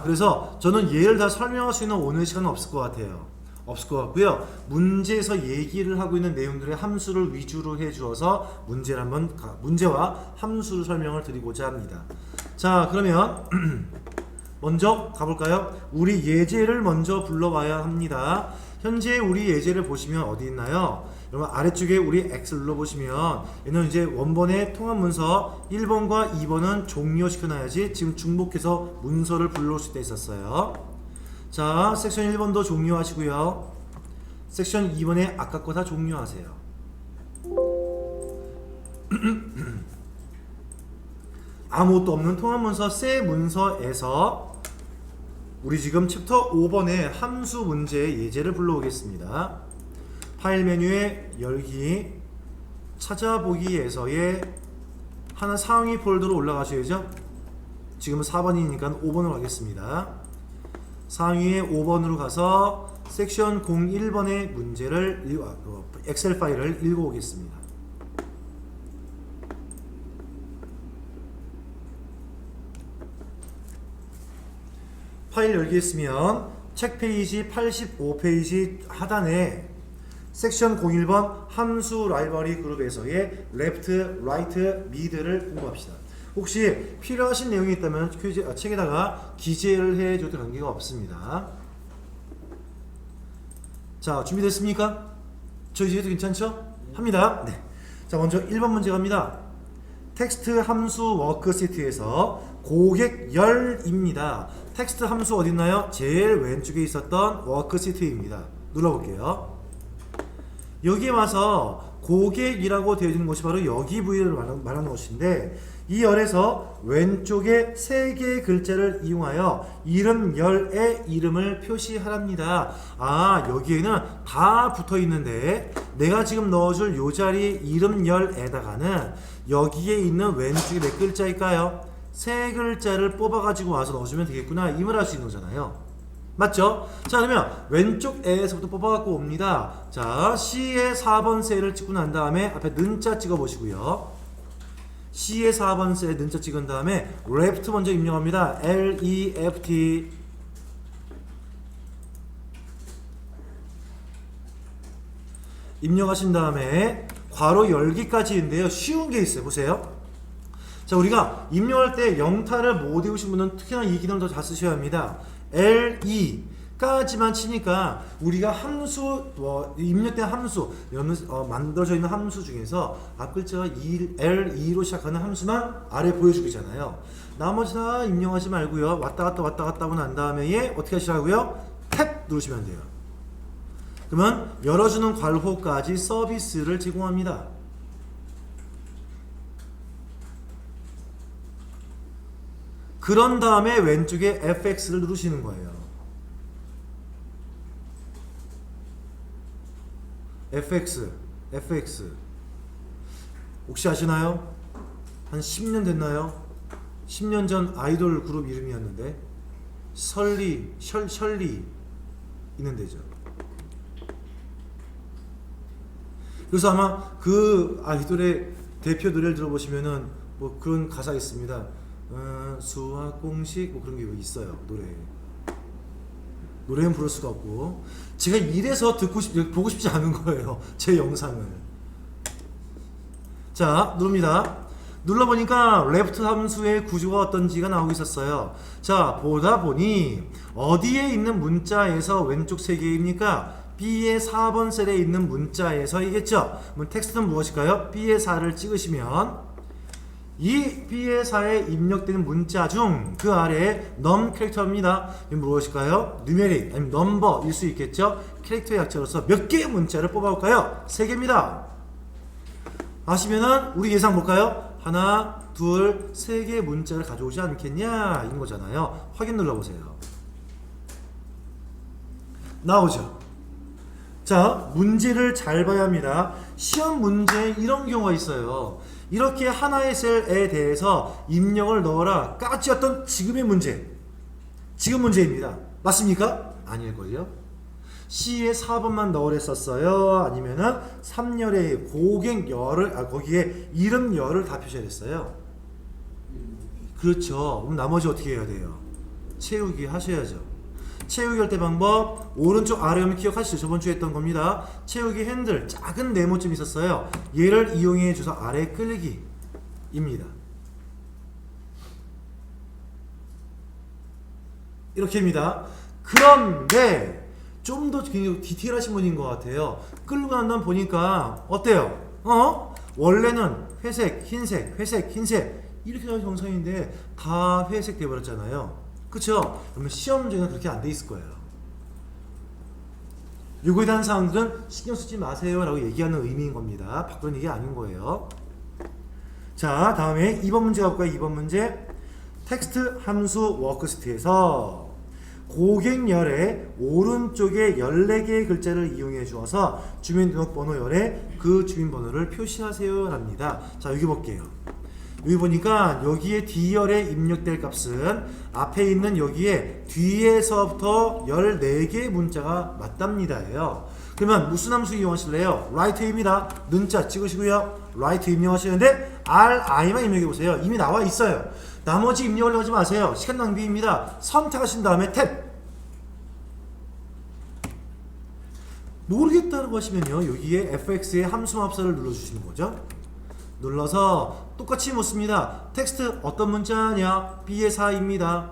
그래서 저는 얘를 다 설명할 수 있는 오늘 시간은 없을 것 같아요. 없을 것 같고요. 문제에서 얘기를 하고 있는 내용들의 함수를 위주로 해주어서 문제와 함수를 설명을 드리고자 합니다. 자, 그러면 먼저 가볼까요? 우리 예제를 먼저 불러와야 합니다. 현재 우리 예제를 보시면 어디 있나요? 여러분 아래쪽에 우리 X 눌러보시면 얘는 이제 원본의 통합 문서 1번과 2번은 종료시켜놔야지 지금 중복해서 문서를 불러올 수 있었어요. 자, 섹션 1번도 종료하시고요. 섹션 2번에 아까 거 다 종료하세요. 아무것도 없는 통합 문서 새 문서에서 우리 지금 챕터 5번의 함수 문제의 예제를 불러오겠습니다. 파일 메뉴에 열기, 찾아보기에서의 하나 상위 폴더로 올라가셔야죠. 지금은 4번이니까 5번으로 가겠습니다. 상위에 5번으로 가서 섹션 01번의 문제를 엑셀 파일을 읽어오겠습니다. 파일 열기했으면 책 페이지 85페이지 하단에 섹션 01번 함수 라이브러리 그룹에서의 레프트, 라이트, 미드를 공부합시다. 혹시 필요하신 내용이 있다면 책에다가 기재를 해줘도 관계가 없습니다. 자, 준비됐습니까? 저 이제 해도 괜찮죠? 합니다. 네. 자, 먼저 1번 문제 갑니다. 텍스트 함수 워크시트에서 고객열입니다. 텍스트 함수 어딨나요? 제일 왼쪽에 있었던 워크시트입니다. 눌러볼게요. 여기에 와서 고객이라고 되어 있는 곳이 바로 여기 부위를 말하는 것인데 이 열에서 왼쪽에 세 개의 글자를 이용하여 이름열의 이름을 표시하랍니다. 아, 여기에는 다 붙어 있는데 내가 지금 넣어줄 요 자리 이름열에다가는 여기에 있는 왼쪽에 몇 글자일까요? 세 글자를 뽑아가지고 와서 넣어주면 되겠구나 이 말 할 수 있는 거잖아요. 맞죠? 자, 그러면 왼쪽 에서부터 뽑아갖고 옵니다. 자, C의 4번 셀을 찍고 난 다음에 앞에 는자 찍어 보시고요. C의 4번 셀에 는자 찍은 다음에 left 먼저 입력합니다. L-E-F-T. 입력하신 다음에 괄호 열기까지인데요. 쉬운 게 있어요. 보세요. 자, 우리가 입력할 때 영타를 못 외우신 분은 특히나 이 기능을 더 잘 쓰셔야 합니다. LE 까지만 치니까 우리가 함수 입력된 함수 만들어져 있는 함수 중에서 앞 글자가 LE로 시작하는 함수만 아래 보여주고 있잖아요. 나머지 다 입력하지 말고요. 왔다 갔다 하고 난 다음에 얘 어떻게 하시라고요? 탭 누르시면 돼요. 그러면 열어주는 괄호까지 서비스를 제공합니다. 그런 다음에 왼쪽에 FX를 누르시는 거예요. FX 혹시 아시나요? 한 10년 됐나요? 10년 전 아이돌 그룹 이름이었는데 셜리 있는 데죠. 그래서 아마 그 아이돌의 대표 노래를 들어보시면은 뭐 그런 가사가 있습니다. 수학 공식 뭐 그런 게 있어요. 노래는 부를 수가 없고 제가 이래서 보고 싶지 않은 거예요. 제 영상을. 자, 누릅니다. 눌러보니까 레프트 함수의 구조가 어떤지가 나오고 있었어요. 자, 보다 보니 어디에 있는 문자에서 왼쪽 세 개입니까? B의 4번 셀에 있는 문자에서이겠죠. 그럼 텍스트는 무엇일까요? B의 4를 찍으시면 이 B의 4에 입력되는 문자 중 그 아래에 num 캐릭터입니다. 이건 무엇일까요? 누메릭 아니면 넘버일 수 있겠죠. 캐릭터의 약자로서 몇 개의 문자를 뽑아볼까요? 3개입니다. 아시면은 우리 예상 볼까요? 하나, 둘, 3개의 문자를 가져오지 않겠냐 이런 거잖아요. 확인 눌러보세요. 나오죠. 자, 문제를 잘 봐야 합니다. 시험 문제에 이런 경우가 있어요. 이렇게 하나의 셀에 대해서 입력을 넣어라 까지였던 지금 문제입니다. 맞습니까? 아닐걸요? C에 4번만 넣으랬었어요? 아니면은 3열에 고객열을 거기에 이름열을 다 표시했어요. 그렇죠. 그럼 나머지 어떻게 해야 돼요? 채우기 하셔야죠. 채우기 할 때 방법 오른쪽 아래 화면 기억하시죠? 저번 주에 했던 겁니다. 채우기 핸들 작은 네모점이 있었어요. 얘를 이용해 줘서 아래 끌기입니다. 이렇게입니다. 그런데 좀 더 디테일하신 분인 것 같아요. 끌고 난 다음 보니까 어때요? 원래는 회색, 흰색, 회색, 흰색 이렇게 나온 정상인데 다 회색 돼버렸잖아요. 그쵸? 그러면 시험 문제는 그렇게 안 돼 있을 거예요. 요거에 대한 사항들은 신경 쓰지 마세요 라고 얘기하는 의미인 겁니다. 바꾸는 얘기 아닌 거예요. 자, 다음에 2번 문제 가볼까요? 2번 문제. 텍스트 함수 워크시트에서 고객열의 오른쪽에 14개의 글자를 이용해 주어서 주민등록번호열에 그 주민번호를 표시하세요 랍니다. 자, 여기 볼게요. 여기 보니까 여기에 D열에 입력될 값은 앞에 있는 여기에 뒤에서부터 14개의 문자가 맞답니다예요. 그러면 무슨 함수 이용하실래요? write입니다. 는자 찍으시고요. write 입력하시는데 RI만 입력해 보세요. 이미 나와 있어요. 나머지 입력을 하지 마세요. 시간 낭비입니다. 선택하신 다음에 탭. 모르겠다고 하시면요, 여기에 fx의 함수마법사를 눌러주시는 거죠. 눌러서 똑같이 묻습니다. 텍스트 어떤 문자냐? B의 4입니다.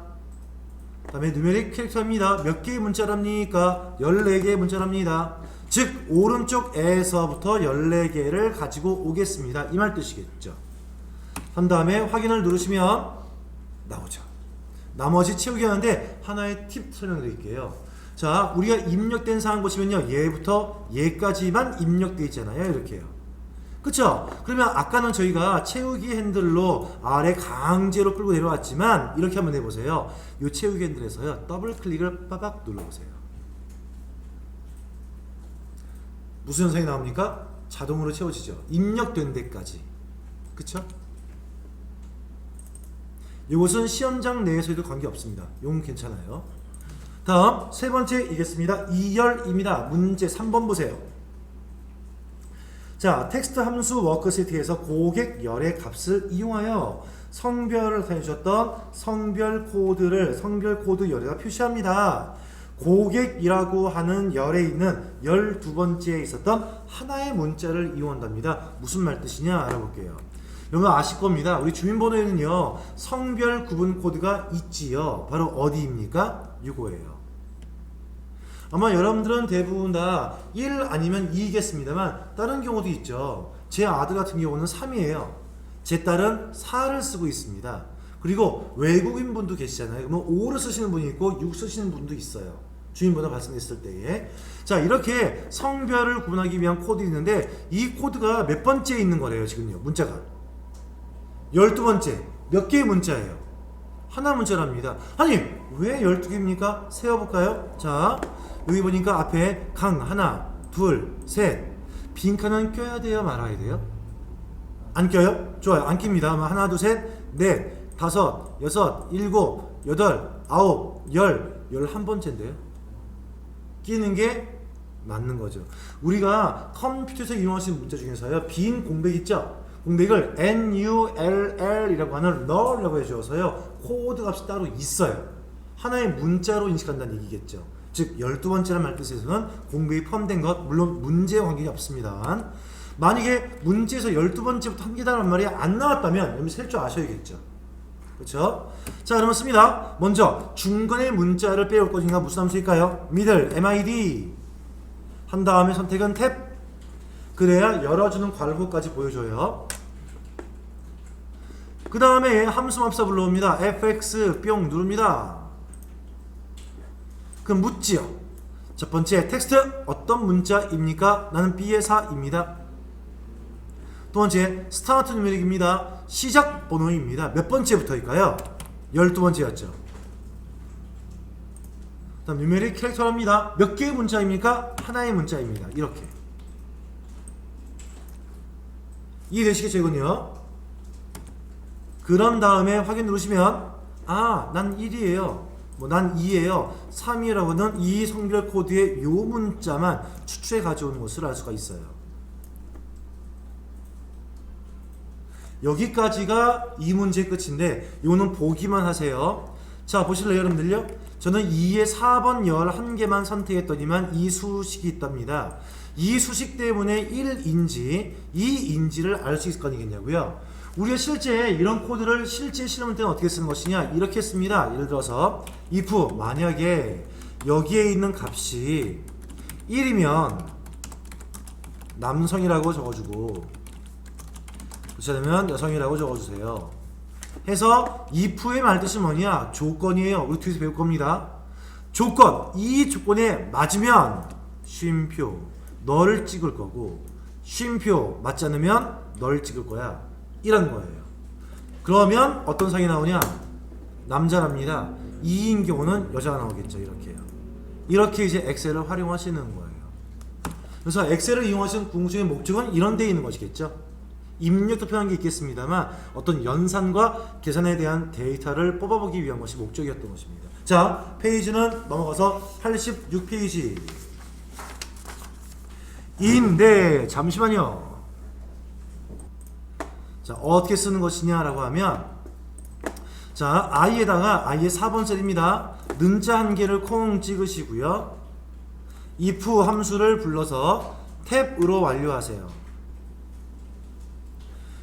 그 다음에 누메릭 캐릭터입니다. 몇 개의 문자랍니까? 14개의 문자랍니다. 즉 오른쪽에서부터 14개를 가지고 오겠습니다. 이 말 뜻이겠죠. 한 다음에 확인을 누르시면 나오죠. 나머지 채우기 하는데 하나의 팁 설명드릴게요. 자, 우리가 입력된 사항 보시면요, 얘부터 얘까지만 입력되어 있잖아요. 이렇게요. 그쵸? 그러면 아까는 저희가 채우기 핸들로 아래 강제로 끌고 내려왔지만 이렇게 한번 해보세요. 이 채우기 핸들에서요, 더블 클릭을 빠박 눌러보세요. 무슨 현상이 나옵니까? 자동으로 채워지죠. 입력된 데까지. 그쵸? 이것은 시험장 내에서도 관계없습니다. 이건 괜찮아요. 다음 세 번째 이겠습니다. 2열입니다. 문제 3번 보세요. 자, 텍스트 함수 워크시트에서 고객열의 값을 이용하여 성별을 사용해주셨던 성별 코드를 성별 코드 열에다 표시합니다. 고객이라고 하는 열에 있는 12번째에 있었던 하나의 문자를 이용한답니다. 무슨 말 뜻이냐 알아볼게요. 여러분 아실 겁니다. 우리 주민번호에는요, 성별 구분 코드가 있지요. 바로 어디입니까? 이거예요. 아마 여러분들은 대부분 다 1 아니면 2겠습니다만 다른 경우도 있죠. 제 아들 같은 경우는 3이에요. 제 딸은 4를 쓰고 있습니다. 그리고 외국인 분도 계시잖아요. 그러면 5를 쓰시는 분이 있고 6 쓰시는 분도 있어요. 주민번호 발송했을 때에. 자, 이렇게 성별을 구분하기 위한 코드 있는데 이 코드가 몇 번째에 있는 거래요 지금요. 문자가 12번째. 몇 개의 문자예요? 하나 문자랍니다. 아니 왜 12개입니까? 세어볼까요? 자, 여기 보니까 앞에 강 하나 둘 셋 빈칸은 껴야 돼요 말아야 돼요? 안 껴요? 좋아요. 안 낍니다. 하나 둘 셋 넷 다섯 여섯 일곱 여덟 아홉 열 11번째인데요. 끼는 게 맞는 거죠. 우리가 컴퓨터에서 이용할 수 있는 문자 중에서요, 빈 공백 있죠? 공백을 NULL이라고 하는 null이라고 해주어서요, 코드 값이 따로 있어요. 하나의 문자로 인식한다는 얘기겠죠. 즉 12번째란 말 뜻에서는 공백이 포함된 것, 물론 문제와 관계가 없습니다. 만약에 문제에서 12번째부터 한 개다란 말이 안 나왔다면 여러분 셀 줄 아셔야겠죠. 그렇죠? 자, 그러면 씁니다. 먼저 중간에 문자를 빼올 것인가 무슨 함수일까요? middle, MID 한 다음에 선택은 탭. 그래야 열어주는 괄호까지 보여줘요. 그 다음에 함수마법사 불러옵니다. fx 뿅 누릅니다. 그럼 묻지요. 첫 번째 텍스트 어떤 문자입니까? 나는 B의 4입니다. 두 번째 스타트 누메릭입니다. 시작 번호입니다. 몇 번째부터일까요? 12번째였죠. 다음 누메릭 캐릭터랍니다. 몇 개의 문자입니까? 하나의 문자입니다. 이렇게 이해되시겠죠 이건요? 그런 다음에 확인 누르시면 난 1이에요. 난 2예요. 3이라고는 이 성별 코드의 요 문자만 추출해 가져오는 것을 알 수가 있어요. 여기까지가 이 문제의 끝인데 요는 보기만 하세요. 자, 보실래요, 여러분들요? 저는 2의 4번 11개만 선택했더니만 이 수식이 있답니다. 이 수식 때문에 1인지 2인지를 알 수 있을 거 아니겠냐고요? 우리가 실제 이런 코드를 실제 실험할 때는 어떻게 쓰는 것이냐? 이렇게 씁니다. 예를 들어서 if 만약에 여기에 있는 값이 1이면 남성이라고 적어주고, 그렇지 않으면 여성이라고 적어주세요. 해서 if의 말뜻이 뭐냐? 조건이에요. 우리 뒤에서 배울 겁니다. 조건, 이 조건에 맞으면 쉼표 너를 찍을 거고, 쉼표 맞지 않으면 널 찍을 거야. 이런 거예요. 그러면 어떤 상이 나오냐? 남자랍니다. 2인 경우는 여자가 나오겠죠. 이렇게요. 이렇게 이제 엑셀을 활용하시는 거예요. 그래서 엑셀을 이용하시는 궁극적인 목적은 이런 데 있는 것이겠죠. 입력도 표현한 게 있겠습니다만 어떤 연산과 계산에 대한 데이터를 뽑아보기 위한 것이 목적이었던 것입니다. 자, 페이지는 넘어가서 86페이지 인데, 잠시만요. 자, 어떻게 쓰는 것이냐라고 하면, 자, i에다가 i의 4번 셀입니다. 는자 한 개를 콩 찍으시고요. if 함수를 불러서 탭으로 완료하세요.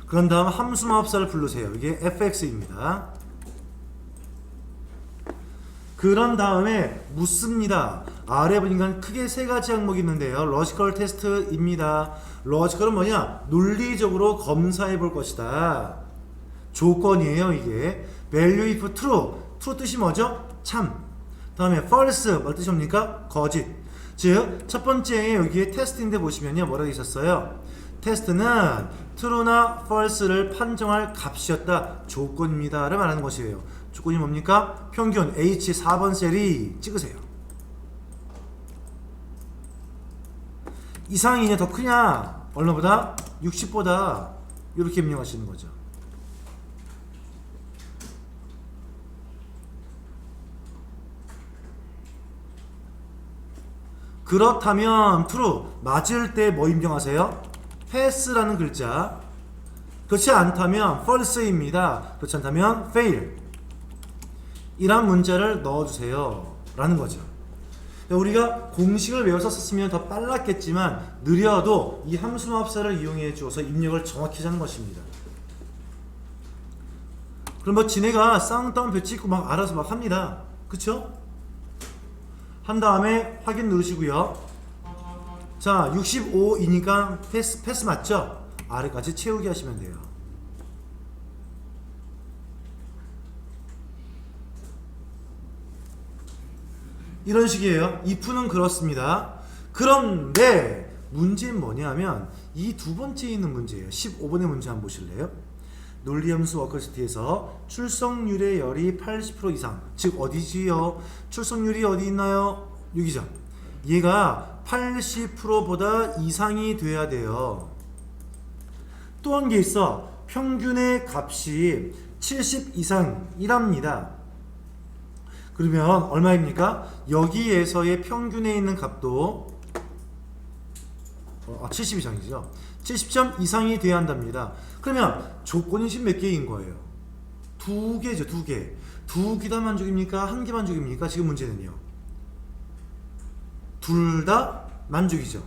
그런 다음 함수 마법사를 부르세요. 이게 fx입니다. 그런 다음에 묻습니다. 아래 보니까 크게 세 가지 항목이 있는데요. 로지컬 테스트입니다. 로지컬은 뭐냐? 논리적으로 검사해 볼 것이다. 조건이에요, 이게. value if true. true 뜻이 뭐죠? 참. 다음에 false. 뭐 뜻이 뭡니까? 거짓. 즉, 첫 번째 여기에 테스트인데 보시면요. 뭐라고 있었어요? 테스트는 true나 false를 판정할 값이었다. 조건입니다를 말하는 것이에요. 조건이 뭡니까? 평균 H 4번 셀이 찍으세요. 이상이냐 더 크냐? 얼마보다? 60보다. 이렇게 입력하시는 거죠. 그렇다면 true 맞을 때 뭐 입력하세요? pass라는 글자. 그렇지 않다면 false입니다. 그렇지 않다면 fail 이란 문자를 넣어주세요 라는 거죠. 우리가 공식을 외워서 썼으면 더 빨랐겠지만 느려도 이 함수 마법사를 이용해 주어서 입력을 정확히 하는 것입니다. 그럼 뭐 지네가 쌍따옴 배 찍고 막 알아서 막 합니다. 그쵸? 한 다음에 확인 누르시고요. 자, 65이니까 패스 맞죠? 아래까지 채우기 하시면 돼요. 이런 식이에요. if는 그렇습니다. 그런데 문제는 뭐냐면 이 두 번째에 있는 문제예요. 15번의 문제 한번 보실래요? 논리함수 워커시티에서 출석률의 열이 80% 이상, 즉 어디지요? 출석률이 어디 있나요? 여기죠. 얘가 80%보다 이상이 돼야 돼요. 또 한 게 있어. 평균의 값이 70 이상이랍니다. 그러면 얼마입니까? 여기에서의 평균에 있는 값도 70 이상이죠. 70점 이상이 돼야 한답니다. 그러면 조건이 지금 몇 개인 거예요? 두 개죠, 두 개. 두 개 다 만족입니까? 한 개 만족입니까? 지금 문제는요. 둘 다 만족이죠.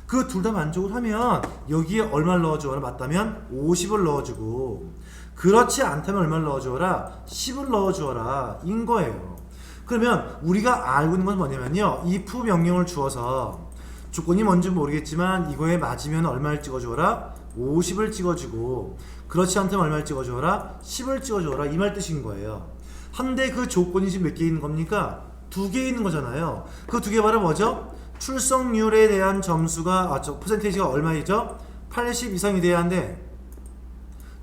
그 둘 다 만족을 하면 여기에 얼마를 넣어줘라? 맞다면 50을 넣어주고, 그렇지 않다면 얼마를 넣어줘라? 10을 넣어줘라 인 거예요. 그러면 우리가 알고 있는 건 뭐냐면요, if 명령을 주어서 조건이 뭔지 모르겠지만 이거에 맞으면 얼마를 찍어줘라? 50을 찍어주고, 그렇지 않다면 얼마를 찍어줘라? 10을 찍어줘라 이 말 뜻인 거예요. 한데 그 조건이 지금 몇 개 있는 겁니까? 두 개 있는 거잖아요. 그 두 개 바로 뭐죠? 출석률에 대한 점수가 퍼센테이지가 얼마이죠? 80 이상이 돼야 한대.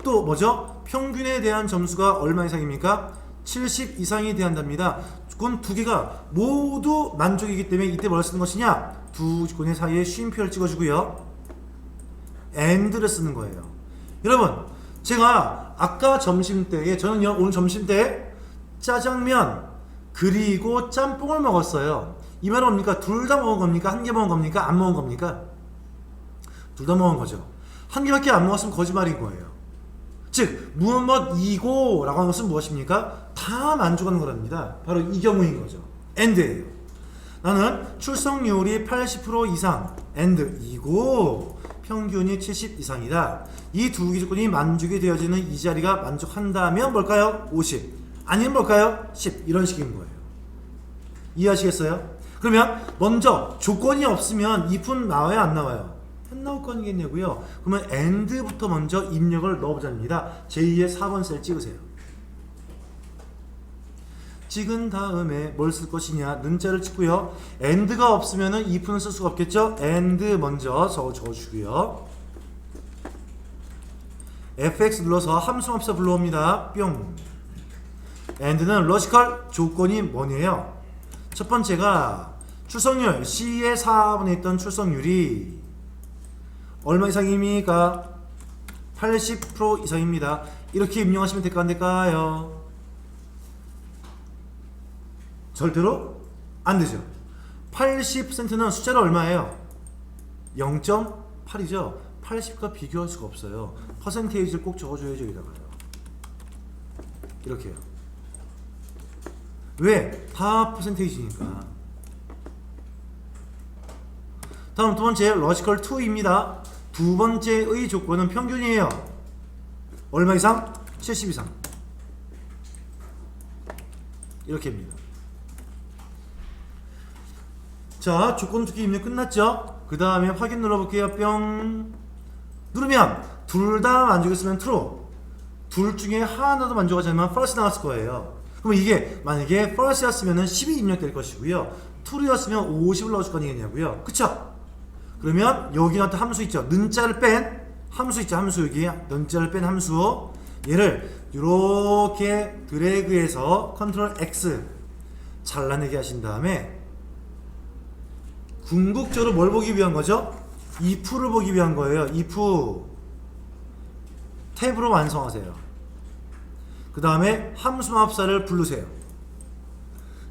또 뭐죠? 평균에 대한 점수가 얼마 이상입니까? 70 이상이 돼야 한답니다. 조건 두 개가 모두 만족이기 때문에 이때 뭘 쓰는 것이냐? 두 조건의 사이에 쉼표를 찍어주고요. AND를 쓰는 거예요. 여러분, 제가 아까 점심때에, 저는요 오늘 점심때 짜장면 그리고 짬뽕을 먹었어요. 이 말은 뭡니까? 둘 다 먹은 겁니까? 한 개 먹은 겁니까? 안 먹은 겁니까? 둘 다 먹은 거죠. 한 개밖에 안 먹었으면 거짓말인 거예요. 즉 무엇이고 라고 하는 것은 무엇입니까? 다 만족하는 거랍니다. 바로 이 경우인 거죠. AND예요. 나는 출석률이 80% 이상 AND이고 평균이 70 이상이다. 이 두 개 조건이 만족이 되어지는 이 자리가 만족한다면 뭘까요? 50. 아니면 뭘까요? 10. 이런 식인 거예요. 이해하시겠어요? 그러면 먼저 조건이 없으면 if 나와요? 안 나와요? 안 나올 거 아니겠냐고요? 그러면 AND부터 먼저 입력을 넣어보자입니다. 제2의 4번 셀 찍으세요. 찍은 다음에 뭘 쓸 것이냐? 는자를 찍고요. AND가 없으면 if는 쓸 수가 없겠죠? AND 먼저 적어주고요. fx 눌러서 함수합사 불러옵니다. 뿅. AND는 로지컬 조건이 뭐냐요? 첫 번째가 출석률 C의 4분에 있던 출석률이 얼마 이상입니까? 80% 이상입니다. 이렇게 입력하시면 될까 안 될까요? 절대로 안 되죠. 80%는 숫자로 얼마예요? 0.8이죠. 80과 비교할 수가 없어요. 퍼센테이지를 꼭 적어줘야죠. 여기다가요. 이렇게요. 왜? 다 퍼센테이지니까. 다음 두 번째 로지컬 2입니다. 두 번째의 조건은 평균이에요. 얼마 이상? 70 이상. 이렇게입니다. 자, 조건 두 개 입력 끝났죠? 그 다음에 확인 눌러볼게요. 뿅. 누르면 둘 다 만족했으면 true. 둘 중에 하나도 만족하지 않으면 false 나왔을 거예요. 그럼 이게 만약에 false였으면 10이 입력될 것이고요. true였으면 50을 넣어줄 거 아니겠냐고요. 그쵸? 그러면 여기 나한테 함수 있죠. 는자를 뺀 함수 있죠. 함수 여기 는자를 뺀 함수. 얘를 이렇게 드래그해서 컨트롤 X 잘라내게 하신 다음에 궁극적으로 뭘 보기 위한 거죠? if를 보기 위한 거예요. if 탭으로 완성하세요. 그 다음에 함수마법사를 부르세요.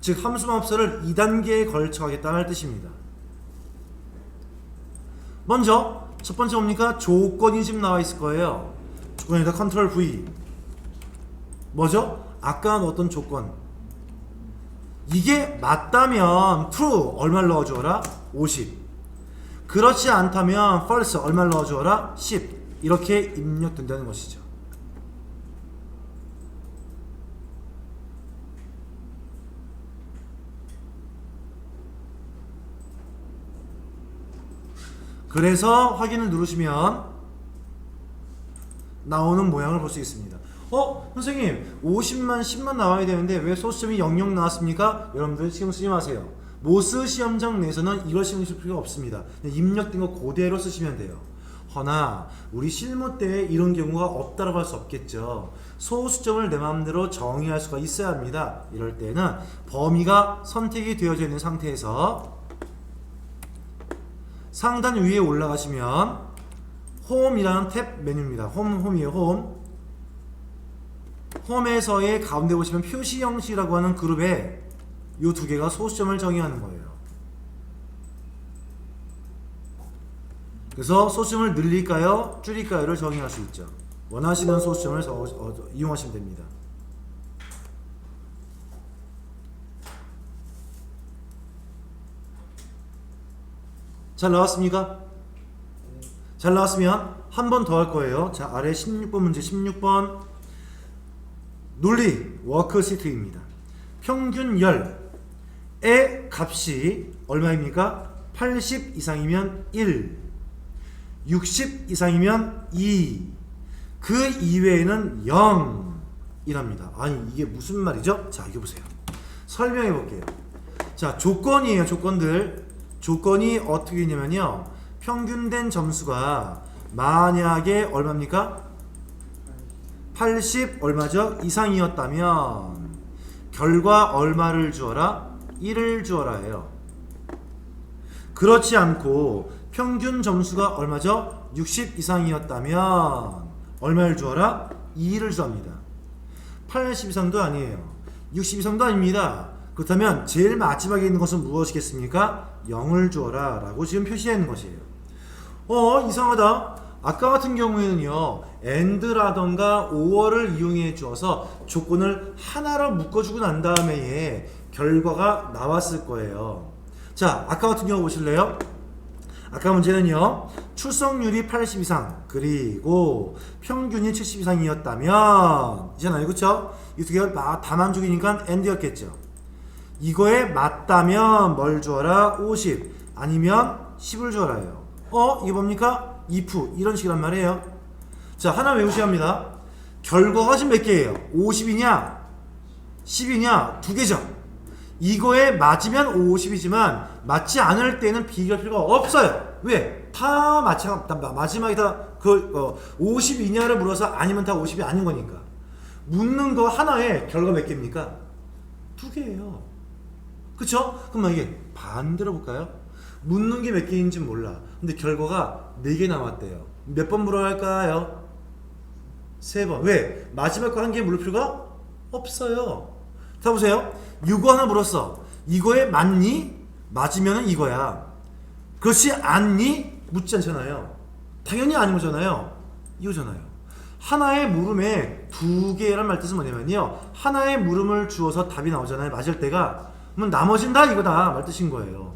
즉 함수마법사를 2단계에 걸쳐 가겠다는 뜻입니다. 먼저 첫 번째 뭡니까? 조건이 지금 나와 있을 거예요. 조건에다 컨트롤 V. 뭐죠? 아까 넣었던 조건. 이게 맞다면 true 얼마를 넣어주어라? 50. 그렇지 않다면 false 얼마를 넣어주어라? 10. 이렇게 입력된다는 것이죠. 그래서 확인을 누르시면 나오는 모양을 볼 수 있습니다. 선생님 50만 10만 나와야 되는데 왜 소수점이 00 나왔습니까? 여러분들 신경 쓰지 마세요. 모스 시험장 내에서는 이걸 신경 쓸 필요가 없습니다. 입력된 거 그대로 쓰시면 돼요. 허나 우리 실무 때 이런 경우가 없다라고 할 수 없겠죠. 소수점을 내 마음대로 정의할 수가 있어야 합니다. 이럴 때는 범위가 선택이 되어져 있는 상태에서 상단 위에 올라가시면 홈이라는 탭 메뉴입니다. 홈이에요. 홈에서의 가운데 보시면 표시 형식이라고 하는 그룹에 이 두 개가 소수점을 정의하는 거예요. 그래서 소수점을 늘릴까요? 줄일까요를 정의할 수 있죠. 원하시는 소수점을 이용하시면 됩니다. 잘 나왔습니까? 잘 나왔으면 한 번 더 할 거예요. 자, 아래 16번 문제 16번 논리 워크시트입니다. 평균 열의 값이 얼마입니까? 80 이상이면 1, 60 이상이면 2, 그 이외에는 0이랍니다. 아니 이게 무슨 말이죠? 자, 이거 보세요. 설명해 볼게요. 자, 조건이에요. 조건이 어떻게 되냐면요, 평균된 점수가 만약에 얼마입니까? 80 얼마죠? 이상이었다면 결과 얼마를 주어라? 1을 주어라 해요. 그렇지 않고 평균 점수가 얼마죠? 60 이상이었다면 얼마를 주어라? 2를 주합니다. 80 이상도 아니에요. 60 이상도 아닙니다. 그렇다면 제일 마지막에 있는 것은 무엇이겠습니까? 0을 주어라 라고 지금 표시되어 있는 것이에요. 이상하다. 아까 같은 경우에는요 and라던가 or를 이용해 주어서 조건을 하나로 묶어주고 난 다음에 결과가 나왔을 거예요. 자, 아까 같은 경우 보실래요? 아까 문제는요 출석률이 80 이상 그리고 평균이 70 이상이었다면 이잖아요, 그쵸? 이 두 개가 다 만족이니까 and였겠죠. 이거에 맞다면 뭘 주어라? 50 아니면 10을 주어라요. 이게 뭡니까? if 이런 식이란 말이에요. 자, 하나 외우셔야 합니다. 결과가 지금 몇 개예요? 50이냐 10이냐 두 개죠. 이거에 맞으면 50이지만 맞지 않을 때는 비교할 필요가 없어요. 왜? 다 마지막에 다 50이냐를 물어서 아니면 다 50이 아닌 거니까. 묻는 거 하나에 결과 몇 개입니까? 두 개예요. 그쵸? 그럼 이게 반대로 볼까요? 묻는 게 몇 개인지 몰라. 근데 결과가 4개 나왔대요. 몇 번 물어야 할까요? 3번. 왜? 마지막 거 한 개 물을 필요가 없어요. 자, 보세요. 이거 하나 물었어. 이거에 맞니? 맞으면은 이거야. 그렇지 않니? 묻지 않잖아요. 당연히 아닌 거잖아요. 이거잖아요. 하나의 물음에 두 개란 말 뜻은 뭐냐면요. 하나의 물음을 주어서 답이 나오잖아요. 맞을 때가. 그러면 나머진 다 이거다 말 뜻인 거예요.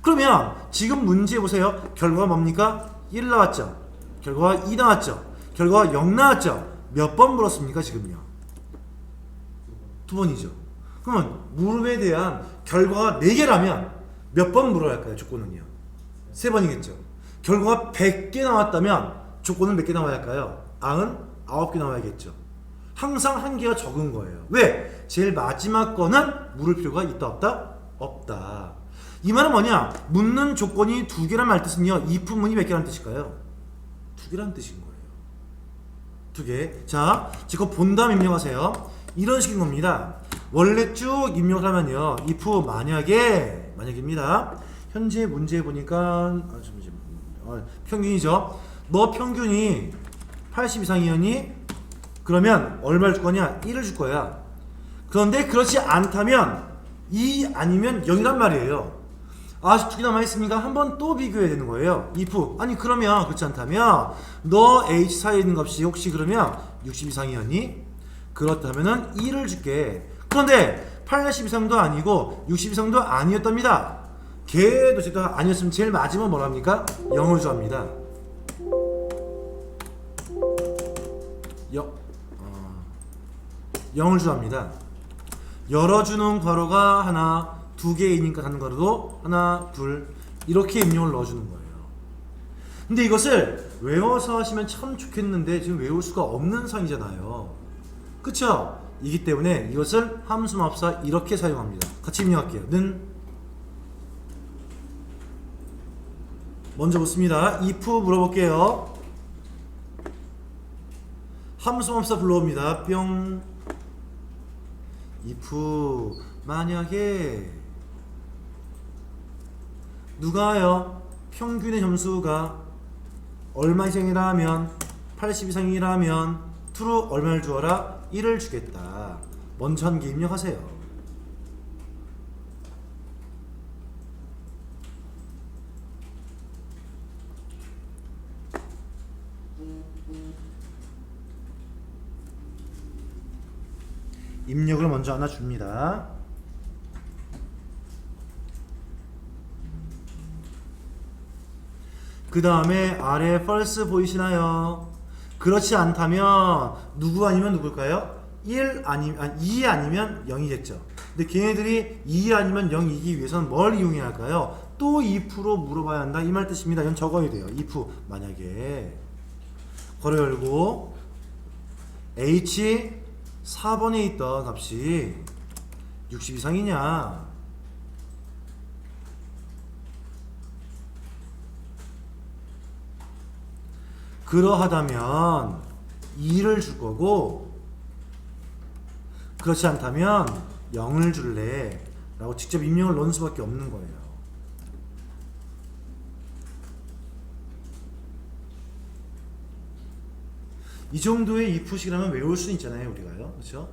그러면 지금 문제 보세요. 결과가 뭡니까? 1 나왔죠. 결과가 2 나왔죠. 결과가 0 나왔죠. 몇 번 물었습니까 지금요? 2번이죠. 그러면 물음에 대한 결과가 4개라면 몇 번 물어야 할까요? 조건은요. 3번이겠죠. 결과가 100개 나왔다면 조건은 몇 개 나와야 할까요? 99개 나와야겠죠. 항상 한 개가 적은 거예요. 왜? 제일 마지막 거는 물을 필요가 있다 없다? 없다. 이 말은 뭐냐? 묻는 조건이 2개란 말 뜻은요. if문이 몇 개란 뜻일까요? 2개란 뜻인 거예요. 2개. 자, 지금 본다음 입력하세요. 이런 식인 겁니다. 원래 쭉 입력을 하면요. if 만약입니다. 현재 문제 보니까 평균이죠. 너 평균이 80 이상이었니? 그러면 얼마를 줄 거냐? 1을 줄 거야. 그런데 그렇지 않다면 2 아니면 0이란 말이에요. 아직 2개 남아있으니까 한번 또 비교해야 되는 거예요. if. 아니 그러면 그렇지 않다면 너 h 사이에 있는 값이 혹시 그러면 60 이상이었니? 그렇다면은 1을 줄게. 그런데 80 이상도 아니고 60 이상도 아니었답니다. 걔도 제도 아니었으면 제일 마지막 뭐랍니까? 0을 주합니다. 0을 주합니다. 열어주는 괄호가 하나, 2개이니까 닫는 괄호도 하나, 둘 이렇게 입력을 넣어주는 거예요. 근데 이것을 외워서 하시면 참 좋겠는데 지금 외울 수가 없는 상이잖아요. 그쵸? 이기 때문에 이것을 함수마법사 이렇게 사용합니다. 같이 입력할게요. 는 먼저 묻습니다. if 물어볼게요. 함수마법사 불러옵니다. 뿅. if 만약에 누가요? 평균의 점수가 얼마 이상이라면 80 이상이라면 true 얼마를 주어라? 1을 주겠다. 먼저 한 개 입력하세요. 입력을 먼저 하나 줍니다. 그 다음에 아래 false 보이시나요? 그렇지 않다면 누구 아니면 누굴까요? 1 아니면 2 아니면 0이겠죠. 근데 걔네들이 2 아니면 0이기 위해서는 뭘 이용해야 할까요? 또 if로 물어봐야 한다 이 말 뜻입니다. 이건 적어야 돼요. if 만약에 괄호 열고 h 4번에 있던 값이 60 이상이냐? 그러하다면 2를 줄 거고 그렇지 않다면 0을 줄래 라고 직접 입력을 넣는 수밖에 없는 거예요. 이 정도의 if식이라면 외울 수 있잖아요 우리가요. 그렇죠?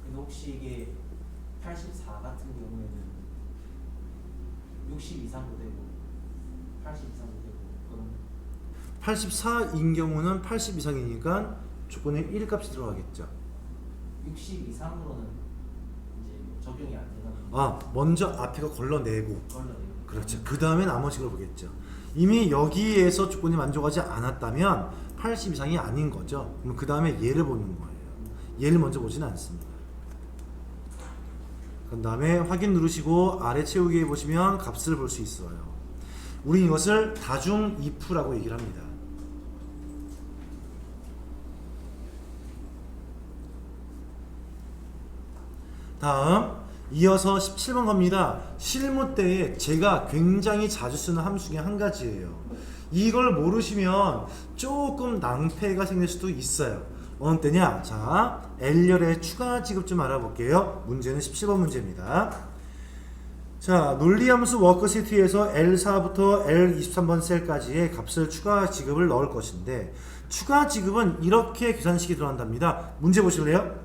근데 혹시 이게 84 같은 경우에는 60 이상도 되고 80 이상 되고 그런 84인 경우는 80 이상이니까 조건에 1 값이 들어가겠죠. 60 이상으로는 이제 적용이 안 되나 아, 먼저 앞에가 걸러내고, 걸러내요. 그렇죠. 그 다음에 나머지 걸 보겠죠. 이미 여기에서 조건이 만족하지 않았다면 80 이상이 아닌 거죠. 그럼 그 다음에 얘를 보는 거예요. 얘를 먼저 보지는 않습니다. 그 다음에 확인 누르시고 아래 채우기에 보시면 값을 볼 수 있어요. 우린 이것을 다중 if라고 얘기를 합니다. 다음 이어서 17번 겁니다. 실무 때에 제가 굉장히 자주 쓰는 함수 중에 한 가지예요. 이걸 모르시면 조금 낭패가 생길 수도 있어요. 어느 때냐? 자, L열의 추가 지급 좀 알아볼게요. 문제는 17번 문제입니다. 자, 논리함수 워크시트에서 L4부터 L23번 셀까지의 값을 추가 지급을 넣을 것인데, 추가 지급은 이렇게 계산식이 들어간답니다. 문제 보실래요?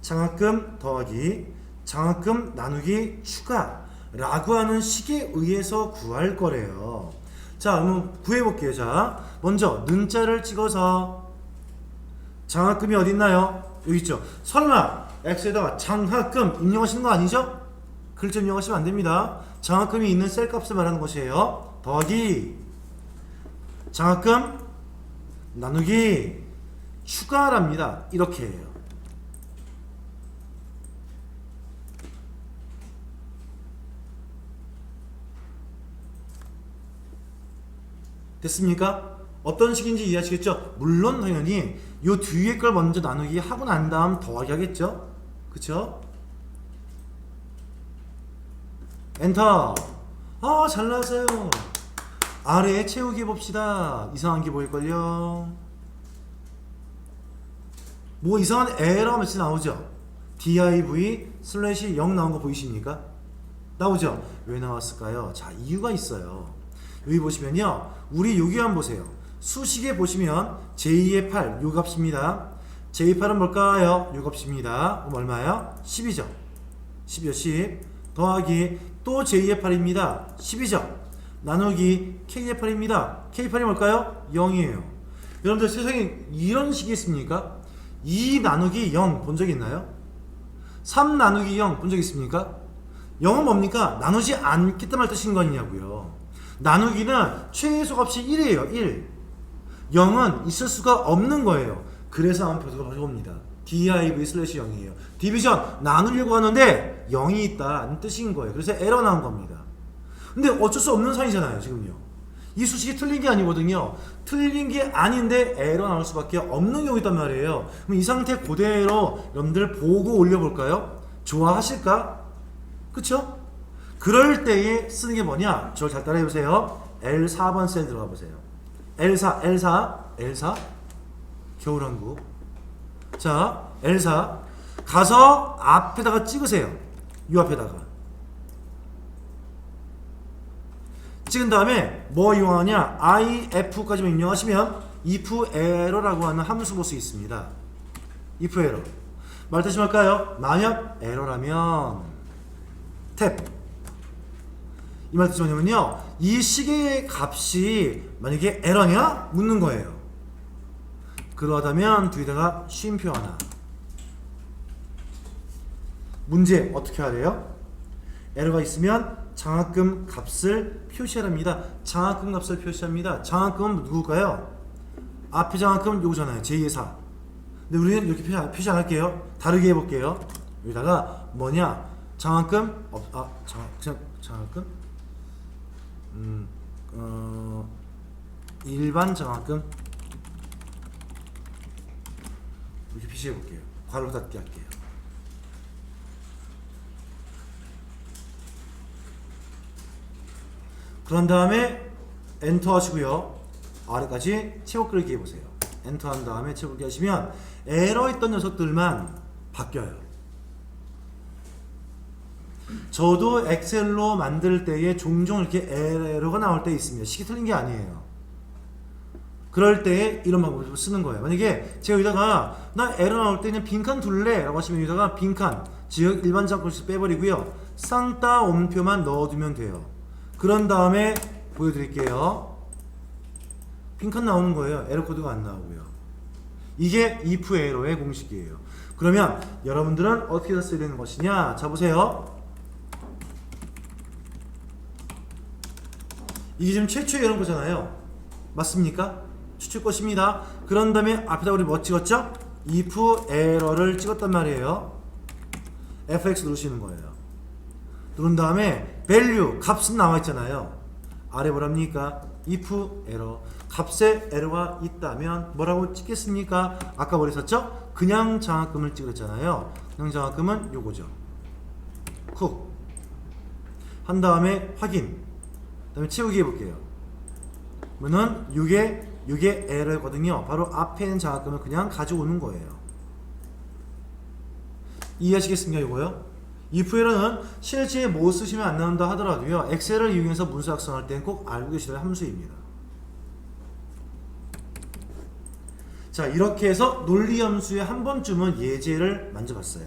장학금 더하기 장학금 나누기 추가 라고 하는 식에 의해서 구할 거래요. 자, 그럼 구해볼게요. 자, 먼저 는자를 찍어서 장학금이 어디 있나요? 여기 있죠. 설마 X에다가 장학금 입력하시는 거 아니죠? 글자 입력하시면 안 됩니다. 장학금이 있는 셀 값을 말하는 것이에요. 더하기 장학금 나누기 추가랍니다. 이렇게 해요. 됐습니까? 어떤 식인지 이해하시겠죠? 물론 당연히 요 뒤에 걸 먼저 나누기 하고 난 다음 더하기 하겠죠? 그쵸? 엔터. 아, 잘 나왔어요. 아래에 채우기 봅시다. 이상한 게 보일걸요? 뭐 이상한 에러 메시지 나오죠? div/0 나온 거 보이십니까? 나오죠? 왜 나왔을까요? 자, 이유가 있어요. 여기 보시면요, 우리 여기 한번 보세요. 수식에 보시면 j2의 8 요 값입니다. j8은 뭘까요? 요 값입니다. 그럼 얼마예요? 10이죠. 10이요. 10 더하기 또 j2의 8입니다. 10이죠. 나누기 k의 8입니다. k8이 뭘까요? 0이에요. 여러분들 세상에 이런 식이 있습니까? 2 나누기 0 본 적 있나요? 3 나누기 0 본 적 있습니까? 0은 뭡니까? 나누지 않겠다는 뜻인 거냐고요. 나누기는 최소값이 1이에요. 1. 0은 있을 수가 없는 거예요. 그래서 한번 봅니다. div/0이에요. 디비전 나누려고 하는데 0이 있다는 뜻인 거예요. 그래서 에러 나온 겁니다. 근데 어쩔 수 없는 사이잖아요. 지금요. 이 수식이 틀린 게 아니거든요. 틀린 게 아닌데 에러 나올 수밖에 없는 경우 있단 말이에요. 그럼 이 상태 그대로 여러분들 보고 올려볼까요? 좋아하실까? 그쵸? 그럴 때에 쓰는 게 뭐냐? 저를 잘 따라해보세요. L4번 셀 들어가 보세요. L4 겨울왕국. 자, L4 가서 앞에다가 찍으세요. 이 앞에다가 찍은 다음에 뭐 이용하냐? if까지만 입력하시면 if error라고 하는 함수 볼 수 있습니다. if error 말 다시 할까요? 만약 에러라면 탭. 이 말 뜻이 뭐냐면요, 이 시계의 값이 만약에 에러냐? 묻는 거예요. 그러하다면 뒤에다가 쉼표 하나. 문제 어떻게 해야 돼요? 에러가 있으면 장학금 값을 표시하랍니다. 장학금 값을 표시합니다. 장학금은 누굴까요? 앞에 장학금은 요거잖아요. 제2의 4. 근데 우리는 이렇게 표시 안 할게요. 다르게 해볼게요. 여기다가 뭐냐? 장학금 장학금 일반 장학금 이렇게 표시해 볼게요. 괄호 닫기 할게요. 그런 다음에 엔터 하시고요. 아래까지 채워 끌기 해보세요. 엔터 한 다음에 채워 끌기 하시면 에러 있던 녀석들만 바뀌어요. 저도 엑셀로 만들 때에 종종 이렇게 에러가 나올 때 있습니다. 식이 틀린 게 아니에요. 그럴 때에 이런 방법을 쓰는 거예요. 만약에 제가 여기다가 나 에러 나올 때는 빈칸 둘래 라고 하시면 여기다가 빈칸, 즉 일반 장글씨 빼버리고요. 쌍따옴표만 넣어두면 돼요. 그런 다음에 보여드릴게요. 빈칸 나오는 거예요. 에러 코드가 안 나오고요. 이게 if 에러의 공식이에요. 그러면 여러분들은 어떻게 써야 되는 것이냐? 자 보세요. 이게 지금 최초의 이런 거잖아요. 맞습니까? 최초 것입니다. 그런 다음에 앞에다 우리 뭐 찍었죠? if 에러를 찍었단 말이에요. fx 누르시는 거예요. 누른 다음에 value 값은 나와 있잖아요. 아래 뭐랍니까? if 에러 값에 에러가 있다면 뭐라고 찍겠습니까? 아까 뭐랬었죠? 그냥 장학금을 찍었잖아요. 그냥 장학금은 요거죠. 쿡 한 다음에 확인. 그 다음에 채우기 해볼게요. 그러면은 요게 에러거든요. 바로 앞에 있는 장학금을 그냥 가져오는 거예요. 이해하시겠습니까? 요거요. if 에러는 실제 못 쓰시면 안 나온다 하더라도요. 엑셀을 이용해서 문서 작성할 때는 꼭 알고 계셔야 할 함수입니다. 자, 이렇게 해서 논리 함수의 한 번쯤은 예제를 만져봤어요.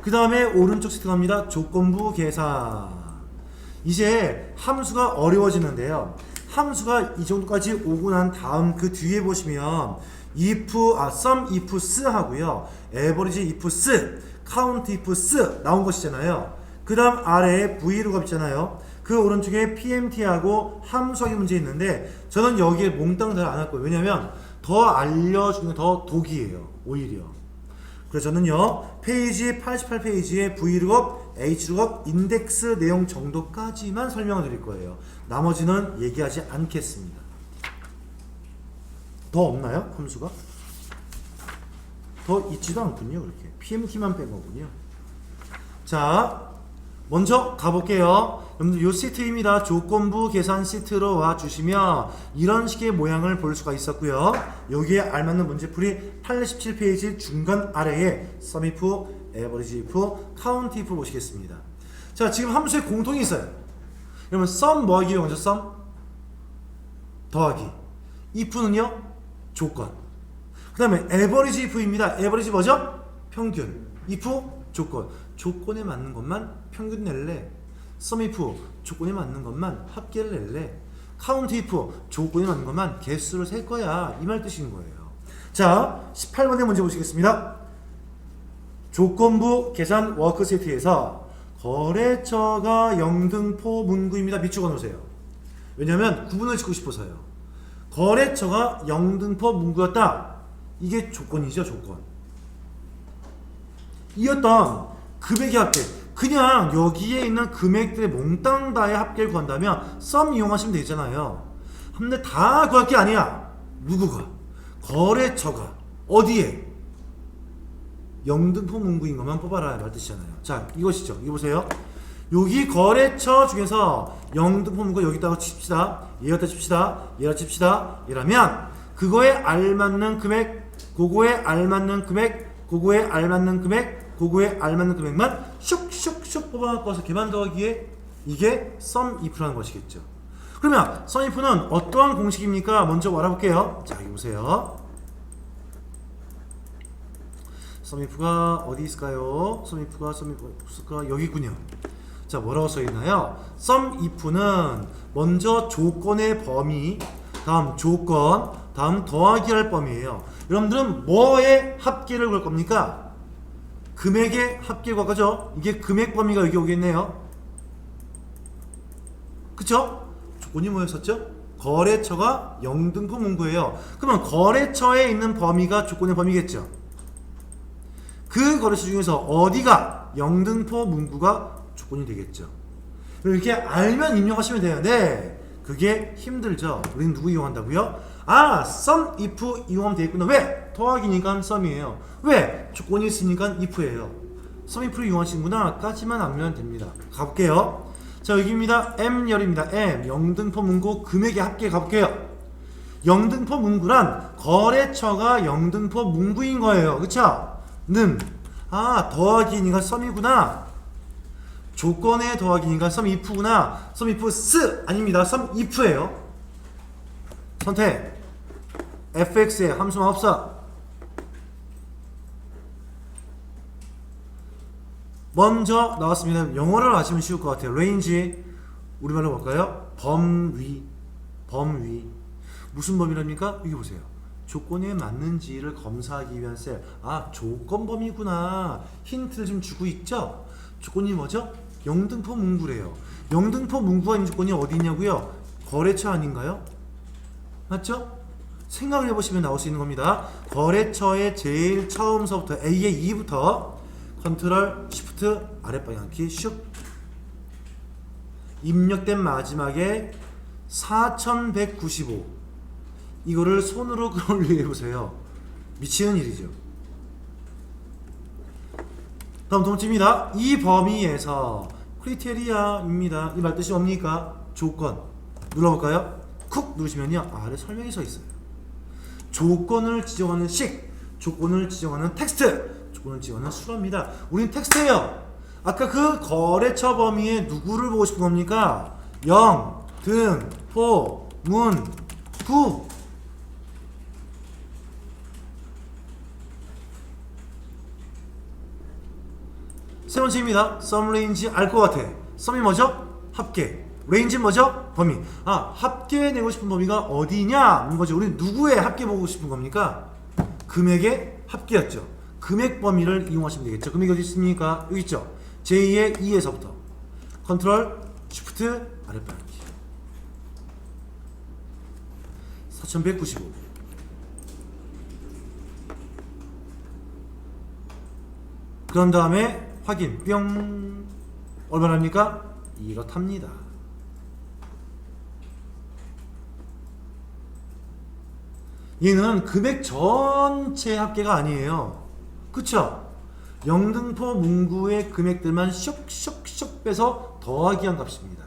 그 다음에 오른쪽 세트 갑니다. 조건부 계산. 이제 함수가 어려워지는데요. 함수가 이 정도까지 오고 난 다음 그 뒤에 보시면 sum if s 하고요. average if s, count if s 나온 것이잖아요. 그 다음 아래에 vlookup 있잖아요. 그 오른쪽에 pmt하고 함수하기 문제 있는데 저는 여기에 몽땅 다 안 할 거예요. 왜냐면 더 알려주는 게 더 독이에요. 오히려. 그래서 저는요 페이지 88페이지에 vlookup, hlookup, 인덱스 내용 정도까지만 설명을 드릴 거예요. 나머지는 얘기하지 않겠습니다. 더 없나요? 함수가? 더 있지도 않군요. 그렇게 pmt만 뺀 거군요. 자, 먼저 가볼게요. 여러분들 요 시트입니다. 조건부 계산 시트로 와주시면 이런 식의 모양을 볼 수가 있었고요. 여기에 알맞는 문제풀이 87페이지 중간 아래에 sum if, average if, count if 보시겠습니다. 자, 지금 함수에 공통이 있어요. 여러분 sum 뭐하기요? 먼저 sum 더하기, if는요 조건. 그 다음에 average if입니다. average 뭐죠? 평균. if 조건. 조건에 맞는 것만 평균 낼래. sum if 조건에 맞는 것만 합계를 낼래. count if 조건에 맞는 것만 개수를 셀 거야. 이 말 뜻인 거예요. 자, 18번의 문제 보시겠습니다. 조건부 계산 워크시트에서 거래처가 영등포 문구입니다. 밑줄어 놓으세요. 왜냐하면 구분을 짓고 싶어서요. 거래처가 영등포 문구였다. 이게 조건이죠. 조건. 이었던 금액의 합계. 그냥 여기에 있는 금액들의 몽땅 다의 합계를 구한다면 sum 이용하시면 되잖아요. 근데 다 구할 게 아니야. 누구가? 거래처가. 어디에? 영등포 문구인 것만 뽑아라 말 뜻이잖아요. 자, 이것이죠. 이거 보세요. 여기 거래처 중에서 영등포 문구 여기다가 칩시다. 얘갖다 칩시다. 얘갖다 칩시다. 이러면 그거에 알맞는 금액, 그거에 알맞는 금액, 그거에 알맞는 금액, 그거에 알맞는 금액만 슉슉슉 뽑아갖고서 계산 더하기에 이게 sum if라는 것이겠죠. 그러면 sum if는 어떠한 공식입니까? 먼저 알아볼게요. 자, 여기 보세요. sum if가 어디 있을까요? sum if가 여기 있군요. 자, 뭐라고 써있나요? sum if는 먼저 조건의 범위, 다음 조건, 다음 더하기 할 범위예요. 여러분들은 뭐의 합계를 구할 겁니까? 금액의 합계를 구할 거죠? 이게 금액 범위가 여기 오겠네요. 그쵸? 조건이 뭐였었죠? 거래처가 영등포 문구예요. 그러면 거래처에 있는 범위가 조건의 범위겠죠? 그 거래처 중에서 어디가 영등포 문구가 조건이 되겠죠? 이렇게 알면 입력하시면 되는데 그게 힘들죠. 우리는 누구 이용한다고요? 아, sum if 이용하면 되겠구나. 왜? 더하기니까 sum이에요. 왜? 조건이 있으니까 if예요. sum if를 이용하시는구나 까지만 알면 됩니다. 가볼게요. 자, 여기입니다. M열입니다. M 영등포 문구 금액의 합계 가볼게요. 영등포 문구란 거래처가 영등포 문구인 거예요. 그쵸? 아, 더하기니까 sum이구나. 조건의 더하기니까 sum if구나. sum if s 아닙니다. sum if예요. 선택. fx의 함수만 없어. 먼저 나왔습니다. 영어를 아시면 쉬울 것 같아요. range 우리말로 볼까요? 범위. 무슨 범위랍니까? 여기 보세요. 조건에 맞는지를 검사하기 위한 셀. 아, 조건범위구나. 힌트를 좀 주고 있죠? 조건이 뭐죠? 영등포 문구래요. 영등포 문구가 있는 조건이 어디 있냐고요? 거래처 아닌가요? 맞죠? 생각을 해보시면 나올 수 있는 겁니다. 거래처의 제일 처음서부터 A의 2부터 컨트롤 쉬프트 아랫방향키 슉 입력된 마지막에 4195 이거를 손으로 끌어올리게 해보세요. 미치는 일이죠. 다음 동점입니다. 이 범위에서 크리테리아입니다. 이 말 뜻이 뭡니까? 조건. 눌러볼까요? 쿡 누르시면요 아래 설명이 써 있어요. 조건을 지정하는 식, 조건을 지정하는 텍스트, 조건을 지정하는 수로입니다. 우린 텍스트예요. 아까 그 거래처 범위에 누구를 보고 싶은 겁니까? 영, 등, 포, 문, 구. 세 번째입니다. 썸 레인지 알 것 같아. 썸이 뭐죠? 합계. 레인지는 뭐죠? 범위. 아, 합계 내고 싶은 범위가 어디냐? 이거죠. 우리 누구의 합계 보고 싶은 겁니까? 금액의 합계였죠. 금액 범위를 이용하시면 되겠죠. 금액이 어디 있습니까? 여기 있죠. j2의 2에서부터 컨트롤 쉬프트 아랫방향키 4195 그런 다음에 확인 뿅 얼마랍니까? 이렇답니다. 얘는 금액 전체 합계가 아니에요. 그쵸? 영등포 문구의 금액들만 쇽쇽쇽 빼서 더하기 한 값입니다.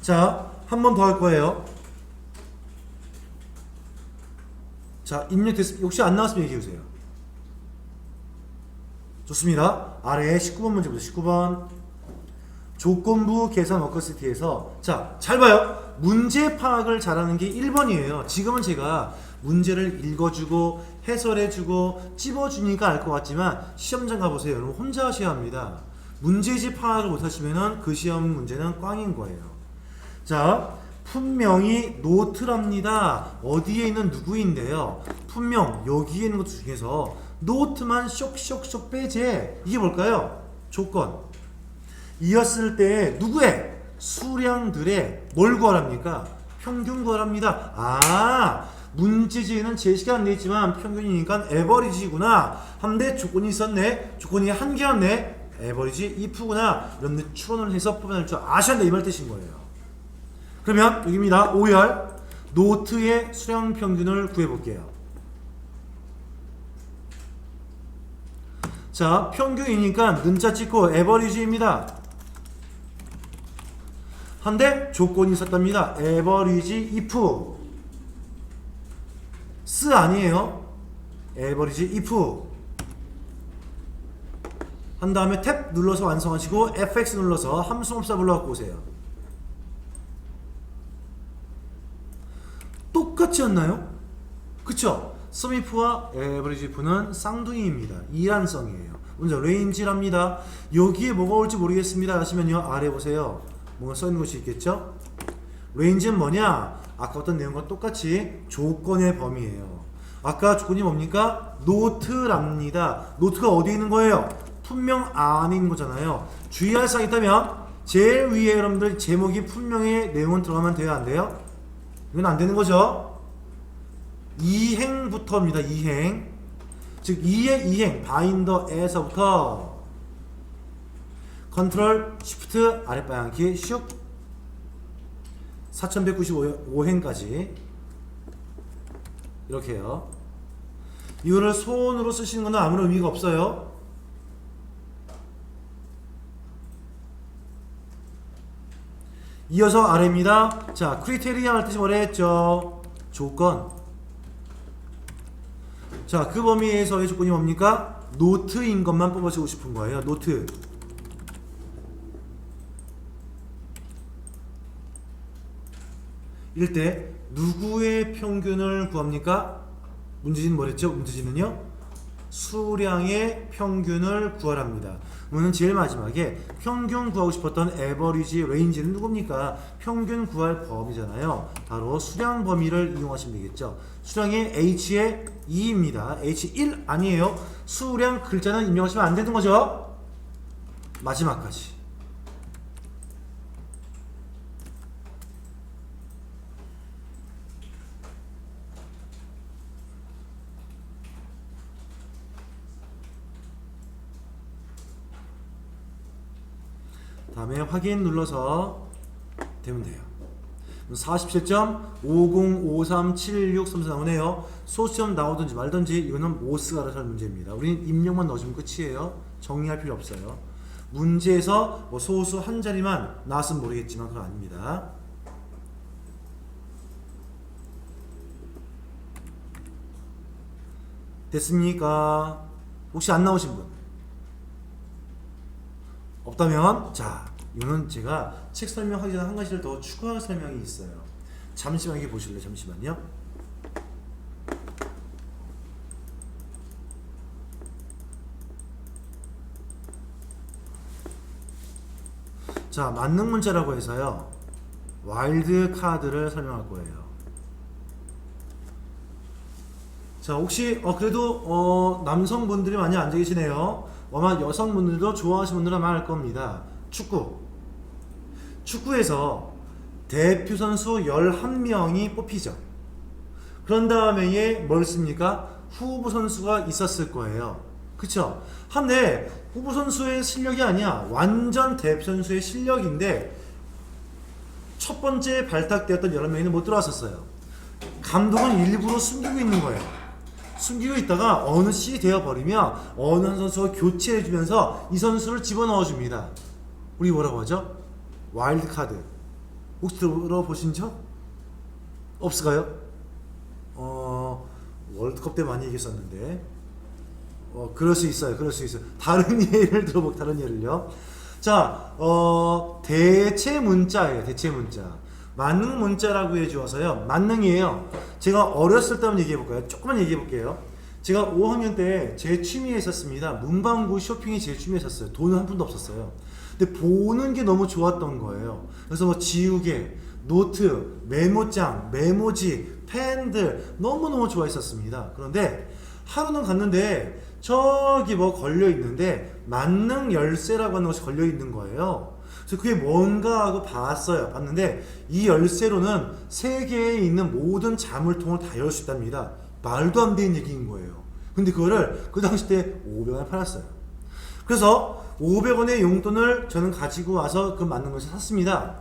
자, 한 번 더 할 거예요. 자, 입력됐습니다. 혹시 안 나왔으면 얘기해 주세요. 좋습니다. 아래 19번 문제 보세요. 19번. 조건부 계산 워커시티에서 자, 잘 봐요. 문제 파악을 잘하는 게 1번이에요. 지금은 제가 문제를 읽어주고 해설해주고 찝어주니까 알 것 같지만 시험장 가보세요. 여러분 혼자 하셔야 합니다. 문제집 파악을 못하시면 그 시험 문제는 꽝인 거예요. 자, 분명히 노트랍니다. 어디에 있는 누구인데요. 분명 여기에 있는 것 중에서 노트만 쇽쇽쇽 빼제. 이게 뭘까요? 조건. 이었을 때 누구의? 수량들의 뭘 구하랍니까? 평균 구하랍니다. 아, 문제지에는 제시가 안 되어있지만 평균이니까 에버리지구나. 한데 조건이 있었네. 조건이 한 개였네. 에버리지 if구나. 이런 추론을 해서 표현할 줄 아셔야 한다. 이 말 뜻인 거예요. 그러면 여기입니다. 5열 노트의 수량 평균을 구해볼게요. 자, 평균이니까 는자 찍고 에버리지입니다. 한데 조건이 있었답니다. 에버리지 if 쓰 아니에요. 에버리지 if 한 다음에 탭 눌러서 완성하시고 fx 눌러서 함수업사 불러갖고 오세요. 똑같지 않나요? 그쵸? sum if와 average if는 쌍둥이입니다. 이란성이에요. 먼저 range랍니다. 여기에 뭐가 올지 모르겠습니다 하시면요 아래 보세요. 뭔가 써있는 것이 있겠죠? range는 뭐냐? 아까 어떤 내용과 똑같이 조건의 범위예요. 아까 조건이 뭡니까? 노트랍니다. 노트가 어디에 있는 거예요? 분명 안에 있는 거잖아요. 주의할 사항이 있다면 제일 위에 여러분들 제목이 분명히 내용은 들어가면 돼요? 안 돼요? 이건 안 되는 거죠. 이행부터입니다. 이행. 즉 2의 이행 바인더에서부터 컨트롤 쉬프트 아랫방향키 슉 4195행까지 이렇게요. 이거를 손으로 쓰시는 건 아무런 의미가 없어요. 이어서 아래입니다. 자, 크리테리아 할 뜻이 뭐라 했죠? 조건. 자, 그 범위에서의 조건이 뭡니까? 노트인 것만 뽑아주고 싶은 거예요. 노트. 이럴 때 누구의 평균을 구합니까? 문제지는 뭐랬죠? 문제지는요? 수량의 평균을 구하랍니다. 문은 제일 마지막에 평균 구하고 싶었던 에버리지 레인지는 누굽니까? 평균 구할 범위잖아요. 바로 수량 범위를 이용하시면 되겠죠. 수량의 H의 2입니다. H1 아니에요. 수량 글자는 입력하시면 안 되는 거죠. 마지막까지. 다음에 확인 눌러서 되면 돼요. 47.50537634 나오네요. 소수점 나오든지 말든지 이거는 모스가 알아서 할 문제입니다. 우리는 입력만 넣어주면 끝이에요. 정리할 필요 없어요. 문제에서 뭐 소수 한 자리만 나왔으면 모르겠지만 그건 아닙니다. 됐습니까? 혹시 안 나오신 분? 없다면 자 이거는 제가 책 설명하기 전에 한 가지를 더 추가 설명이 있어요. 잠시만 이게 보실래요? 잠시만요. 자 만능 문자라고 해서요 와일드 카드를 설명할 거예요. 자 혹시 그래도 남성분들이 많이 앉아 계시네요. 아마 여성분들도 좋아하시는 분들은 많을 겁니다. 축구에서 대표 선수 11명이 뽑히죠. 그런 다음에 뭘 씁니까? 후보 선수가 있었을 거예요. 그쵸? 한데 후보 선수의 실력이 아니야. 완전 대표 선수의 실력인데 첫 번째 발탁되었던 11명이 못 들어왔었어요. 감독은 일부러 숨기고 있는 거예요. 숨기고 있다가 어느 시 되어버리면 어느 한 선수가 교체해주면서 이 선수를 집어넣어줍니다. 우리 뭐라고 하죠? 와일드카드. 혹시 들어보신 적? 없을까요? 월드컵 때 많이 얘기했었는데 그럴 수 있어요. 다른 예를 다른 예를요. 자, 대체 문자예요. 대체 문자. 만능 문자라고 해주어서요. 만능이에요. 제가 어렸을 때 한번 얘기해볼까요? 조금만 얘기해볼게요. 제가 5학년 때 제 취미에 있었습니다. 문방구 쇼핑이 제 취미였었어요. 돈은 한 푼도 없었어요. 근데 보는 게 너무 좋았던 거예요. 그래서 뭐 지우개, 노트, 메모장, 메모지, 펜들 너무너무 좋아했었습니다. 그런데 하루는 갔는데 저기 뭐 걸려있는데 만능 열쇠라고 하는 것이 걸려있는 거예요. 그래서 그게 뭔가 하고 봤는데 이 열쇠로는 세계에 있는 모든 자물통을 다 열 수 있답니다. 말도 안 되는 얘기인 거예요. 근데 그거를 그 당시 때 500원에 팔았어요. 그래서 500원의 용돈을 저는 가지고 와서 그 만능 열쇠 샀습니다.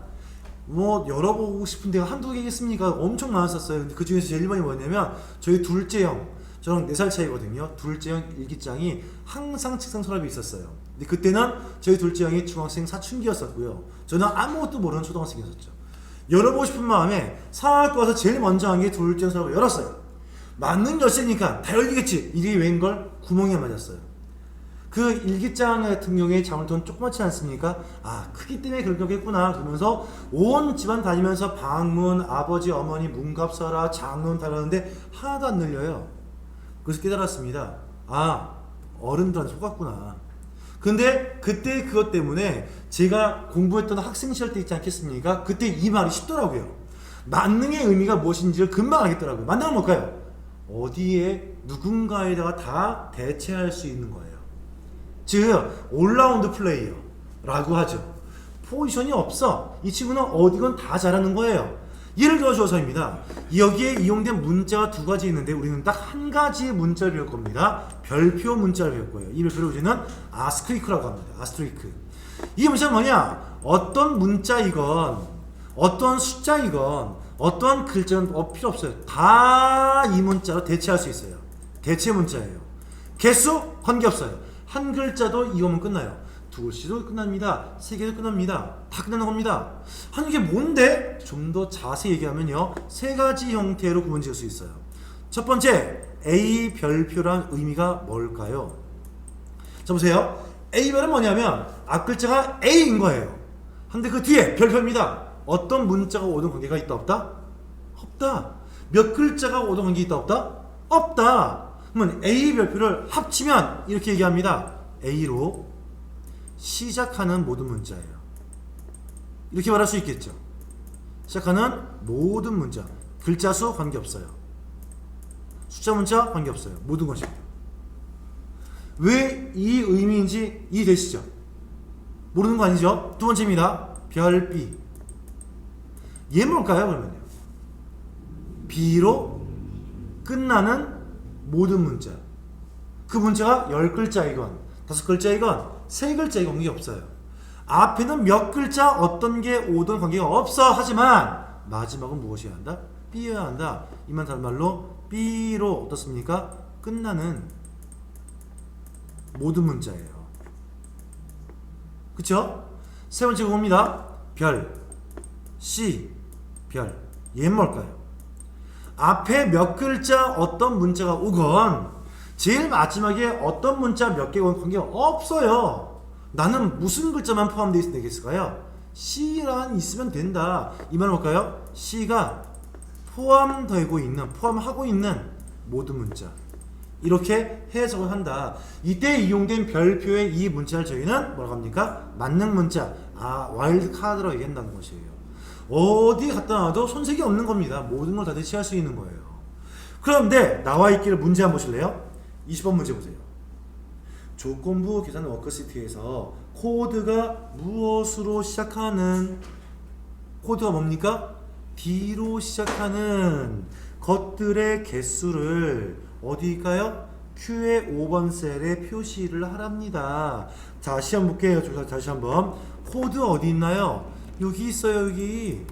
뭐 열어보고 싶은 데가 한두 개겠습니까? 엄청 많았었어요. 근데 그 중에서 제일 많이 뭐였냐면 저희 둘째 형, 저랑 4살 차이거든요. 둘째 형 일기장이 항상 책상 서랍에 있었어요. 근데 그때는 저희 둘째 형이 중학생 사춘기였었고요. 저는 아무것도 모르는 초등학생이었죠. 열어보고 싶은 마음에 사갖고 와서 제일 먼저 한 게 둘째 형 서랍을 열었어요. 만능 열쇠니까 다 열리겠지. 이게 웬걸? 구멍이 맞았어요. 그 일기장 같은 경우에 자물통은 조그맣지 않습니까? 아, 크기 때문에 그렇겠구나. 그러면서 온 집안 다니면서 방문, 아버지, 어머니, 문갑 서라, 장론 다루는데 하나도 안 늘려요. 그래서 깨달았습니다. 아, 어른들한테 속았구나. 근데 그때 그것 때문에 제가 공부했던 학생 시절 때 있지 않겠습니까? 그때 이 말이 쉽더라고요. 만능의 의미가 무엇인지를 금방 알겠더라고요. 만능은 뭘까요? 어디에 누군가에다가 다 대체할 수 있는 거예요. 즉 올라운드 플레이어라고 하죠. 포지션이 없어. 이 친구는 어디건 다 잘하는 거예요. 예를 들어줘서입니다. 여기에 이용된 문자가 두 가지 있는데 우리는 딱 한 가지의 문자를 배울 겁니다. 별표 문자를 배울 거예요. 이 별표를 우리는 아스트리크라고 합니다. 아스트리크. 이 문자는 뭐냐? 어떤 문자이건 어떤 숫자이건 어떤 글자는 필요 없어요. 다 이 문자로 대체할 수 있어요. 대체 문자예요. 개수 관계없어요. 한 글자도 이거면 끝나요. 두 글씨도 끝납니다. 세 개도 끝납니다. 다 끝나는 겁니다. 아니 이게 뭔데? 좀 더 자세히 얘기하면요. 세 가지 형태로 구분 지을 수 있어요. 첫 번째, A 별표란 의미가 뭘까요? 자 보세요. A 별은 뭐냐면 앞글자가 A인 거예요. 근데 그 뒤에 별표입니다. 어떤 문자가 오든 관계가 있다 없다? 없다. 몇 글자가 오든 관계 있다 없다? 없다. 그러면 A 별표를 합치면 이렇게 얘기합니다. A로 시작하는 모든 문자예요. 이렇게 말할 수 있겠죠. 시작하는 모든 문자. 글자 수 관계없어요. 숫자 문자 관계없어요. 모든 것입니다. 왜 이 의미인지 이해되시죠? 모르는 거 아니죠? 두 번째입니다. 별 B. 얘 뭘까요 그러면요? B로 끝나는 모든 문자. 그 문자가 10글자이건 5글자이건 3글자이건 관계 없어요. 앞에는 몇 글자 어떤 게 오든 관계가 없어. 하지만 마지막은 무엇이어야 한다? B여야 한다. 이만 다른 말로 B로 어떻습니까? 끝나는 모든 문자예요. 그쵸? 세 번째 그겁니다. 별 C 별. 얘는 뭘까요? 앞에 몇 글자 어떤 문자가 오건 제일 마지막에 어떤 문자 몇 개가 오건 관계가 없어요. 나는 무슨 글자만 포함되어 있으면 되겠을까요? C란 있으면 된다. 이 말은 뭘까요? C가 포함되고 있는, 포함하고 있는 모든 문자. 이렇게 해석을 한다. 이때 이용된 별표의 이 문자를 저희는 뭐라고 합니까? 만능 문자, 와일드 카드라고 얘기한다는 것이에요. 어디 갖다 놔도 손색이 없는 겁니다. 모든 걸 다 대체할 수 있는 거예요. 그런데 나와 있기를 문제 한번 보실래요? 20번 문제 보세요. 조건부 계산 워크시트에서 코드가 무엇으로 시작하는, 코드가 뭡니까? D로 시작하는 것들의 개수를 어디일까요? Q의 5번 셀에 표시를 하랍니다. 자, 시험 볼게요. 다시 한번. 코드 어디 있나요? 여기 있어요. 여기.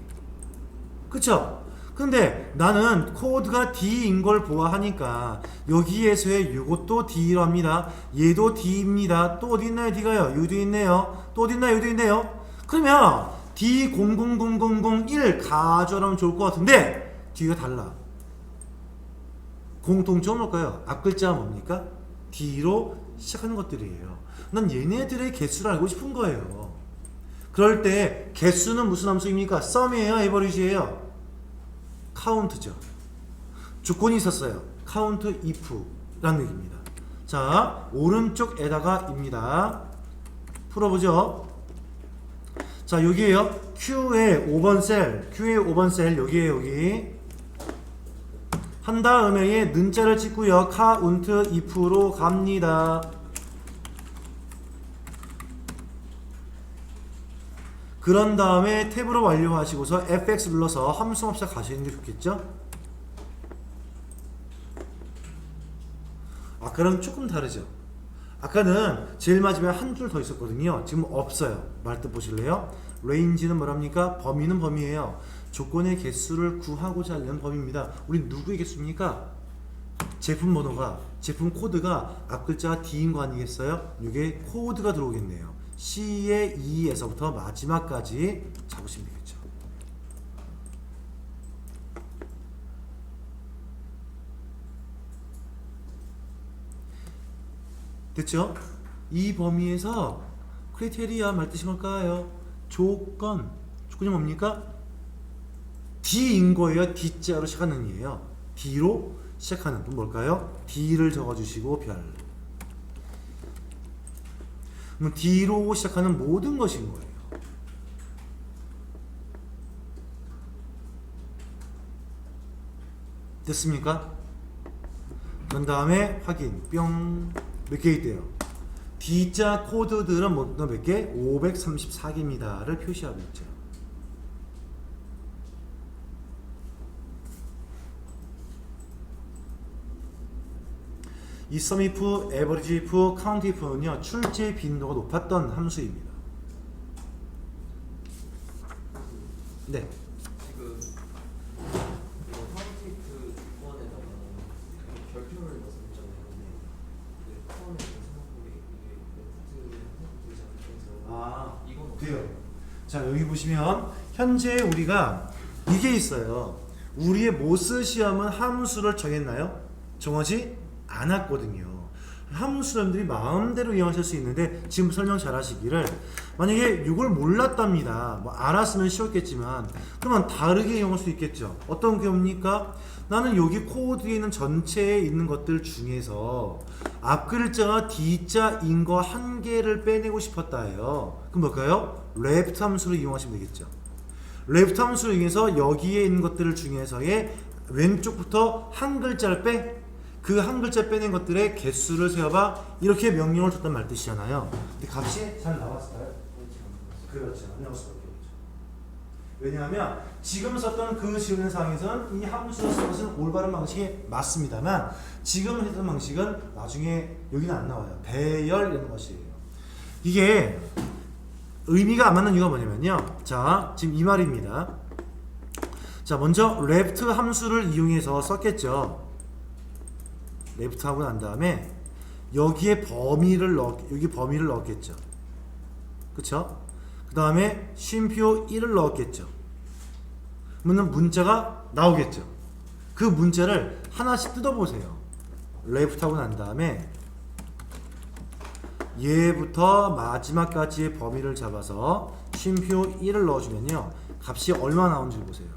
그쵸? 근데 나는 코드가 D인 걸 보아하니까 여기에서의 이것도 D로 합니다. 얘도 D입니다. 또 어디 있나요? D가요. 여기도 있네요. 또 어디 있나요? 여기도 있네요. 그러면 D000001 가져오면 좋을 것 같은데 D가 달라. 공통점은 뭘까요? 앞글자가 뭡니까? D로 시작하는 것들이에요. 난 얘네들의 개수를 알고 싶은 거예요. 그럴 때 개수는 무슨 함수입니까? sum이에요? average예요? count죠. 조건이 있었어요. count if라는 얘기입니다. 자, 오른쪽에다가 입니다. 풀어보죠. 자, 여기에요. Q의 5번 셀 여기에요. 여기 한 다음에 는자를 찍고요. count if로 갑니다. 그런 다음에 탭으로 완료하시고서 fx 눌러서 함수합사 가시는 게 좋겠죠? 아까랑 조금 다르죠? 아까는 제일 마지막에 한 줄 더 있었거든요. 지금 없어요. 말뜻 보실래요? range는 뭐랍니까? 범위는 범위예요. 조건의 개수를 구하고자 하는 범위입니다. 우리 누구의 개수입니까? 제품 번호가, 제품 코드가 앞글자가 D인 거 아니겠어요? 이게 코드가 들어오겠네요. C의 2에서부터 마지막까지 잡으시면 되겠죠. 됐죠? 이 범위에서 크리테리아 말 뜻이 뭘까요? 조건이 뭡니까? D인 거예요. D자로 시작하는 이에요. D로 시작하는 건 뭘까요? D를 적어주시고 별. 그럼 D로 시작하는 모든 것인 거예요. 됐습니까? 그런 다음에 확인 뿅. 몇 개 있대요? D자 코드들은 몇 개? 534개입니다를 표시하고 있죠. 이 sumif, averageif, countif는요 출제 빈도가 높았던 함수입니다. 네. 지금 카운티프 조건에다가 별표를 넣었잖아요. 근데 처음에 생각보다 이게 레프트 작성해서 이건 어떻게 돼요. 자, 여기 보시면 현재 우리가 이게 있어요. 우리의 모스 시험은 함수를 정했나요? 정하지 않았거든요. 함수들이 마음대로 이용하실 수 있는데 지금 설명 잘 하시기를, 만약에 이걸 몰랐답니다. 뭐 알았으면 쉬웠겠지만 그러면 다르게 이용할 수 있겠죠. 어떤 경우입니까? 나는 여기 코드에 있는 전체에 있는 것들 중에서 앞 글자가 D자인 거 한 개를 빼내고 싶었다 해요. 그럼 뭘까요? left 함수를 이용하시면 되겠죠. left 함수를 이용해서 여기에 있는 것들 중에서의 왼쪽부터 한 글자를 그 한 글자 빼낸 것들의 개수를 세어봐, 이렇게 명령을 줬단 말 뜻이잖아요. 근데 값이 잘 나왔을까요? 그렇죠. 안 나올 수밖에 없죠. 왜냐하면 지금 썼던 그 지우는 상황에서는 이 함수를 쓴 것은 올바른 방식이 맞습니다만 지금 했던 방식은 나중에 여기는 안 나와요. 배열이라는 것이에요. 이게 의미가 안 맞는 이유가 뭐냐면요. 자, 지금 이 말입니다. 자, 먼저 left 함수를 이용해서 썼겠죠. left 하고 난 다음에 여기에 여기 범위를 넣었겠죠. 그쵸? 그 다음에 쉼표 1을 넣었겠죠. 그러면 문자가 나오겠죠. 그 문자를 하나씩 뜯어보세요. left 하고 난 다음에 얘부터 마지막까지의 범위를 잡아서 쉼표 1을 넣어주면요, 값이 얼마 나오는지 보세요.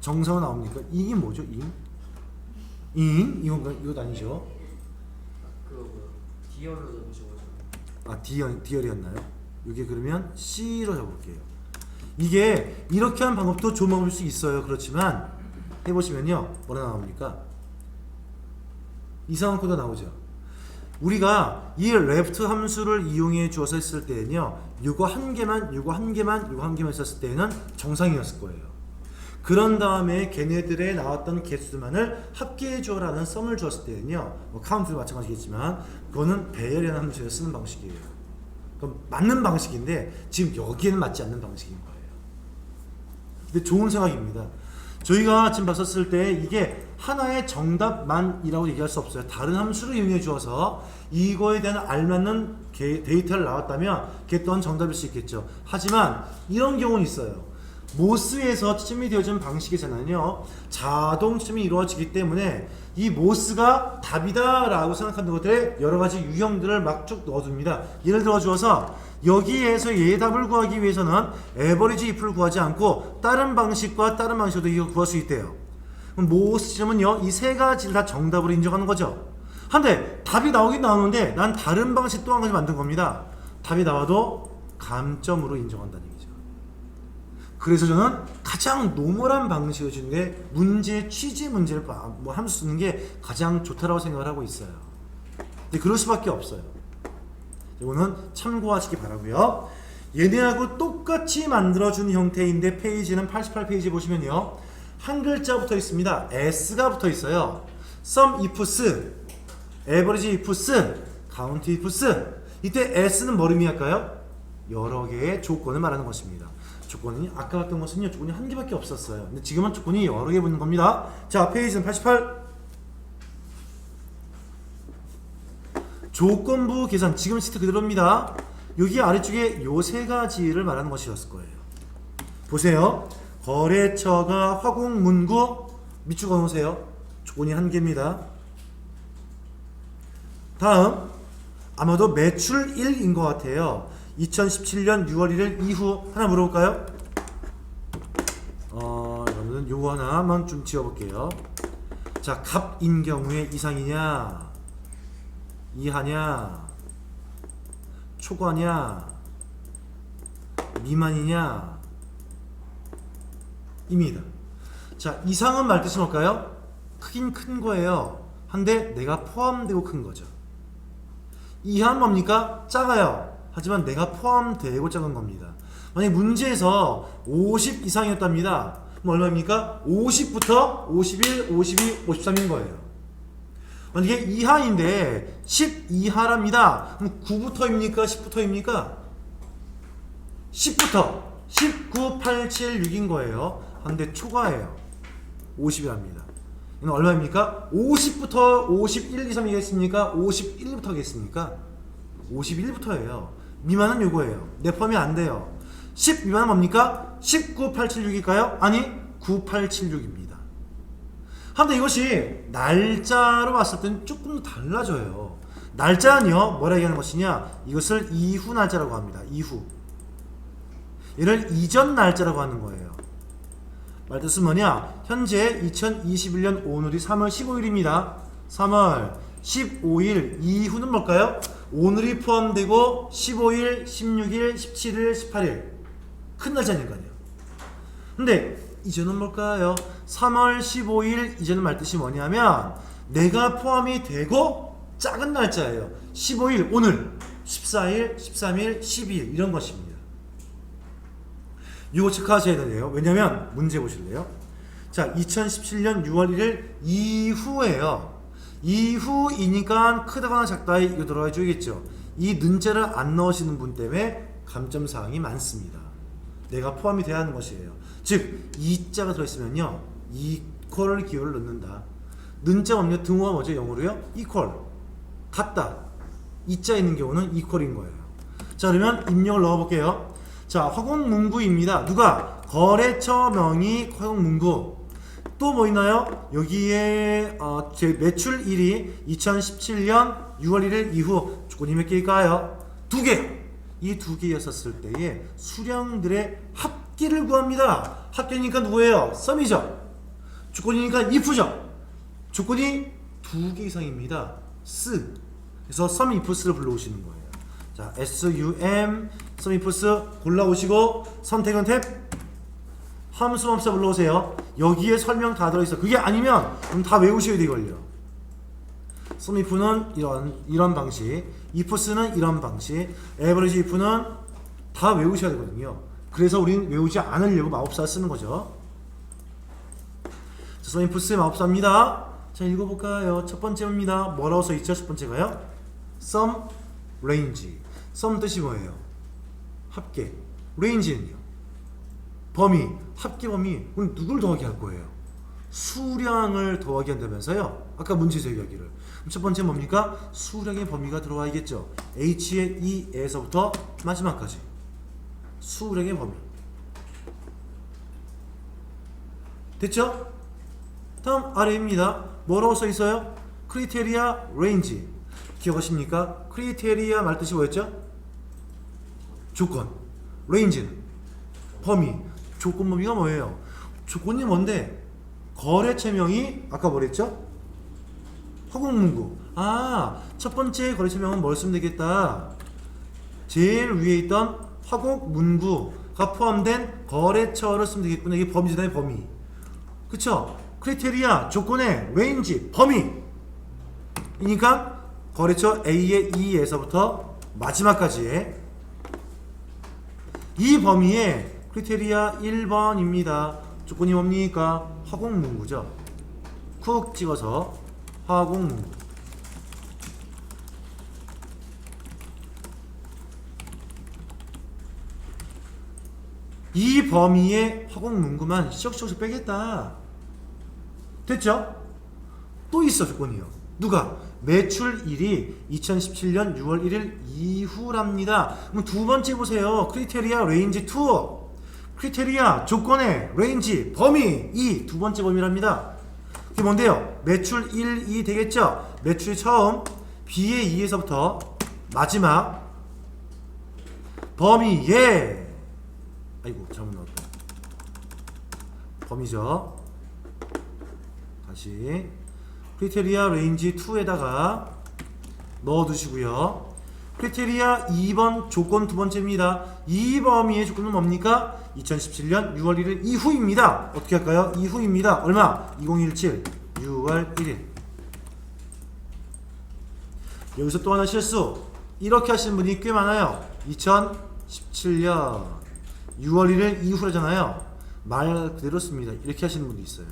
정사가 나옵니까? 이게 뭐죠? 이건 아니죠. 디얼로 적으셔가지고. 아, 디얼이었나요? 이게 그러면 C로 적을게요. 이게 이렇게 하는 방법도 좋은 방법일 수 있어요. 그렇지만 해보시면요, 뭐라 나옵니까? 이상한 코드 나오죠. 우리가 이 left 함수를 이용해 주어서 했을 때는요, 이거 한 개만 썼을 때는 정상이었을 거예요. 그런 다음에 걔네들의 나왔던 개수만을 합계해 주어라는 썸을 주었을 때는요, 뭐 카운트도 마찬가지겠지만 그거는 배열이라는 함수에 쓰는 방식이에요. 그럼 맞는 방식인데 지금 여기에는 맞지 않는 방식인 거예요. 근데 좋은 생각입니다. 저희가 지금 봤었을 때 이게 하나의 정답만이라고 얘기할 수 없어요. 다른 함수를 이용해 주어서 이거에 대한 알맞는 데이터를 나왔다면 그게 또한 정답일 수 있겠죠. 하지만 이런 경우는 있어요. 모스에서 추첨이 되어진 방식에서는요, 자동 추첨이 이루어지기 때문에 이 모스가 답이다 라고 생각하는 것들의 여러가지 유형들을 막 쭉 넣어둡니다. 예를 들어 주어서 여기에서 얘의 답을 구하기 위해서는 에버리지 if를 구하지 않고 다른 방식과 다른 방식으로 이거 구할 수 있대요. 그럼 모스 추첨은요, 이 세 가지를 다 정답으로 인정하는 거죠. 한데 답이 나오긴 나오는데 난 다른 방식 또 한 가지 만든 겁니다. 답이 나와도 감점으로 인정한다는 얘기죠. 그래서 저는 가장 노멀한 방식을 주는 게 문제 취지 문제를 뭐 함수 쓰는 게 가장 좋다라고 생각을 하고 있어요. 근데 그럴 수밖에 없어요. 이거는 참고하시기 바라고요. 얘네하고 똑같이 만들어준 형태인데 페이지는 88페이지 보시면요, 한 글자 붙어 있습니다. S가 붙어 있어요. sum ifs, average ifs, count ifs. 이때 S는 뭘 의미할까요? 여러 개의 조건을 말하는 것입니다. 조건이 아까 봤던 것은요, 조건이 한 개밖에 없었어요. 근데 지금은 조건이 여러 개 붙는 겁니다. 자, 페이지는 88. 조건부 계산, 지금 시트 그대로입니다. 여기 아래쪽에 요 세 가지를 말하는 것이었을 거예요. 보세요. 거래처가 화공문구 밑줄 그어놓으세요. 조건이 한 개입니다. 다음, 아마도 매출 1인 것 같아요. 2017년 6월 1일 이후 하나 물어볼까요? 여러분은 요거 하나만 좀 지워볼게요. 자, 갑인 경우에 이상이냐, 이하냐, 초과냐, 미만이냐, 입니다. 자, 이상은 말 뜻이 뭘까요? 크긴 큰 거예요. 한데 내가 포함되고 큰 거죠. 이하는 뭡니까? 작아요. 하지만 내가 포함되고 작은 겁니다. 만약 문제에서 50 이상이었답니다. 그럼 얼마입니까? 50부터 51, 52, 53인 거예요. 만약에 이하인데 10 이하랍니다. 그럼 9부터입니까? 10부터입니까? 10부터 19, 8, 7, 6인 거예요. 한데 초과예요. 50이랍니다. 이건 얼마입니까? 50부터 51 이상이겠습니까? 51부터 겠습니까? 51부터예요. 미만은 요거예요. 내 포함이 안 돼요. 10 미만은 뭡니까? 19, 8, 7, 6일까요? 아니, 9, 8, 7, 6입니다. 한데 이것이 날짜로 봤을 때는 조금 달라져요. 날짜는요, 뭐라 얘기하는 것이냐? 이것을 이후 날짜라고 합니다. 이후. 얘를 이전 날짜라고 하는 거예요. 말뜻은 뭐냐? 현재 2021년 오늘이 3월 15일입니다. 3월 15일 이후는 뭘까요? 오늘이 포함되고 15일, 16일, 17일, 18일 큰 날짜니까요. 근데 이전은 뭘까요? 3월 15일 이전은 말뜻이 뭐냐면 내가 포함이 되고 작은 날짜예요. 15일 오늘, 14일, 13일, 12일 이런 것입니다. 이거 체크하셔야 되네요. 왜냐면 문제 보실래요? 자, 2017년 6월 1일 이후에요. 이후이니까 크다거나 작다 이거 들어가 줘야겠죠. 이 는자를 안 넣으시는 분 때문에 감점사항이 많습니다. 내가 포함이 돼야 하는 것이에요. 즉 이자가 들어있으면요 이퀄 기호를 넣는다. 는자 없는 등호가 뭐죠? 영어로요? 이퀄 같다. 이자 있는 경우는 이퀄인 거예요. 자, 그러면 입력을 넣어볼게요. 자, 화공문구입니다. 누가? 거래처 명의 화공문구. 또 뭐 있나요? 여기에 제 매출일이 2017년 6월 1일 이후 조건이 몇 개일까요? 2개. 이 2개였었을 때에 수량들의 합계를 구합니다. 합계니까 누구예요? 썸이죠. 조건이니까 if죠. 조건이 2개 이상입니다. s. 그래서 sum ifs를 불러오시는 거예요. 자, sum sum ifs 골라오시고 선택은 탭. 함수함수 불러오세요. 여기에 설명 다 들어있어. 그게 아니면 그럼 다 외우셔야 되걸요. sum if는 이런 방식, ifs는 이런 방식, average if는 다 외우셔야 되거든요. 그래서 우리는 외우지 않으려고 마법사 쓰는 거죠. 자, sum ifs의 마법사입니다. 자, 읽어볼까요? 첫 번째입니다. 뭐라고 써있죠? 첫 번째가요? sum range. sum 뜻이 뭐예요? 합계. range는요? 범위. 합계 범위. 오늘 누굴 더하기 할 거예요? 수량을 더하기 한다면서요? 아까 문제에서 얘기하기를. 첫 번째 뭡니까? 수량의 범위가 들어와야겠죠. H의 E에서부터 마지막까지. 수량의 범위. 됐죠? 다음 아래입니다. 뭐라고 써 있어요? 크리테리아 레인지. 기억하십니까? 크리테리아 말뜻이 뭐였죠? 조건. 레인지는 범위. 조건 범위가 뭐예요? 조건이 뭔데? 거래처명이 아까 뭐랬죠? 화공문구. 아, 첫 번째 거래처명은 뭘 쓰면 되겠다. 제일 위에 있던 화공문구가 포함된 거래처를 쓰면 되겠구나. 이게 범위잖아요, 범위. 그쵸? 크리테리아, 조건의 레인지, 범위. 이니까 거래처 A의 E에서부터 마지막까지의 이 범위에 크리테리아 1번입니다. 조건이 뭡니까? 화공문구죠. 쿡 찍어서 화공문구. 이 범위의 화공문구만 쏙쏙 빼겠다. 됐죠? 또 있어 조건이요. 누가? 매출일이 2017년 6월 1일 이후랍니다. 그럼 두 번째 보세요. 크리테리아 레인지 2. 크리테리아 조건의 레인지 범위 2. 두 번째 범위랍니다. 그게 뭔데요? 매출 1, 2 되겠죠? 매출이 처음 B의 2에서부터 마지막 범위 예. 아이고 잘못 나왔다. 범위죠. 다시 크리테리아 레인지 2에다가 넣어두시고요. 크리테리아 2번 조건 두 번째입니다. 이 범위의 조건은 뭡니까? 2017년 6월 1일 이후입니다. 어떻게 할까요? 이후입니다. 얼마? 2017 6월 1일. 여기서 또 하나 실수. 이렇게 하시는 분이 꽤 많아요. 2017년 6월 1일 이후라잖아요. 말 그대로 씁니다. 이렇게 하시는 분도 있어요.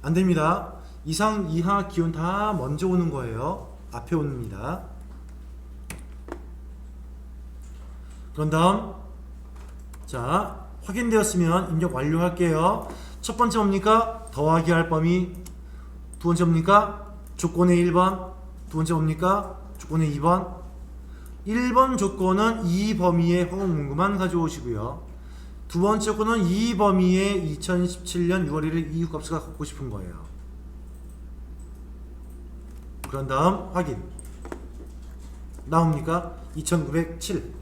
안됩니다. 이상 이하 기온 다 먼저 오는 거예요. 앞에 옵니다. 그런 다음 자 확인되었으면 입력 완료할게요. 첫 번째 뭡니까? 더하기 할 범위. 두 번째 뭡니까? 조건의 1번. 두 번째 뭡니까? 조건의 2번. 1번 조건은 이 범위의 화공문구만 가져오시고요. 두 번째 조건은 이 범위의 2017년 6월 1일 이유값수가 갖고 싶은 거예요. 그런 다음 확인. 나옵니까? 2907.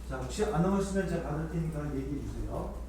자, 혹시 안 나오시면 제가 받을 테니까 얘기해 주세요.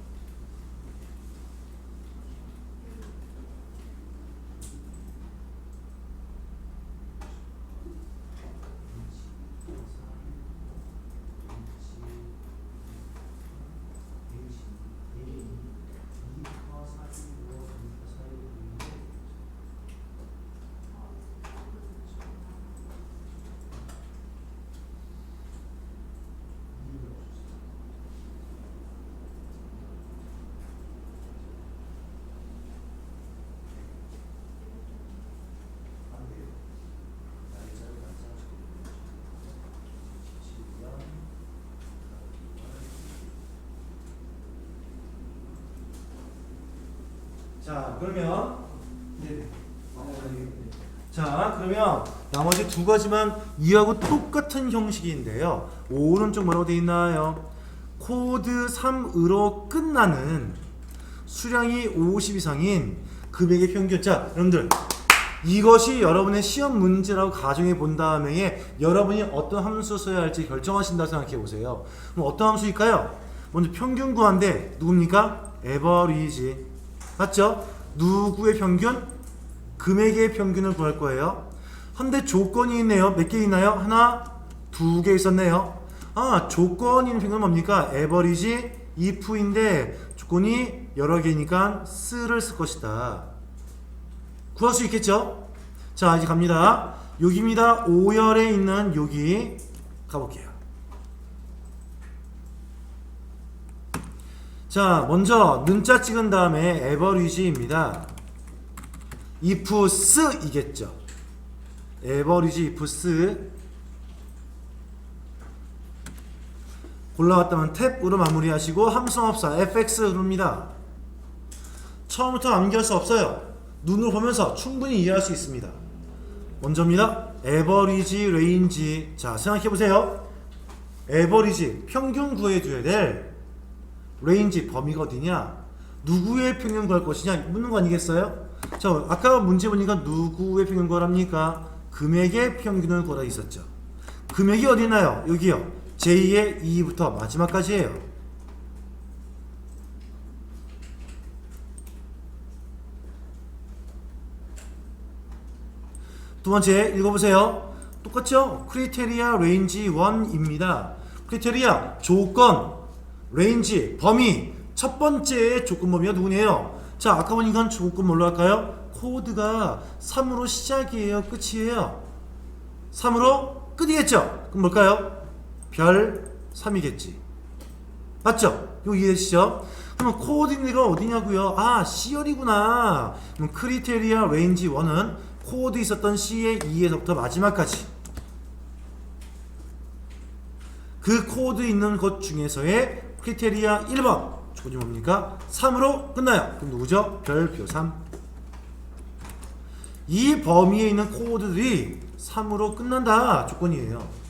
자, 그러면 자, 그러면 나머지 두 가지만 이하고 똑같은 형식인데요. 오른쪽 뭐라고 되어 있나요? 코드 3으로 끝나는 수량이 50 이상인 금액의 평균. 자, 여러분들 이것이 여러분의 시험 문제라고 가정해 본 다음에 여러분이 어떤 함수 써야 할지 결정하신다고 생각해 보세요. 그럼 어떤 함수일까요? 먼저 평균 구한데 누굽니까? 에버리지. 맞죠? 누구의 평균? 금액의 평균을 구할 거예요. 한데 조건이 있네요. 몇 개 있나요? 하나, 두 개 있었네요. 아, 조건이 있는 평균은 뭡니까? 에버리지 if인데 조건이 여러 개니까 s를 쓸 것이다. 구할 수 있겠죠? 자, 이제 갑니다. 여기입니다. 5열에 있는 여기 가볼게요. 자, 먼저 는자 찍은 다음에 에버리지입니다. if s 이겠죠. 에버리지 if s 골라왔다면 탭으로 마무리하시고 함수합사 fx 누릅니다. 처음부터 암기할 수 없어요. 눈으로 보면서 충분히 이해할 수 있습니다. 먼저입니다. 에버리지 레인지. 자, 생각해보세요. 에버리지 평균 구해줘야 될 레인지 범위가 어디냐? 누구의 평균 구할 것이냐? 묻는 거 아니겠어요? 자, 아까 문제 보니까 누구의 평균 구하랍니까? 금액의 평균을 구하라 있었죠. 금액이 어디 있나요? 여기요. j-의 2부터 마지막까지예요. 두 번째 읽어보세요. 똑같죠? 크리테리아 레인지 1입니다. 크리테리아 조건, 레인지 범위. 첫 번째 조건 범위가 누구네요? 자, 아까 보니까 조건 뭘로 할까요? 코드가 3으로 시작이에요? 끝이에요? 3으로 끝이겠죠? 그럼 뭘까요? 별 3이겠지. 맞죠? 이거 이해되시죠? 그러면 코어디네이터가 어디냐고요? 아, C열이구나. 그럼 크리테리아 레인지 1은 코드 있었던 C의 2에서부터 마지막까지 그 코드 있는 것 중에서의 크리테리아 1번 조건이 뭡니까? 3으로 끝나요. 그럼 누구죠? 별표 3. 이 범위에 있는 코드들이 3으로 끝난다 조건이에요.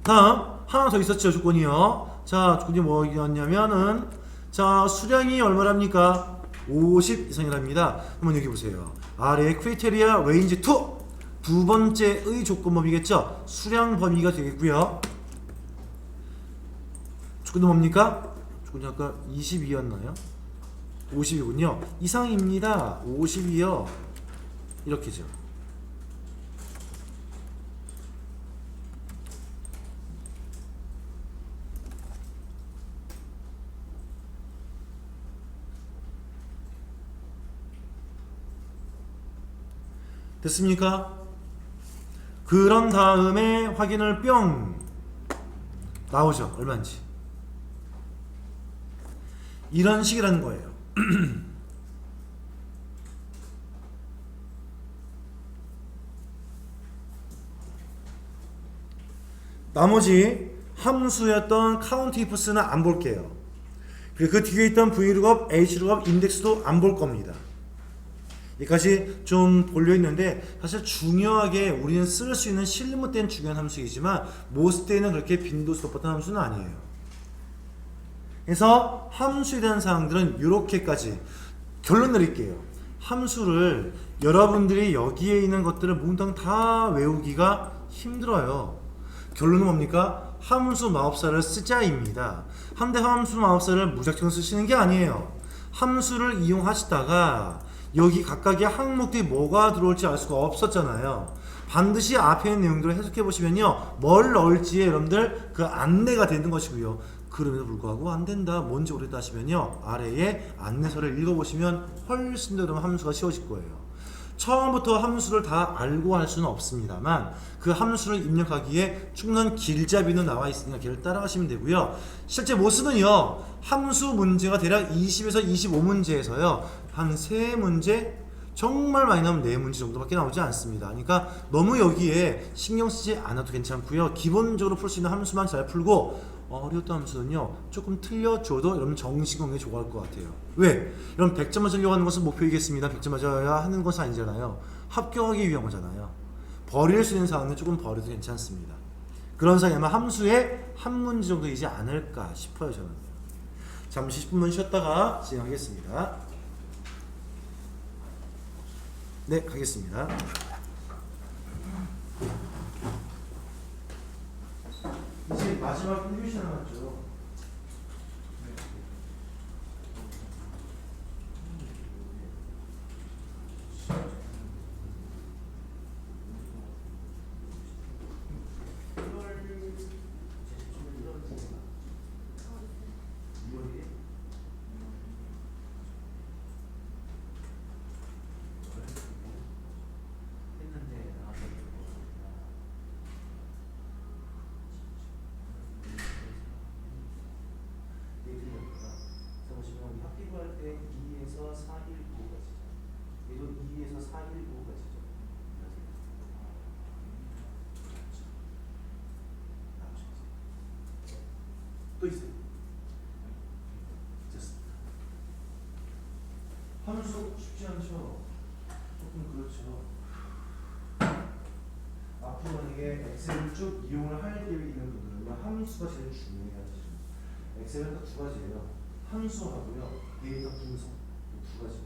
다음 하나 더 있었죠 조건이요. 자, 조건이 뭐였냐면은 자, 수량이 얼마랍니까? 50 이상이랍니다. 그러면 여기 보세요. 아래 크리테리아 레인지 2 두 번째의 조건 범위겠죠. 수량 범위가 되겠고요. 조건은 뭡니까? 조건이 아까 22였나요? 50이군요. 이상입니다. 50이요. 이렇게죠. 됐습니까? 그런 다음에 확인을 뿅 나오죠. 얼마인지. 이런 식이라는 거예요. 나머지 함수였던 count ifs는 안 볼게요. 그리고 그 뒤에 있던 Vlookup, Hlookup, 인덱스도 안 볼 겁니다. 여기까지 좀 볼려 있는데 사실 중요하게 우리는 쓸 수 있는 실무된 중요한 함수이지만 못 쓸 때는 그렇게 빈도수 높았던 함수는 아니에요. 그래서 함수에 대한 사항들은 이렇게까지 결론 내릴게요. 함수를 여러분들이 여기에 있는 것들을 몽땅 다 외우기가 힘들어요. 결론은 뭡니까? 함수 마법사를 쓰자입니다. 한데 함수 마법사를 무작정 쓰시는 게 아니에요. 함수를 이용하시다가 여기 각각의 항목들이 뭐가 들어올지 알 수가 없었잖아요. 반드시 앞에 있는 내용들을 해석해 보시면요, 뭘 넣을지에 여러분들 그 안내가 되는 것이고요. 그럼에도 불구하고 안 된다, 뭔지 모르겠다 하시면요, 아래에 안내서를 읽어보시면 훨씬 더 그러면 함수가 쉬워질 거예요. 처음부터 함수를 다 알고 할 수는 없습니다만 그 함수를 입력하기에 충분한 길잡이는 나와 있으니까 걔를 따라가시면 되고요. 실제 모습은요, 함수 문제가 대략 20에서 25문제에서요 한 3문제, 정말 많이 나오면 4문제 정도밖에 나오지 않습니다. 그러니까 너무 여기에 신경 쓰지 않아도 괜찮고요. 기본적으로 풀 수 있는 함수만 잘 풀고 어려웠던 함수는요 조금 틀려줘도 여러분 정식 공부에 좋아할 것 같아요. 왜? 여러분 100점 맞으려고 하는 것은 목표이겠습니다. 100점 맞아야 하는 것은 아니잖아요. 합격하기 위한 거잖아요. 버릴 수 있는 사항은 조금 버려도 괜찮습니다. 그런 상황이 아마 함수의 한 문제 정도이지 않을까 싶어요. 저는 잠시 10분만 쉬었다가 진행하겠습니다. 네, 가겠습니다. 이제 마지막 1교시 남았죠. 합기부할 때 2에서 419가 지죠. 얘도 2에서 419가 지죠. 또 있어요. 됐습니다. 함수 쉽지 않죠. 조금 그렇죠. 앞으로 만약에 엑셀을 쭉 이용을 할 계획이 있는 분들은 함수가 제일 중요해요. 엑셀은 딱 2가지예요. 함수하고요, 데이터 분석, 2가지.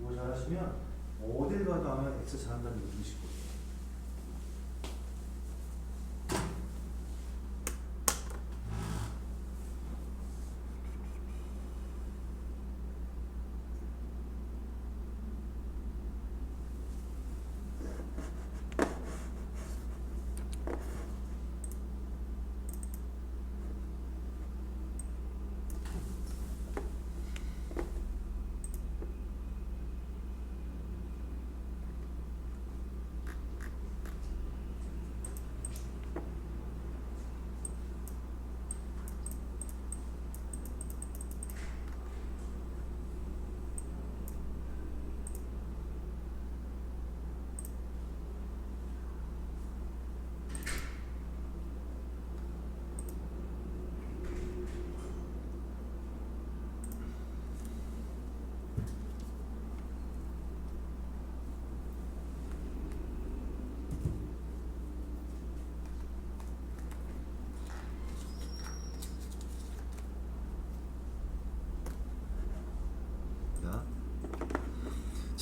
이거 잘하시면 어딜 가도 아마 엑셀 잘한다는 느낌이실 거예요.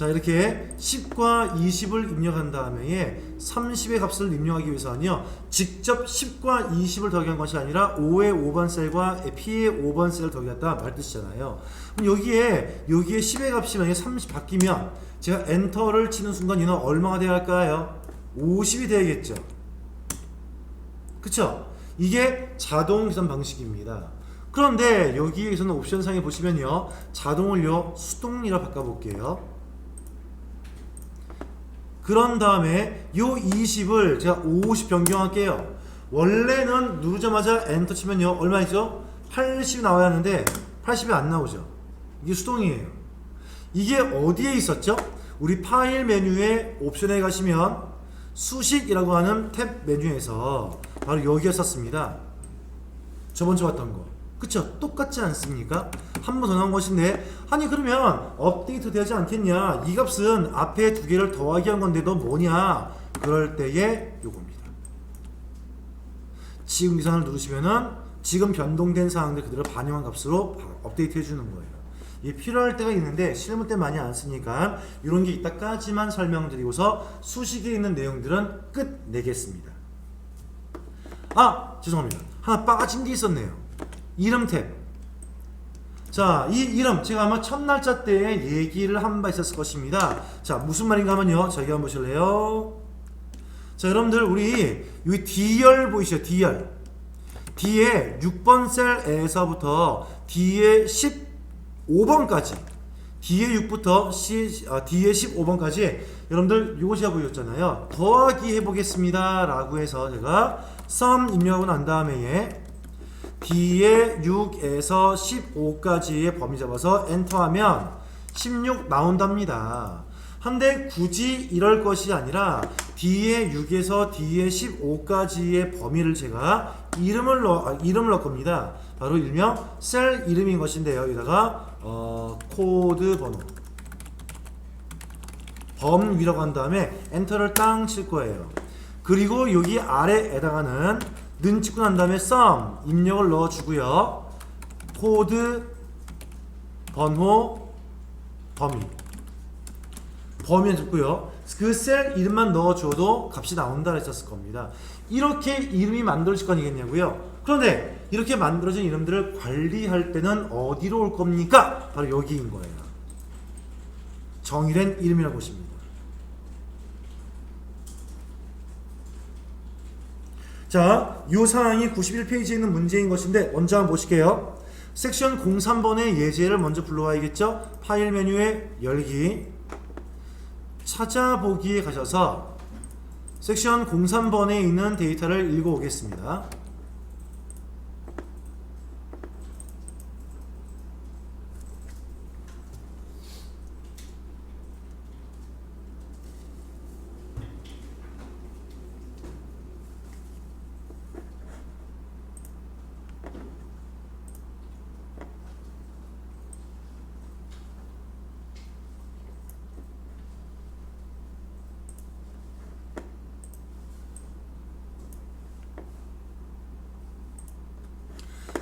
자, 이렇게 10과 20을 입력한 다음에 30의 값을 입력하기 위해서는요, 직접 10과 20을 더한 것이 아니라 5의 5번 셀과 P의 5번 셀을 더했다 말 뜻이잖아요. 그럼 여기에 10의 값이 만약에 30 바뀌면 제가 엔터를 치는 순간 얘는 얼마가 되어야 할까요? 50이 되야겠죠. 그쵸? 이게 자동 계산 방식입니다. 그런데 여기에서는 옵션상에 보시면요, 자동을요 수동이라 바꿔볼게요. 그런 다음에 요 20을 제가 50 변경할게요. 원래는 누르자마자 엔터 치면요 얼마이죠? 80 나와야 하는데 80이 안 나오죠. 이게 수동이에요. 이게 어디에 있었죠? 우리 파일 메뉴에 옵션에 가시면 수식이라고 하는 탭 메뉴에서 바로 여기에 썼습니다. 저번주 봤던 거. 그쵸? 똑같지 않습니까? 한 번 더 나온 것인데, 아니 그러면 업데이트 되지 않겠냐? 이 값은 앞에 두 개를 더하기 한 건데 너 뭐냐? 그럴 때에 요겁니다. 지금 계산을 누르시면은 지금 변동된 사항들 그대로 반영한 값으로 업데이트 해주는 거예요. 이게 필요할 때가 있는데 실무 때 많이 안 쓰니까 이런 게 이따까지만 설명드리고서 수식에 있는 내용들은 끝내겠습니다. 아 죄송합니다. 하나 빠진 게 있었네요. 이름 탭. 자, 이 이름 제가 아마 첫 날짜 때 얘기를 한 바 있었을 것입니다. 자, 무슨 말인가 하면요. 저기 한번 보실래요? 자, 여러분들 우리 여기 D열 보이시죠? D열. D에 6번 셀에서부터 D에 15번까지 D에 6부터 D에 15번까지 여러분들 요거 제가 보여줬잖아요. 더하기 해보겠습니다 라고 해서 제가 sum 입력하고 난 다음에 D에 6에서 15까지의 범위 잡아서 엔터하면 16 나온답니다. 한데 굳이 이럴 것이 아니라 D에 6에서 D에 15까지의 범위를 제가 이름을 넣을 겁니다. 바로 일명 셀 이름인 것인데요. 여기다가 코드 번호 범위라고 한 다음에 엔터를 땅 칠 거예요. 그리고 여기 아래에다가는 는 찍고 난 다음에 sum 입력을 넣어주고요. 코드 번호 범위에 듣고요. 그 셀 이름만 넣어줘도 값이 나온다 했었을 겁니다. 이렇게 이름이 만들어질 거 아니겠냐고요. 그런데 이렇게 만들어진 이름들을 관리할 때는 어디로 올 겁니까? 바로 여기인 거예요. 정의된 이름이라고 보십니다. 자, 이 사항이 91페이지에 있는 문제인 것인데 먼저 한번 보실게요. 섹션 03번의 예제를 먼저 불러와야겠죠? 파일 메뉴에 열기 찾아보기에 가셔서 섹션 03번에 있는 데이터를 읽어오겠습니다.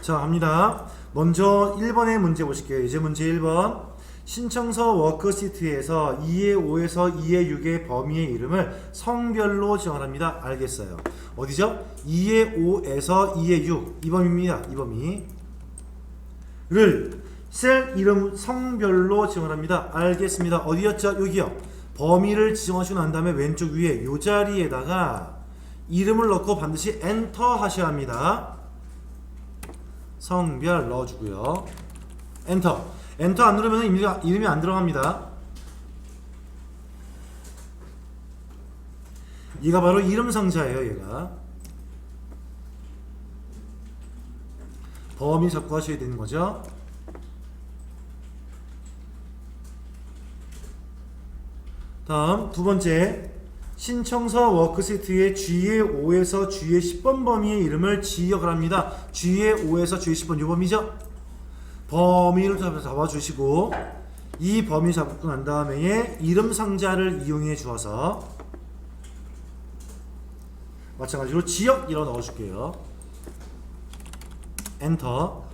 자, 갑니다. 먼저 1번의 문제 보실게요. 이제 문제 1번. 신청서 워크시트에서 2의 5에서 2의 6의 범위의 이름을 성별로 지정합니다. 알겠어요. 어디죠? 2의 5에서 2의 6. 이 범위입니다. 이 범위를 셀 이름 성별로 지정합니다. 알겠습니다. 어디였죠? 여기요. 범위를 지정하시고 난 다음에 왼쪽 위에 이 자리에다가 이름을 넣고 반드시 엔터 하셔야 합니다. 성별 넣어주고요. 엔터. 엔터 안 누르면 이름이 안 들어갑니다. 얘가 바로 이름 상자예요. 얘가 범위 잡고 하셔야 되는 거죠. 다음 두 번째, 신청서 워크시트의 G의 5에서 G의 10번 범위의 이름을 지역을 합니다. G의 5에서 G의 10번 이 범위죠. 범위를 잡아주시고 이 범위 잡고 난 다음에 이름 상자를 이용해 주어서 마찬가지로 지역 이런 넣어줄게요. 엔터.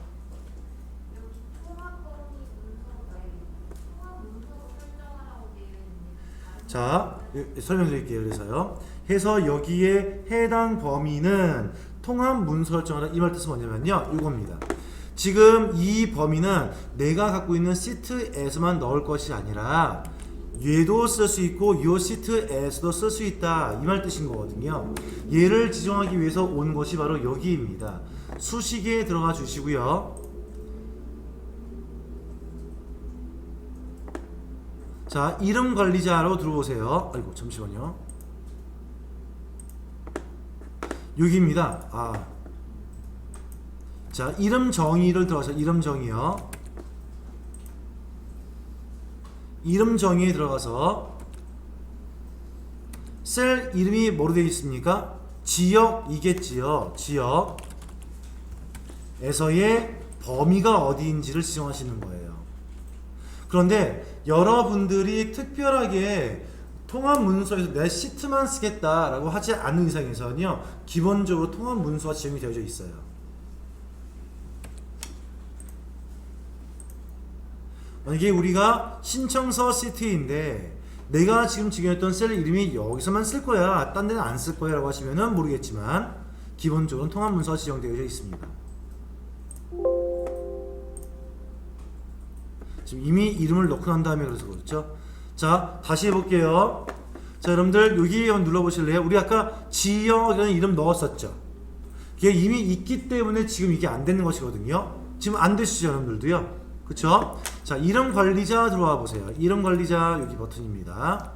자, 설명드릴게요. 그래서요. 해서 여기에 해당 범위는 통합 문서 설정하라. 이 말 뜻은 뭐냐면요. 이겁니다. 지금 이 범위는 내가 갖고 있는 시트에서만 넣을 것이 아니라 얘도 쓸 수 있고 이 시트에서도 쓸 수 있다. 이 말 뜻인 거거든요. 얘를 지정하기 위해서 온 것이 바로 여기입니다. 수식에 들어가 주시고요. 자, 이름 관리자로 들어오세요. 아이고, 잠시만요. 여기입니다. 자, 이름 정의를 들어가서 이름 정의요. 이름 정의에 들어가서 셀 이름이 뭐로 되어 있습니까? 지역이겠지요. 지역에서의 범위가 어디인지를 지정하시는 거예요. 그런데 여러분들이 특별하게 통합 문서에서 내 시트만 쓰겠다라고 하지 않는 이상에서는요, 기본적으로 통합 문서가 지정이 되어져 있어요. 만약에 우리가 신청서 시트인데 내가 지금 지정했던 셀 이름이 여기서만 쓸 거야, 딴 데는 안 쓸 거야 라고 하시면은 모르겠지만 기본적으로 통합 문서가 지정되어 있습니다. 지금 이미 이름을 넣고 난 다음에 그래서 그렇죠. 자, 다시 해볼게요. 자, 여러분들 여기 한번 눌러보실래요? 우리 아까 지역이라는 이름 넣었었죠. 이게 이미 있기 때문에 지금 이게 안 되는 것이거든요. 지금 안 되시죠, 여러분들도요. 그쵸? 자, 이름 관리자 들어와 보세요. 이름 관리자 여기 버튼입니다.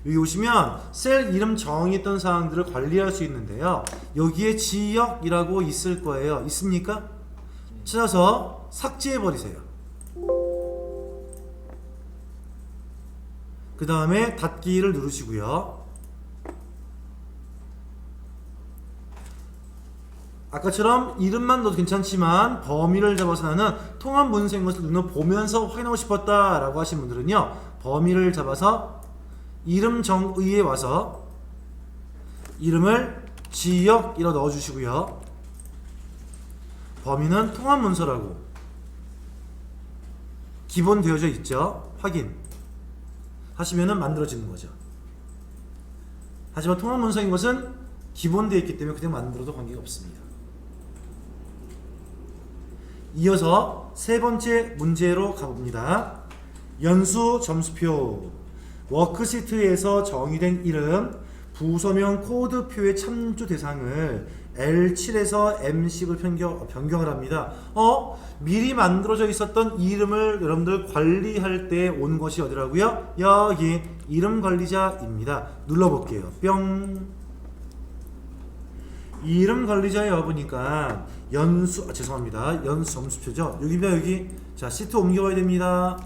여기 오시면 셀 이름 정의했던 사항들을 관리할 수 있는데요. 여기에 지역이라고 있을 거예요. 있습니까? 찾아서 삭제해 버리세요. 그 다음에 닫기를 누르시고요. 아까처럼 이름만 넣어도 괜찮지만 범위를 잡아서 나는 통합 문서인 것을 눈으로 보면서 확인하고 싶었다 라고 하신 분들은요, 범위를 잡아서 이름 정의에 와서 이름을 지역이라 넣어주시고요. 범위는 통합 문서라고 기본 되어져 있죠. 확인 하시면은 만들어지는 거죠. 하지만 통합 문서인 것은 기본되어 있기 때문에 그냥 만들어도 관계가 없습니다. 이어서 세 번째 문제로 가봅니다. 연수 점수표. 워크시트에서 정의된 이름, 부서명 코드표의 참조 대상을 L7에서 M10을 변경을 합니다. 미리 만들어져 있었던 이름을 여러분들 관리할 때 온 것이 어디라고요? 여기 이름 관리자입니다. 눌러볼게요. 뿅. 이름 관리자에 와보니까 죄송합니다. 연수 점수표죠. 여기입니다. 여기. 자, 시트 옮겨와야 됩니다.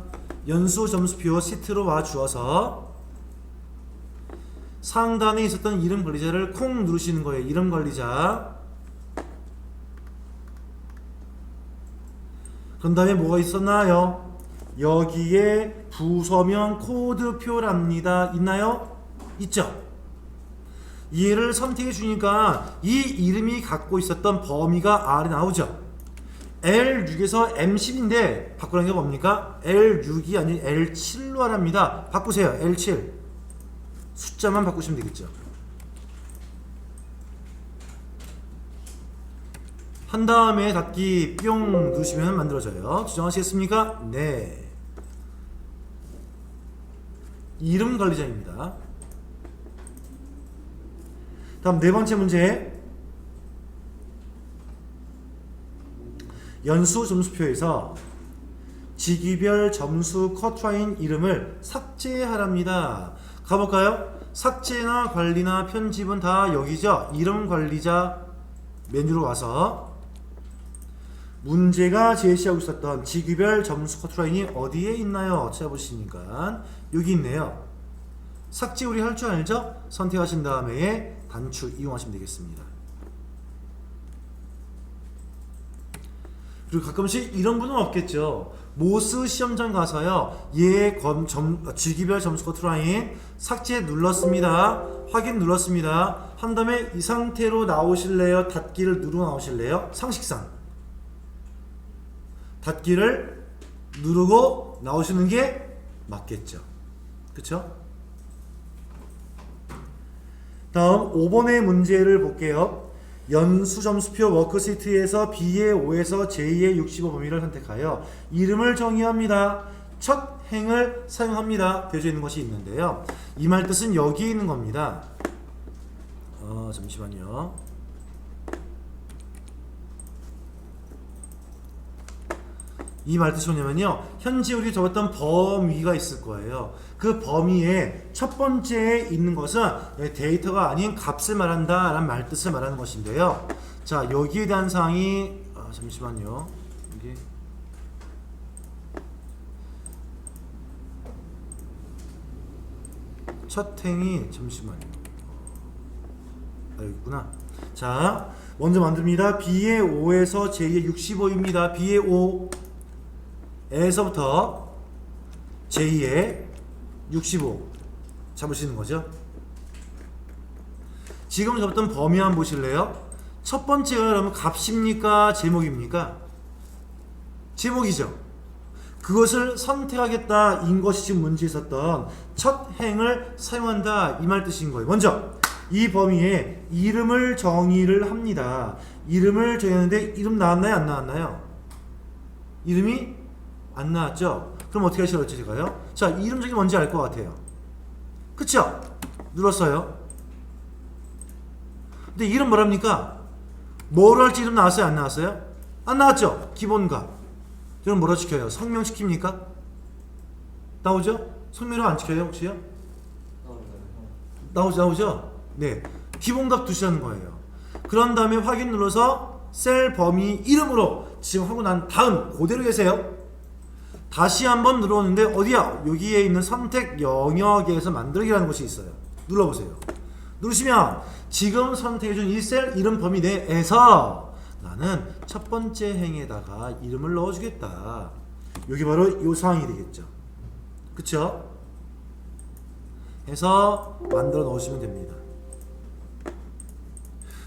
연수 점수표 시트로 와 주어서 상단에 있었던 이름 관리자를 콩 누르시는 거예요. 이름 관리자. 그런 다음에 뭐가 있었나요? 여기에 부서명 코드표랍니다. 있나요? 있죠? 얘를 선택해 주니까 이 이름이 갖고 있었던 범위가 R에 나오죠. L6에서 M10인데 바꾸라는 게 뭡니까? L6이 아닌 L7로 하랍니다. 바꾸세요. L7 숫자만 바꾸시면 되겠죠. 한 다음에 닫기 뿅 누르시면 만들어져요. 지정하시겠습니까? 네. 이름 관리자입니다. 다음 네 번째 문제. 연수 점수표에서 직위별 점수 컷라인 이름을 삭제하랍니다. 가볼까요? 삭제나 관리나 편집은 다 여기죠. 이름 관리자 메뉴로 와서 문제가 제시하고 있었던 직위별 점수 컷라인이 어디에 있나요? 찾아보시니까 여기 있네요. 삭제 우리 할 줄 알죠? 선택하신 다음에 단축 이용하시면 되겠습니다. 그리고 가끔씩 이런 분은 없겠죠. 모스 시험장 가서요, 직위별 점수 커트라인 삭제 눌렀습니다. 확인 눌렀습니다. 한 다음에 이 상태로 나오실래요? 닫기를 누르고 나오실래요? 상식상 닫기를 누르고 나오시는 게 맞겠죠. 그쵸? 다음 5번의 문제를 볼게요. 연수 점수표 워크시트에서 B의 5에서 J의 65 범위를 선택하여 이름을 정의합니다. 첫 행을 사용합니다. 되어져 있는 것이 있는데요. 이 말 뜻은 여기에 있는 겁니다. 잠시만요. 이 말 뜻이 뭐냐면요, 현재 우리가 적었던 범위가 있을 거예요. 그 범위에 첫 번째에 있는 것은 데이터가 아닌 값을 말한다 라는 말 뜻을 말하는 것인데요. 자, 여기에 대한 사항이 잠시만요. 이게 첫 행이 잠시만요. 여기구나. 자, 먼저 만듭니다. B의 5에서 J의 65입니다. B의 5에서부터 J의 65 잡으시는 거죠. 지금 잡았던 범위 한번 보실래요? 첫 번째가 그러면 값입니까? 제목입니까? 제목이죠. 그것을 선택하겠다 인 것이 지금 문제에 있었던 첫 행을 사용한다 이 말 뜻인 거예요. 먼저 이 범위에 이름을 정의를 합니다. 이름을 정했는데 이름 나왔나요? 안 나왔나요? 이름이 안 나왔죠? 그럼 어떻게 하시겠죠 제가요? 자, 이름 정의 뭔지 알 것 같아요. 그쵸? 눌렀어요. 근데 이름 뭐랍니까? 뭐로 할지 이름 나왔어요? 안 나왔어요? 안 나왔죠? 기본값. 그럼 뭐로 지켜요? 성명 시킵니까? 나오죠? 성명으로 안 지켜요 혹시요? 나오죠? 네. 기본값 두시라는 거예요. 그런 다음에 확인 눌러서 셀 범위 이름으로 지금 하고 난 다음 그대로 계세요. 다시 한번 눌러오는데 어디야? 여기에 있는 선택 영역에서 만들기라는 것이 있어요. 눌러보세요. 누르시면 지금 선택해준 이 셀 이름 범위 내에서 나는 첫 번째 행에다가 이름을 넣어주겠다. 여기 바로 이 상황이 되겠죠. 그쵸? 해서 만들어 넣으시면 됩니다.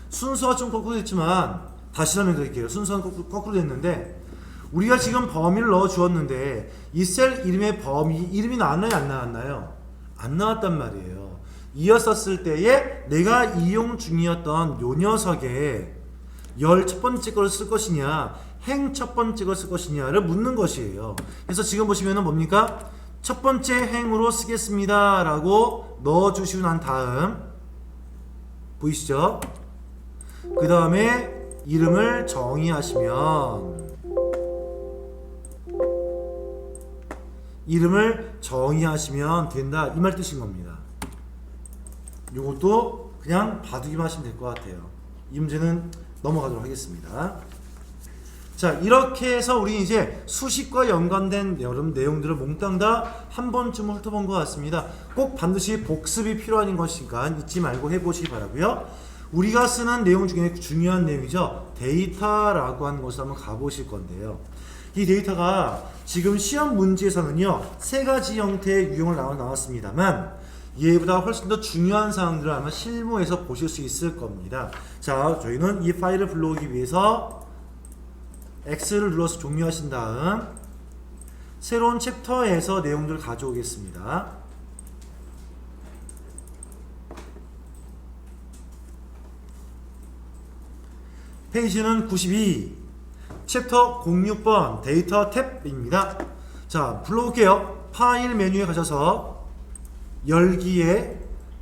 순서가 좀 거꾸로 됐지만 다시 설명드릴게요. 순서는 거꾸로 됐는데 우리가 지금 범위를 넣어 주었는데 이 셀 이름의 범위 이름이 나왔나요? 안 나왔나요? 안 나왔단 말이에요. 이었었을 때에 내가 이용 중이었던 요 녀석에 열 첫 번째 걸 쓸 것이냐 행 첫 번째 걸 쓸 것이냐를 묻는 것이에요. 그래서 지금 보시면은 뭡니까? 첫 번째 행으로 쓰겠습니다 라고 넣어 주시고 난 다음 보이시죠? 그 다음에 이름을 정의하시면 된다 이 말 뜻인 겁니다. 요것도 그냥 봐두기만 하시면 될 것 같아요. 이 문제는 넘어가도록 하겠습니다. 자, 이렇게 해서 우리 이제 수식과 연관된 여러 내용들을 몽땅 다 한 번쯤 훑어본 것 같습니다. 꼭 반드시 복습이 필요한 것이니까 잊지 말고 해보시기 바라고요. 우리가 쓰는 내용 중에 중요한 내용이죠. 데이터라고 하는 것을 한번 가보실 건데요. 이 데이터가 지금 시험 문제에서는요 3가지 형태의 유형을 나왔습니다만 얘보다 훨씬 더 중요한 사항들을 아마 실무에서 보실 수 있을 겁니다. 자, 저희는 이 파일을 불러오기 위해서 X를 눌러서 종료하신 다음 새로운 챕터에서 내용들을 가져오겠습니다. 페이지는 92 챕터 06번 데이터 탭입니다. 자, 불러올게요. 파일 메뉴에 가셔서 열기에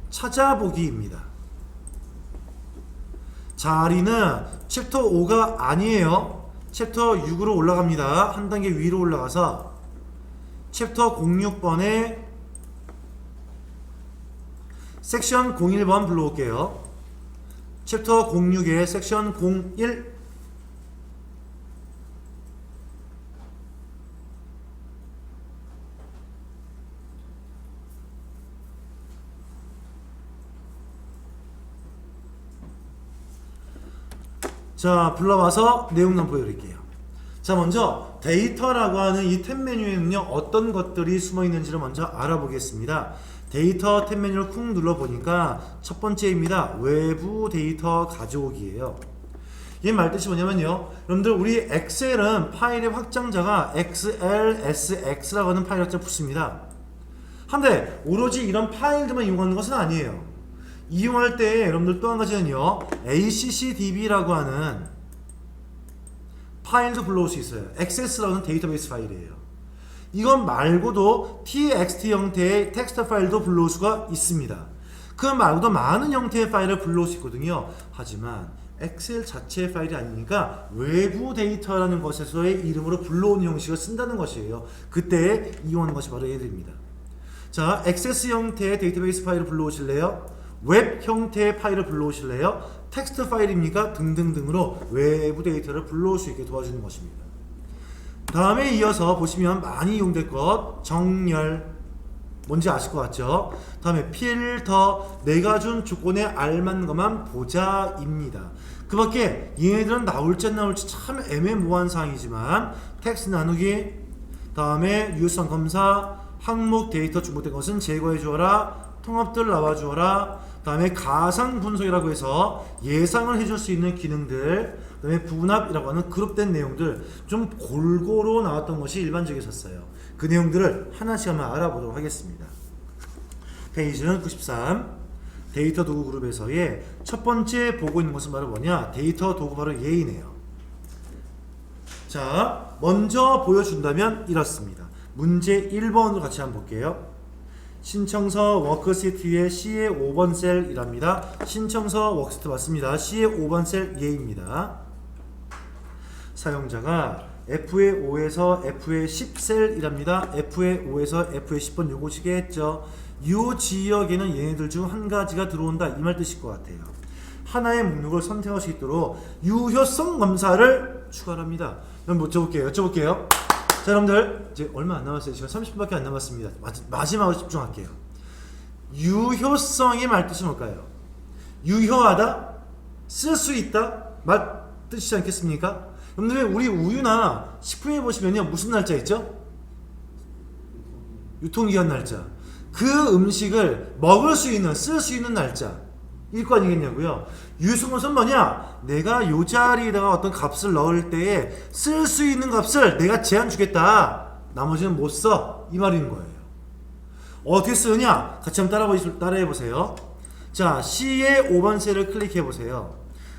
찾아보기입니다. 자리는 챕터 5가 아니에요. 챕터 6으로 올라갑니다. 한 단계 위로 올라가서 챕터 06번에 섹션 01번 불러올게요. 챕터 06에 섹션 01 자, 불러와서 내용 좀 보여드릴게요. 자, 먼저 데이터라고 하는 이 탭 메뉴에는요 어떤 것들이 숨어 있는지를 먼저 알아보겠습니다. 데이터 탭 메뉴를 쿵 눌러보니까 첫 번째입니다. 외부 데이터 가져오기예요. 이 말뜻이 뭐냐면요, 여러분들 우리 엑셀은 파일의 확장자가 XLSX라고 하는 파일 확장 붙습니다. 한데 오로지 이런 파일들만 이용하는 것은 아니에요. 이용할 때 여러분들 또 한 가지는요 ACCDB라고 하는 파일도 불러올 수 있어요. XS라고 하는 데이터베이스 파일이에요. 이건 말고도 TXT 형태의 텍스트 파일도 불러올 수가 있습니다. 그 말고도 많은 형태의 파일을 불러올 수 있거든요. 하지만 엑셀 자체의 파일이 아니니까 외부 데이터라는 것에서의 이름으로 불러오는 형식을 쓴다는 것이에요. 그때 이용하는 것이 바로 얘들입니다. 자, XS 형태의 데이터베이스 파일을 불러오실래요? 웹 형태의 파일을 불러오실래요? 텍스트 파일입니까? 등등등으로 외부 데이터를 불러올 수 있게 도와주는 것입니다. 다음에 이어서 보시면 많이 이용될 것 정렬, 뭔지 아실 것 같죠? 다음에 필터, 내가 준 조건에 알맞는 것만 보자입니다. 그 밖에 얘네들은 나올지 안 나올지 참 애매모호한 사항이지만 텍스트 나누기, 다음에 유효성 검사, 항목 데이터 중복된 것은 제거해 주어라, 통합들 나와 주어라, 다음에 가상 분석이라고 해서 예상을 해줄 수 있는 기능들, 그다음에 분합이라고 하는 그룹된 내용들 좀 골고루 나왔던 것이 일반적이었어요. 그 내용들을 하나씩 한번 알아보도록 하겠습니다. 페이지는 93. 데이터 도구 그룹에서의 첫 번째 보고 있는 것은 바로 뭐냐? 데이터 도구 바로 얘이네요. 자, 먼저 보여준다면 이렇습니다. 문제 1번으로 같이 한번 볼게요. 신청서 워크시트의 C의 5번 셀이랍니다. 신청서 워크시트 맞습니다. C의 5번 셀 예입니다. 사용자가 F의 5에서 F의 10셀이랍니다. F의 5에서 F의 10번 요거 시계했죠. 요 지역에는 얘네들 중 한 가지가 들어온다 이 말 뜻일 것 같아요. 하나의 목록을 선택할 수 있도록 유효성 검사를 추가합니다. 한번 여쭤볼게요. 자, 여러분들 이제 얼마 안 남았어요. 시간 30분밖에 안 남았습니다. 마지막으로 집중할게요. 유효성의 말뜻이 뭘까요? 유효하다, 쓸 수 있다 말 뜻이지 않겠습니까? 여러분들 우리 우유나 식품에 보시면요 무슨 날짜 있죠? 유통기한 날짜. 그 음식을 먹을 수 있는, 쓸 수 있는 날짜 일 거 아니겠냐고요. 유효성은 뭐냐? 내가 요 자리에다가 어떤 값을 넣을 때에 쓸 수 있는 값을 내가 제한 주겠다. 나머지는 못 써. 이 말인 거예요. 어떻게 쓰느냐? 같이 한번 따라해 보세요. 자, C의 5번 셀을 클릭해 보세요.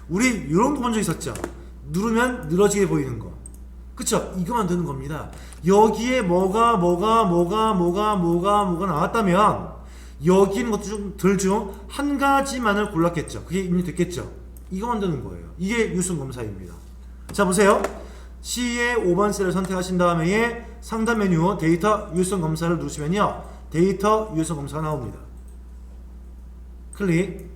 우리 이런 거 본 적 있었죠? 누르면 늘어지게 보이는 거. 그쵸? 이거 만드는 겁니다. 여기에 뭐가 나왔다면 여기 있는 것들 중 한 가지만을 골랐겠죠. 그게 입력됐겠죠. 이거 만드는 거예요. 이게 유효성 검사입니다. 자, 보세요. C의 5번 셀을 선택하신 다음에 상단 메뉴 데이터 유효성 검사를 누르시면요 데이터 유효성 검사가 나옵니다. 클릭.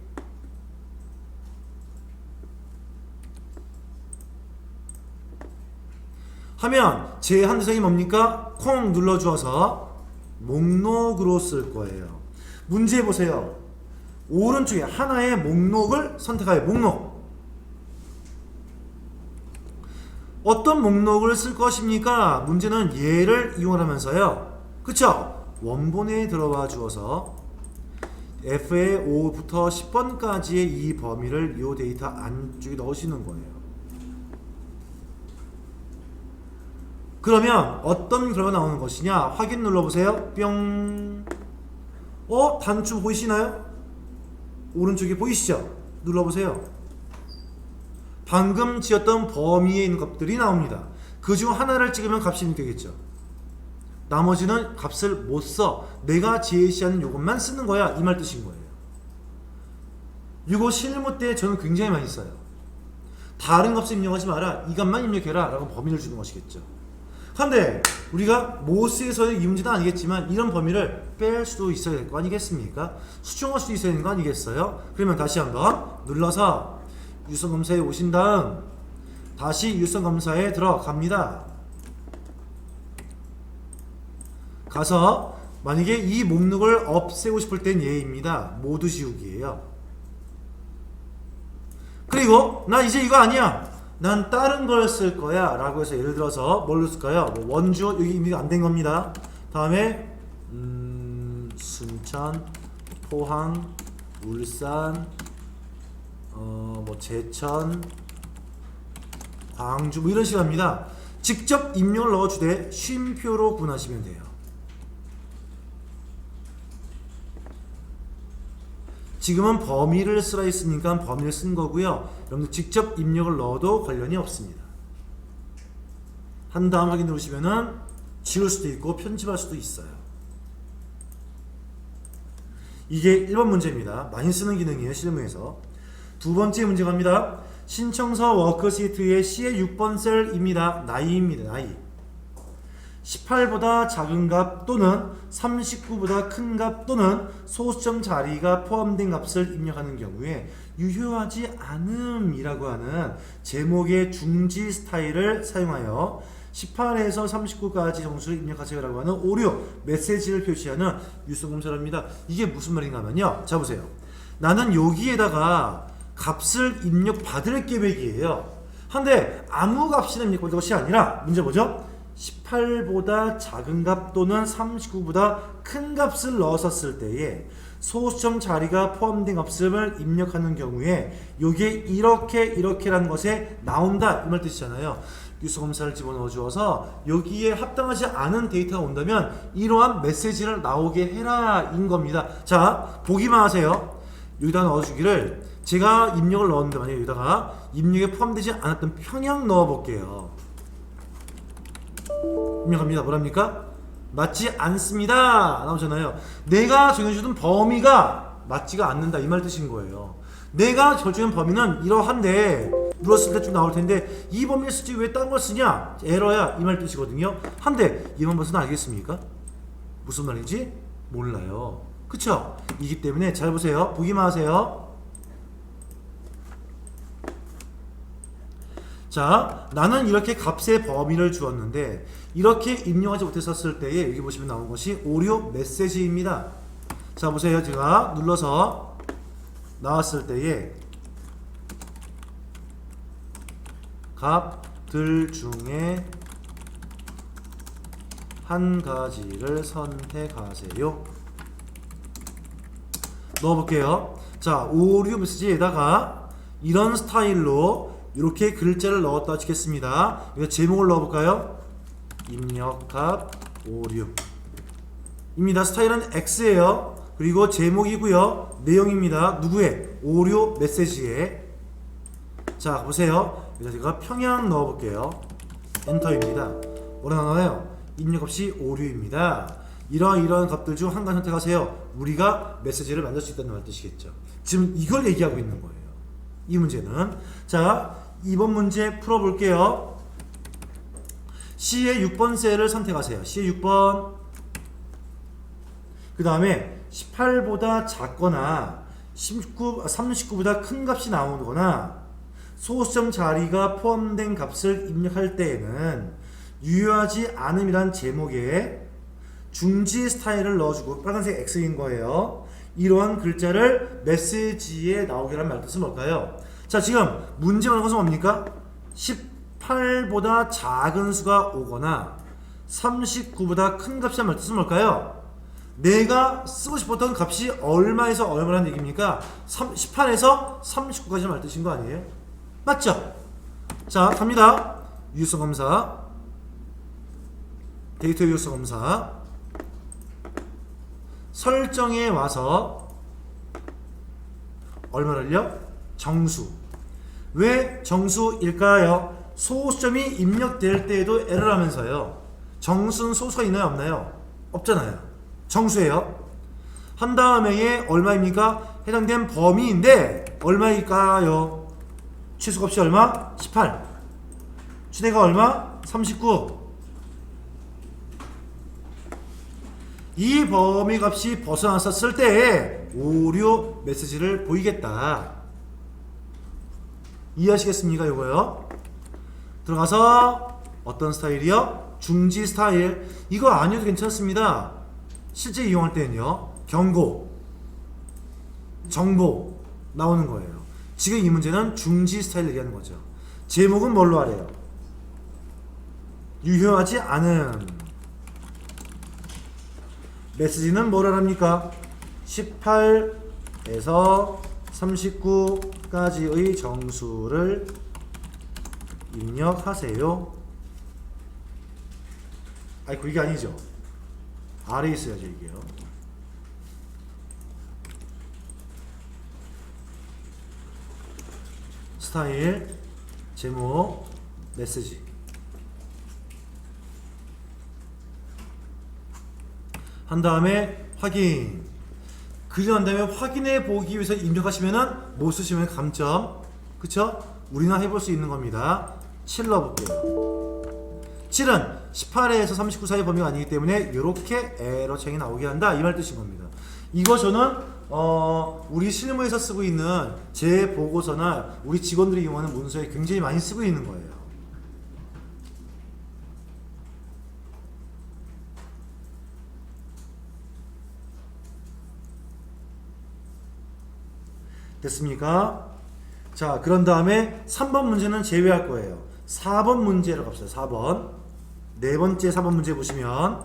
하면 제 한대성이 뭡니까? 콩 눌러주어서 목록으로 쓸 거예요. 문제 보세요. 오른쪽에 하나의 목록을 선택하여 목록. 어떤 목록을 쓸 것입니까? 문제는 얘를 이용하면서요. 그쵸? 원본에 들어와 주어서 F의 5부터 10번까지의 이 범위를 이 데이터 안쪽에 넣으시는 거예요. 그러면 어떤 결과가 나오는 것이냐? 확인 눌러보세요. 뿅. 단추 보이시나요? 오른쪽에 보이시죠? 눌러보세요. 방금 지었던 범위에 있는 값들이 나옵니다. 그 중 하나를 찍으면 값이 입력되겠죠. 나머지는 값을 못 써. 내가 제시하는 요것만 쓰는 거야. 이 말 뜻인 거예요. 이거 실무 때 저는 굉장히 많이 써요. 다른 값을 입력하지 마라. 이 값만 입력해라 라고 범위를 주는 것이겠죠. 그런데 우리가 모스에서의 이 문제는 아니겠지만 이런 범위를 뺄 수도 있어야 될 거 아니겠습니까? 수정할 수도 있어야 되는 거 아니겠어요? 그러면 다시 한번 눌러서 유효성 검사에 오신 다음 다시 유효성 검사에 들어갑니다. 가서 만약에 이 목록을 없애고 싶을 땐 얘입니다. 모두 지우기예요. 그리고 나 이제 이거 아니야. 난 다른 걸 쓸 거야 라고 해서 예를 들어서 뭘로 쓸까요? 뭐 원주 여기 이미 안 된 겁니다. 다음에 순천, 포항, 울산, 뭐 제천, 광주 뭐 이런 식으로 합니다. 직접 입력을 넣어주되 쉼표로 구분하시면 돼요. 지금은 범위를 쓰라 했으니까 범위를 쓴 거고요. 여러분들 직접 입력을 넣어도 관련이 없습니다. 한 다음 확인 누르시면은 지울 수도 있고 편집할 수도 있어요. 이게 1번 문제입니다. 많이 쓰는 기능이에요. 실무에서. 두 번째 문제 갑니다. 신청서 워크시트의 C의 6번 셀입니다. 나이입니다. 나이. 18보다 작은 값 또는 39보다 큰 값 또는 소수점 자리가 포함된 값을 입력하는 경우에 유효하지 않음이라고 하는 제목의 중지 스타일을 사용하여 18에서 39까지 정수를 입력하세요라고 하는 오류 메시지를 표시하는 유성검사랍니다. 이게 무슨 말인가 하면요. 자 보세요. 나는 여기에다가 값을 입력받을 계획이에요. 한데 아무 값이나 입력받을 것이 아니라 문제 보죠. 18보다 작은 값 또는 39보다 큰 값을 넣었을 때에 소수점 자리가 포함된 값을 입력하는 경우에 이게 이렇게라는 것에 나온다 이 말 뜻이잖아요. 유수검사를 집어넣어 주어서 여기에 합당하지 않은 데이터가 온다면 이러한 메시지를 나오게 해라 인 겁니다. 자 보기만 하세요. 여기다 넣어주기를 제가 입력을 넣었는데 만약에 여기다가 입력에 포함되지 않았던 평양 넣어볼게요. 입력합니다. 뭐랍니까? 맞지 않습니다 나오잖아요. 내가 정해주던 범위가 맞지가 않는다 이 말 뜻인 거예요. 내가 결정한 범위는 이러한데 눌렀을 때 쭉 나올 텐데 이 범위를 쓰지 왜 딴 걸 쓰냐? 에러야 이 말 뜻이거든요. 한데 이만 봐서는 알겠습니까? 무슨 말인지 몰라요. 그쵸? 이기 때문에 잘 보세요. 보기만 하세요. 자, 나는 이렇게 값의 범위를 주었는데 이렇게 입력하지 못했었을 때에 여기 보시면 나온 것이 오류 메시지입니다. 자 보세요. 제가 눌러서 나왔을 때에 값들 중에 한 가지를 선택하세요. 넣어볼게요. 자 오류 메시지에다가 이런 스타일로 이렇게 글자를 넣었다 치겠습니다. 이거 제목을 넣어볼까요? 입력값 오류 입니다. 스타일은 X예요. 그리고 제목이고요. 내용입니다. 누구의? 오류 메시지에. 자 보세요. 여기다 제가 평양 넣어볼게요. 엔터입니다. 뭐라 나와요? 입력값이 오류입니다. 이러한 값들 중 한 가지 선택하세요. 우리가 메시지를 만들 수 있다는 뜻이겠죠. 지금 이걸 얘기하고 있는 거예요. 이 문제는. 자 이번 문제 풀어볼게요. C의 6번 셀을 선택하세요. C의 6번. 그 다음에 18보다 작거나 39보다 큰 값이 나오거나 소수점 자리가 포함된 값을 입력할 때에는 유효하지 않음이란 제목에 중지 스타일을 넣어주고 빨간색 X인 거예요. 이러한 글자를 메시지에 나오게 하는 말뜻은 뭘까요? 자 지금 문제가 나온 것은 뭡니까? 18보다 작은 수가 오거나 39보다 큰 값이란 말뜻은 뭘까요? 내가 쓰고 싶었던 값이 얼마에서 얼마라는 얘기입니까? 18에서 39까지 말 뜻인 거 아니에요? 맞죠? 자 갑니다. 유효성 검사 데이터 유효성 검사 설정에 와서 얼마를요? 정수. 왜 정수일까요? 소수점이 입력될 때에도 에러라면서요. 정수는 소수가 있나요 없나요? 없잖아요. 정수예요. 한 다음에 얼마입니까? 해당된 범위인데 얼마일까요? 최소값이 얼마? 18. 최대가 얼마? 39. 이 범위 값이 벗어났었을 때에 오류 메시지를 보이겠다. 이해하시겠습니까? 이거요. 들어가서 어떤 스타일이요? 중지 스타일. 이거 아니어도 괜찮습니다. 실제 이용할 때는요. 경고, 정보 나오는 거예요. 지금 이 문제는 중지 스타일 얘기하는 거죠. 제목은 뭘로 하래요? 유효하지 않은. 메시지는 뭐라 합니까? 18에서 39까지의 정수를 입력하세요. 아니 그게 아니죠. 아래에 있어야죠 이게요. 스타일, 제목, 메시지. 한 다음에 확인. 그리고 난 다음에 확인해 보기 위해서 입력하시면은 뭐 쓰시면 감점. 그쵸? 우리나 해볼 수 있는 겁니다. 7 넣어볼게요. 7은 18에서 39 사이 범위가 아니기 때문에 이렇게 에러창이 나오게 한다. 이 말 뜻인 겁니다. 이거 저는 우리 실무에서 쓰고 있는 제 보고서나 우리 직원들이 이용하는 문서에 굉장히 많이 쓰고 있는 거예요. 됐습니까? 자, 그런 다음에 3번 문제는 제외할 거예요. 4번 문제로 갑시다. 4번. 네 번째 4번 문제 보시면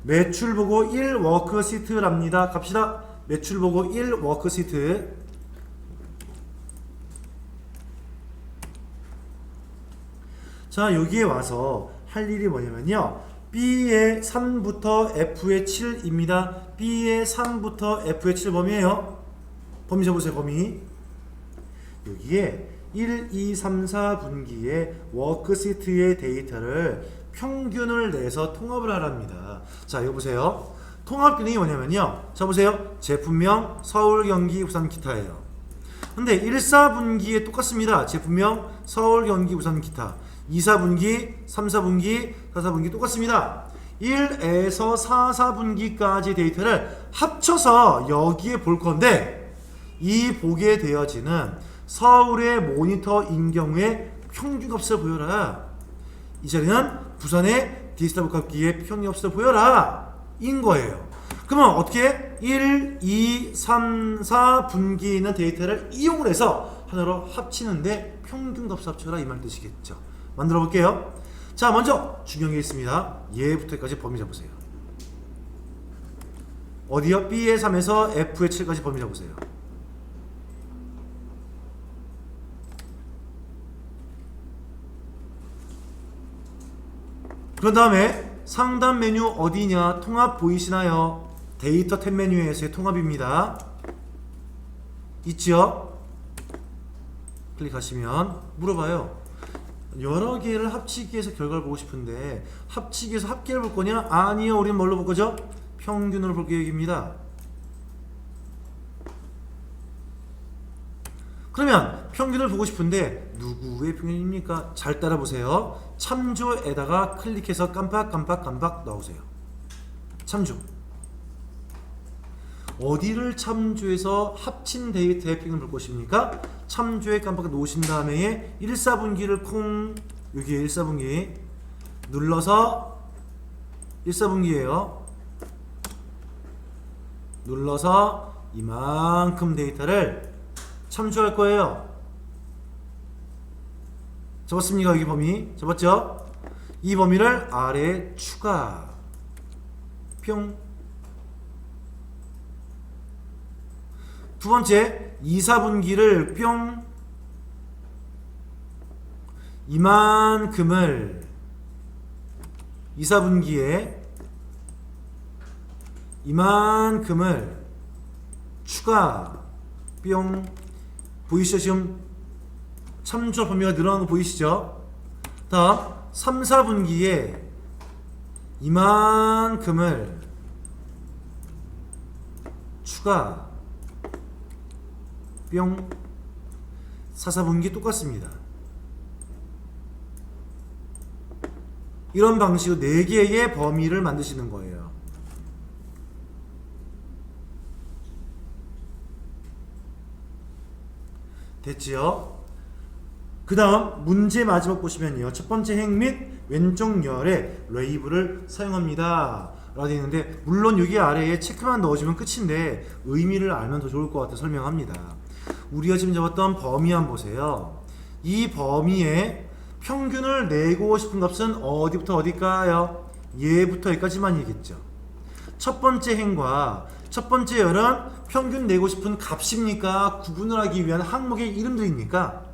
매출 보고 1 워크시트랍니다. 갑시다. 매출 보고 1 워크시트. 자, 여기에 와서 할 일이 뭐냐면요. B의 3부터 F의 7입니다. B의 3부터 F의 7 범위예요. 범위 잡으세요. 범위. 여기에 1, 2, 3, 4분기의 워크시트의 데이터를 평균을 내서 통합을 하랍니다. 자, 이거 보세요. 통합 기능이 뭐냐면요. 자, 보세요. 제품명 서울, 경기, 부산, 기타예요. 근데 1, 4분기에 똑같습니다. 제품명 서울, 경기, 부산, 기타. 2, 4분기, 3, 4분기, 4, 4분기 똑같습니다. 1에서 4, 4분기까지 데이터를 합쳐서 여기에 볼 건데 이 보게 되어지는 서울의 모니터인 경우에 평균값을 보여라. 이 자리는 부산의 디지털 복합기의 평균값을 보여라. 인 거예요. 그러면 어떻게 1, 2, 3, 4분기에 있는 데이터를 이용을 해서 하나로 합치는데 평균값을 합쳐라 이 말 뜻이겠죠. 만들어 볼게요. 자, 먼저 중요한 게 있습니다. 얘부터까지 범위 잡으세요. 어디요? B의 3에서 F의 7까지 범위 잡으세요. 그런 다음에 상단 메뉴 어디냐? 통합 보이시나요? 데이터 탭 메뉴에서의 통합입니다. 있지요? 클릭하시면 물어봐요. 여러 개를 합치기 위해서 결과를 보고 싶은데 합치기 위해서 합계를 볼 거냐? 아니요. 우리는 뭘로 볼 거죠? 평균으로 볼 계획입니다. 그러면 평균을 보고 싶은데 누구의 평균입니까? 잘 따라보세요. 참조에다가 클릭해서 깜빡 나오세요. 참조. 어디를 참조해서 합친 데이터의 평균을 볼 것입니까? 참조에 깜빡 놓으신 다음에 1, 4분기를 콩, 여기에 1, 4분기 눌러서 1, 4분기예요. 눌러서 이만큼 데이터를 참조할 거예요. 잡았습니까? 여기 범위 잡았죠? 이 범위를 아래에 추가 뿅. 두 번째 2, 4분기를 뿅 이만큼을 2, 4분기에 이만큼을 추가 뿅. 보이시죠? 지금 참조 범위가 늘어나는 거 보이시죠? 다음 3, 4분기에 이만큼을 추가 뿅. 4, 4분기 똑같습니다. 이런 방식으로 4개의 범위를 만드시는 거예요. 됐지요? 그 다음 문제 마지막 보시면요. 첫 번째 행 및 왼쪽 열에 레이블을 사용합니다 라고 되어 있는데 물론 여기 아래에 체크만 넣어주면 끝인데 의미를 알면 더 좋을 것 같아 설명합니다. 우리가 지금 잡았던 범위 한번 보세요. 이 범위에 평균을 내고 싶은 값은 어디부터 어디일까요? 얘부터 여기까지만이겠죠. 첫 번째 행과 첫 번째 열은 평균 내고 싶은 값입니까? 구분을 하기 위한 항목의 이름들입니까?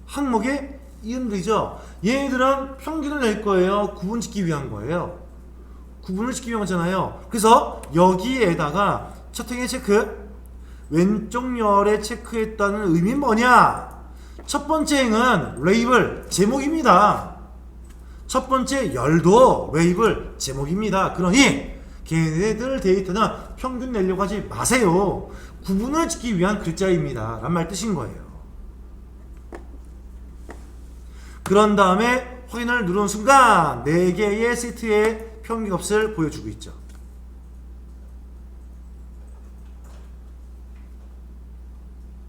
항목의 이름들이죠. 얘들은 평균을 낼 거예요. 구분짓기 위한 거예요. 구분을 짓기 위한 거잖아요. 그래서 여기에다가 첫 행의 체크, 왼쪽 열에 체크했다는 의미는 뭐냐? 첫 번째 행은 레이블 제목입니다. 첫 번째 열도 레이블 제목입니다. 그러니 걔네들 데이터는 평균 내려고 하지 마세요. 구분을 짓기 위한 글자입니다 라는 말 뜻인 거예요. 그런 다음에 확인을 누르는 순간 4개의 세트의 평균값을 보여주고 있죠.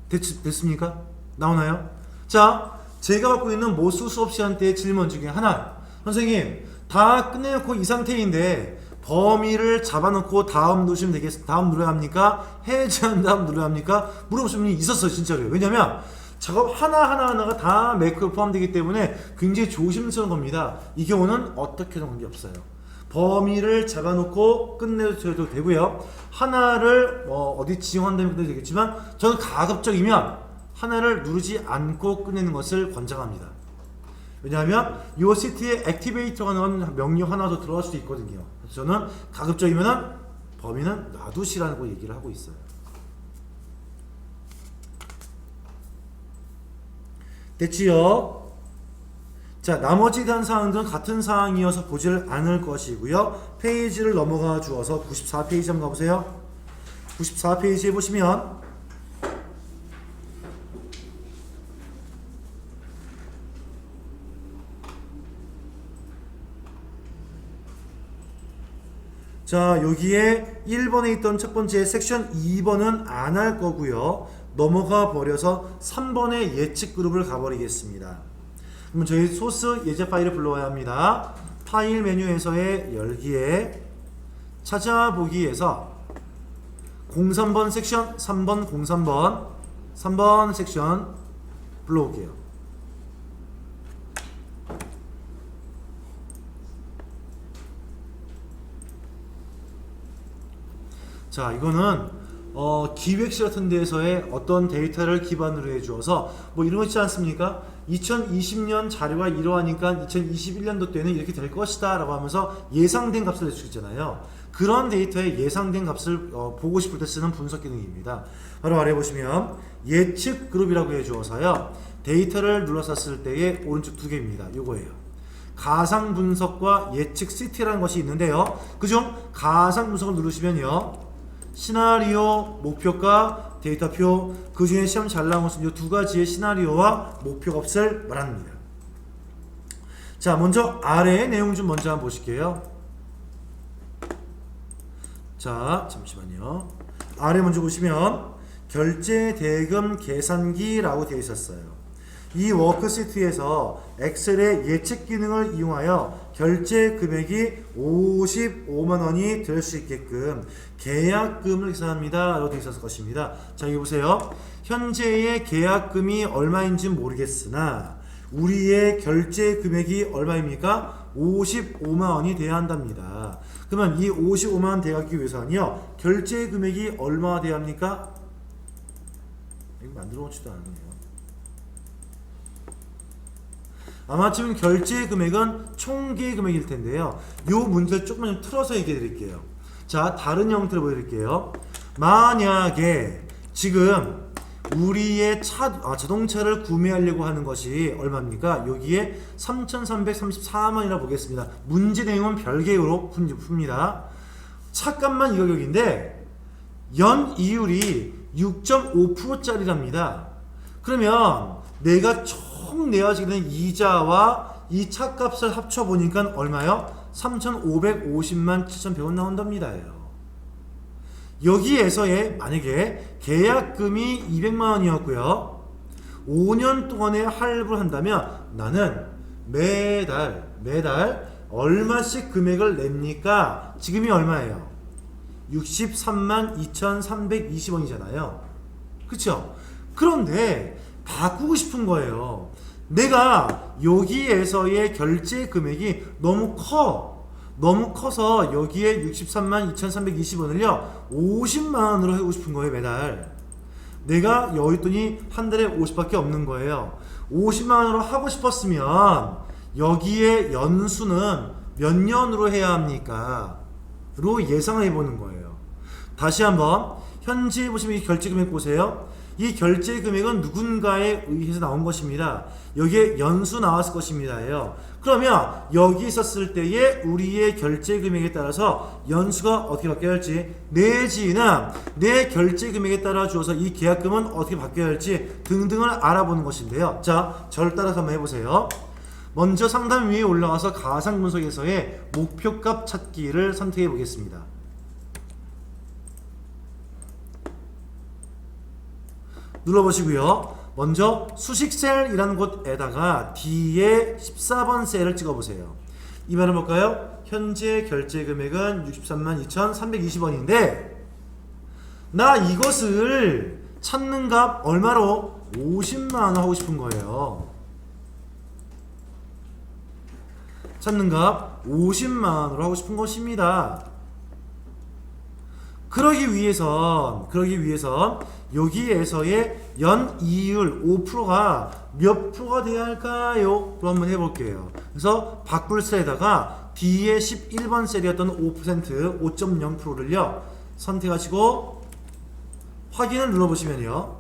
됐습니까? 나오나요? 자, 제가 갖고 있는 모수 수업 시간 때의 질문 중에 하나. 선생님, 다 끝내놓고 이 상태인데 범위를 잡아놓고 다음 누르시면 되겠습니다. 다음 눌러야 합니까? 해제한 다음 눌러야 합니까? 물어보신 분이 있었어요, 진짜로요. 왜냐면 작업 하나하나가 다 매크로 포함되기 때문에 굉장히 조심스러운 겁니다. 이 경우는 어떻게든 관계없어요. 범위를 잡아놓고 끝내도 되고요. 하나를 어디 지정한다면 끝내도 되겠지만 저는 가급적이면 하나를 누르지 않고 끝내는 것을 권장합니다. 왜냐하면 이 시트에 액티베이터가 나오는 명령 하나도 들어갈 수도 있거든요. 그래서 저는 가급적이면 범위는 놔두시라고 얘기를 하고 있어요. 됐지요? 자, 나머지에 대한 사항들은 같은 사항이어서 보지를 않을 것이고요. 페이지를 넘어가 주어서 94페이지 한번 가보세요. 94페이지에 보시면 자, 여기에 1번에 있던 첫 번째 섹션 2번은 안 할 거고요. 넘어가 버려서 3번의 예측 그룹을 가버리겠습니다. 그러면 저희 소스 예제 파일을 불러와야 합니다. 파일 메뉴에서의 열기에 찾아보기에서 03번 섹션 3번 3번 섹션 불러올게요. 자, 이거는 기획실 같은 데에서의 어떤 데이터를 기반으로 해주어서 뭐 이런 거 있지 않습니까? 2020년 자료가 이러하니까 2021년도 때는 이렇게 될 것이다 라고 하면서 예상된 값을 낼 수 있잖아요. 그런 데이터의 예상된 값을 보고 싶을 때 쓰는 분석 기능입니다. 바로 아래 보시면 예측 그룹이라고 해주어서요, 데이터를 눌러섰을 때의 오른쪽 두 개입니다. 요거예요. 가상 분석과 예측 CT라는 것이 있는데요. 그중 가상 분석을 누르시면요, 시나리오, 목표가, 데이터표, 그 중에 시험 잘 나온 것은 이 두 가지의 시나리오와 목표 값을 말합니다. 자, 먼저 아래의 내용 좀 먼저 한번 보실게요. 자, 잠시만요. 아래 먼저 보시면 결제 대금 계산기라고 되어 있었어요. 이 워크시트에서 엑셀의 예측 기능을 이용하여 결제 금액이 55만 원이 될 수 있게끔 계약금을 계산합니다 라고 되어 있었을 것입니다. 자, 여기 보세요. 현재의 계약금이 얼마인지 모르겠으나 우리의 결제 금액이 얼마입니까? 55만 원이 돼야 한답니다. 그러면 이 55만 원 대하기 위해서는요, 결제 금액이 얼마가 돼야 합니까? 이거 만들어 놓지도 않았네요. 아마 지금 결제 금액은 총계 금액일 텐데요. 이 문제를 조금만 틀어서 얘기해 드릴게요. 자, 다른 형태로 보여드릴게요. 만약에 지금 우리의 자동차를 구매하려고 하는 것이 얼마입니까? 여기에 3,334만이라고 보겠습니다. 문제 내용은 별개로 풉니다. 차값만 이 가격인데 연 이율이 6.5%짜리랍니다. 그러면 내가 총 내야지게 되는 이자와 이 차값을 합쳐보니까 얼마요? 3,550만 7,100원 나온답니다. 여기에서의 만약에 계약금이 200만 원이었고요. 5년 동안에 할부를 한다면 나는 매달 얼마씩 금액을 냅니까? 지금이 얼마예요? 63만 2,320원이잖아요. 그쵸? 그런데 바꾸고 싶은 거예요. 내가 여기에서의 결제 금액이 너무 커서 여기에 63만 2,320원을요 50만원으로 하고 싶은 거예요. 매달 내가 여기 있더니 한 달에 50밖에 없는 거예요. 50만원으로 하고 싶었으면 여기에 연수는 몇 년으로 해야 합니까? 로 예상을 해보는 거예요. 다시 한번 현재 보시면 이 결제 금액 보세요. 이 결제 금액은 누군가에 의해서 나온 것입니다. 여기에 연수 나왔을 것입니다예요. 그러면 여기 있었을 때의 우리의 결제 금액에 따라서 연수가 어떻게 바뀌어야 할지, 내지는 내 결제 금액에 따라 주어서 이 계약금은 어떻게 바뀌어야 할지 등등을 알아보는 것인데요. 자, 저를 따라서 한번 해보세요. 먼저 상단 위에 올라가서 가상 분석에서의 목표값 찾기를 선택해 보겠습니다. 눌러보시고요. 먼저 수식셀이라는 곳에다가 D에 14번 셀을 찍어보세요. 이 말은 뭘까요? 현재 결제 금액은 632,320원인데 나 이것을 찾는 값 얼마로? 50만원 하고 싶은 거예요. 찾는 값 50만원으로 하고 싶은 것입니다. 그러기 위해선 여기에서의 연이율 5%가 몇 프로가 돼야 할까요? 로 한번 해볼게요. 그래서 바꿀 셀에다가 뒤에 11번 셀이었던 5%, 5.0%를요 선택하시고 확인을 눌러보시면요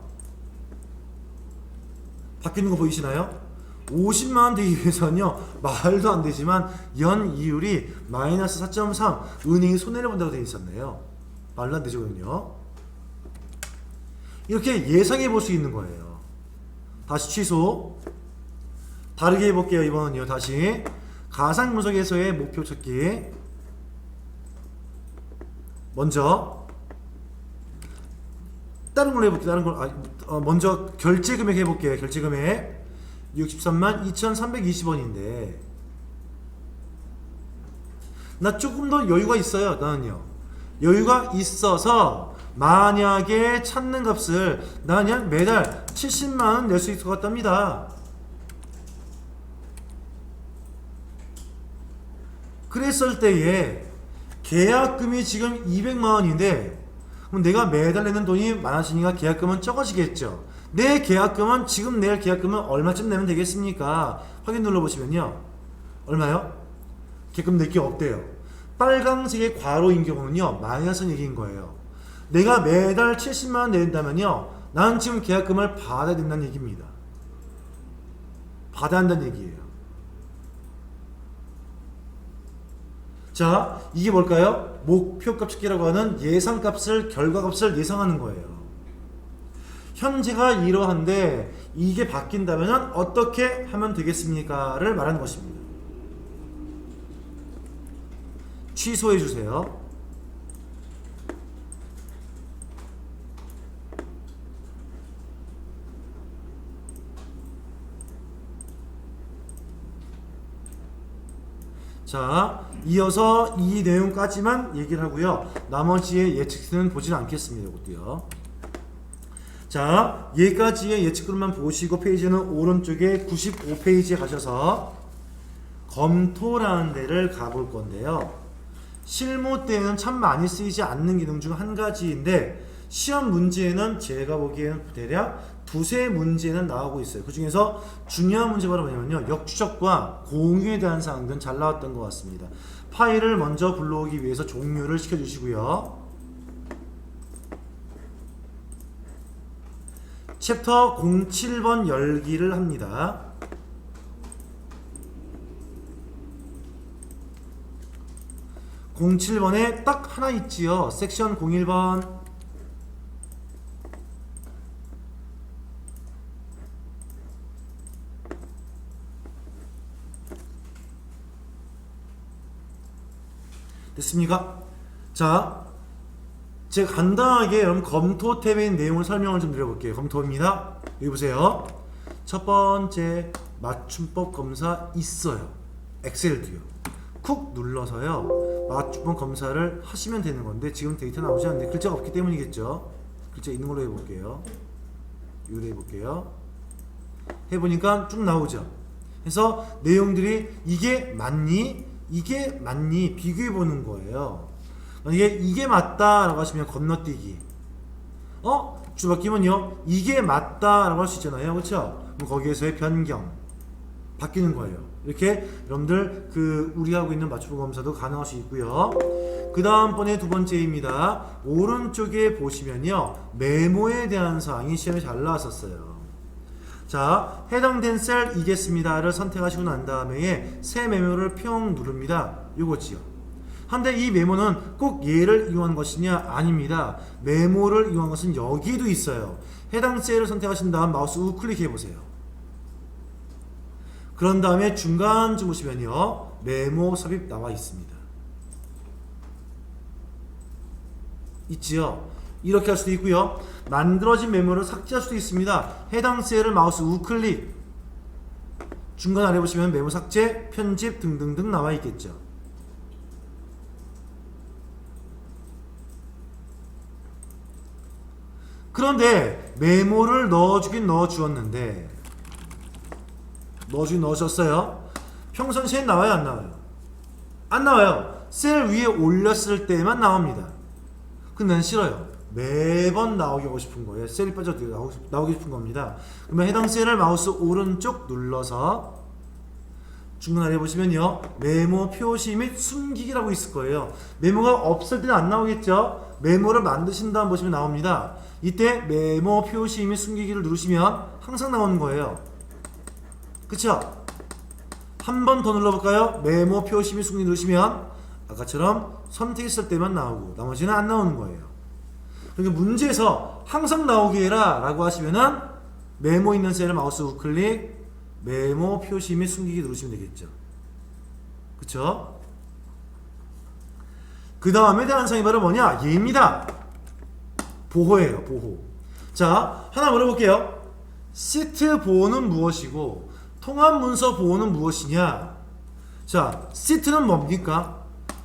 바뀌는 거 보이시나요? 50만원 되기 위해서는요 말도 안 되지만 연이율이 마이너스 4.3 은행이 손해를 본다고 되어 있었네요. 말도 안 되거든요. 이렇게 예상해 볼 수 있는 거예요. 다시 취소. 다르게 해볼게요. 이번은요 다시 가상 분석에서의 목표 찾기. 먼저 다른 걸로 해볼게요. 다른 걸 먼저 결제 금액 해볼게요. 결제 금액 632,320원인데 나 조금 더 여유가 있어요. 나는요 여유가 있어서 만약에 찾는 값을 나는 매달 70만원 낼 수 있을 것 같답니다. 그랬을 때에 계약금이 지금 200만원인데 그럼 내가 매달 내는 돈이 많아지니까 계약금은 적어지겠죠. 내 계약금은 지금 낼 계약금은 얼마쯤 내면 되겠습니까? 확인 눌러보시면요 얼마요? 계약금 낼 게 없대요. 빨강색의 괄호인 경우는요 마이너스 얘기인 거예요. 내가 매달 70만원 낸다면요 나는 지금 계약금을 받아야 된다는 얘기입니다. 받아야 한다는 얘기예요. 자 이게 뭘까요? 목표값 찾기라고 하는 예상값을 결과값을 예상하는 거예요. 현재가 이러한데 이게 바뀐다면 어떻게 하면 되겠습니까? 를 말하는 것입니다. 취소해 주세요. 자, 이어서 이 내용까지만 얘기를 하고요. 나머지의 예측들은 보지는 않겠습니다. 이것도요. 자, 여기까지의 예측글만 보시고 페이지는 오른쪽에 95페이지에 가셔서 검토라는 데를 가볼 건데요. 실무 때에는 참 많이 쓰이지 않는 기능 중 한 가지인데 시험 문제에는 제가 보기에는 대략 두세 문제는 나오고 있어요. 그 중에서 중요한 문제가 바로 뭐냐면요. 역추적과 공유에 대한 사항들은 잘 나왔던 것 같습니다. 파일을 먼저 불러오기 위해서 종료를 시켜주시고요. 챕터 07번 열기를 합니다. 07번에 딱 하나 있지요. 섹션 01번. 됐습니까? 자, 제가 간단하게 여러분 검토 탭에 있는 내용을 설명을 좀 드려볼게요. 검토입니다. 여기 보세요. 첫 번째 맞춤법 검사 있어요. 엑셀도요. 쿡 눌러서요. 맞춤법 검사를 하시면 되는 건데 지금 데이터 나오지 않는데 글자가 없기 때문이겠죠. 글자 있는 걸로 해볼게요. 이걸로 해볼게요. 해보니까 쭉 나오죠. 그래서 내용들이 이게 맞니? 이게 맞니? 비교해보는 거예요. 만약에 이게 맞다 라고 하시면 건너뛰기. 주바뀌면요 이게 맞다 라고 할 수 있잖아요. 그렇죠? 그럼 거기에서의 변경 바뀌는 거예요. 이렇게 여러분들 우리 하고 있는 맞춤법 검사도 가능할 수 있고요. 그 다음번에 두 번째입니다. 오른쪽에 보시면요 메모에 대한 사항이 시험에 잘 나왔었어요. 자, 해당된 셀이겠습니다를 선택하시고 난 다음에 새 메모를 평 누릅니다. 요거지요. 한데 이 메모는 꼭 얘를 이용한 것이냐? 아닙니다. 메모를 이용한 것은 여기도 있어요. 해당 셀을 선택하신 다음 마우스 우클릭해 보세요. 그런 다음에 중간쯤 보시면요 메모 삽입 나와 있습니다. 있지요? 이렇게 할 수도 있고요. 만들어진 메모를 삭제할 수도 있습니다. 해당 셀을 마우스 우클릭 중간 아래 보시면 메모 삭제, 편집 등등등 나와 있겠죠. 그런데 메모를 넣어주긴 넣어주었는데 넣어줬어요. 평선시에 나와요 안 나와요? 안 나와요. 셀 위에 올렸을 때만 나옵니다. 근데 난 싫어요. 매번 나오게 하고 싶은 거예요. 셀이 빠져도 나오고 싶은 겁니다. 그러면 해당 셀을 마우스 오른쪽 눌러서 중간 아래 보시면요, 메모 표시 및 숨기기라고 있을 거예요. 메모가 없을 때는 안 나오겠죠. 메모를 만드신 다음 보시면 나옵니다. 이때 메모 표시 및 숨기기를 누르시면 항상 나오는 거예요. 그쵸? 한 번 더 눌러볼까요? 메모 표시 및 숨기기 누르시면 아까처럼 선택했을 때만 나오고 나머지는 안 나오는 거예요. 그러니까 문제에서 항상 나오게 해라 라고 하시면은 메모 있는 셀을 마우스 우클릭, 메모 표시 및 숨기기 누르시면 되겠죠. 그쵸? 그 다음에 대한 사항이 바로 뭐냐? 얘입니다. 보호예요, 보호. 자, 하나 물어볼게요. 시트 보호는 무엇이고 통합 문서 보호는 무엇이냐? 자, 시트는 뭡니까?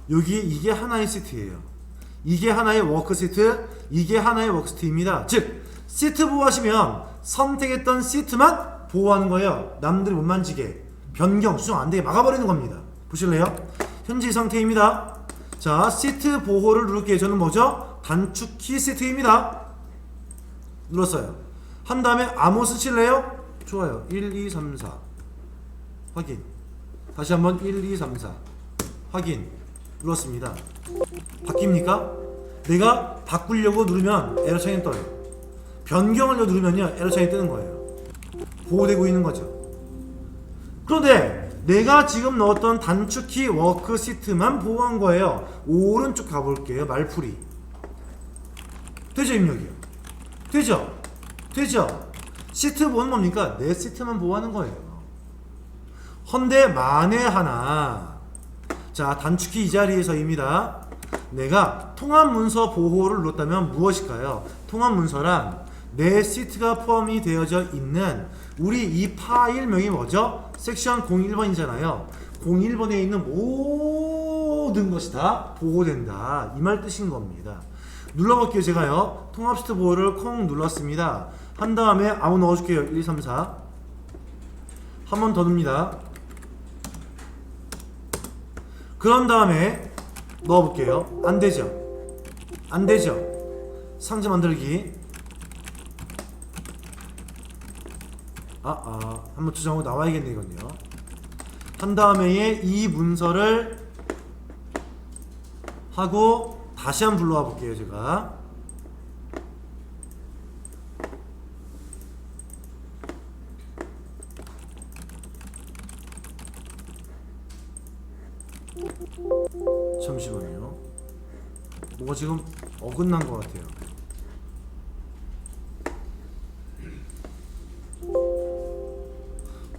이게 하나의 시트예요. 이게 하나의 워크 시트, 이게 하나의 워크 시트입니다. 즉, 시트 보호하시면 선택했던 시트만 보호하는 거예요. 남들이 못 만지게, 변경, 수정 안 되게 막아버리는 겁니다. 보실래요? 현재 이 상태입니다. 자, 시트 보호를 누를게요. 저는 뭐죠? 단축키 시트입니다. 눌렀어요. 한 다음에 암호 쓰실래요? 좋아요. 1, 2, 3, 4 확인. 다시 한번 1, 2, 3, 4 확인. 눌렀습니다. 바뀝니까? 내가 바꾸려고 누르면 에러창이 떠요. 변경하려고 누르면요, 에러창이 뜨는 거예요. 보호되고 있는 거죠. 그런데 내가 지금 넣었던 단축키 워크 시트만 보호한 거예요. 오른쪽 가볼게요. 말풀이. 되죠, 입력이요? 되죠? 되죠? 시트 보호는 뭡니까? 내 시트만 보호하는 거예요. 헌데 만에 하나, 자, 단축키 이 자리에서입니다. 내가 통합 문서 보호를 눌렀다면 무엇일까요? 통합 문서란 내 시트가 포함이 되어져 있는 우리 이 파일명이 뭐죠? 섹션 01번이잖아요. 01번에 있는 모든 것이 다 보호된다. 이 말 뜻인 겁니다. 눌러볼게요. 제가요, 통합 시트 보호를 콩 눌렀습니다. 한 다음에 아무 넣어줄게요. 1, 2, 3, 4 한 번 더 넣습니다. 그런 다음에 넣어볼게요. 안되죠? 안되죠? 상자 만들기. 한번 조정하고 나와야겠네, 이건요. 한 다음에 이 문서를 하고 다시 한번 불러와 볼게요, 제가. 잠시만요. 뭐가 지금 어긋난 것 같아요.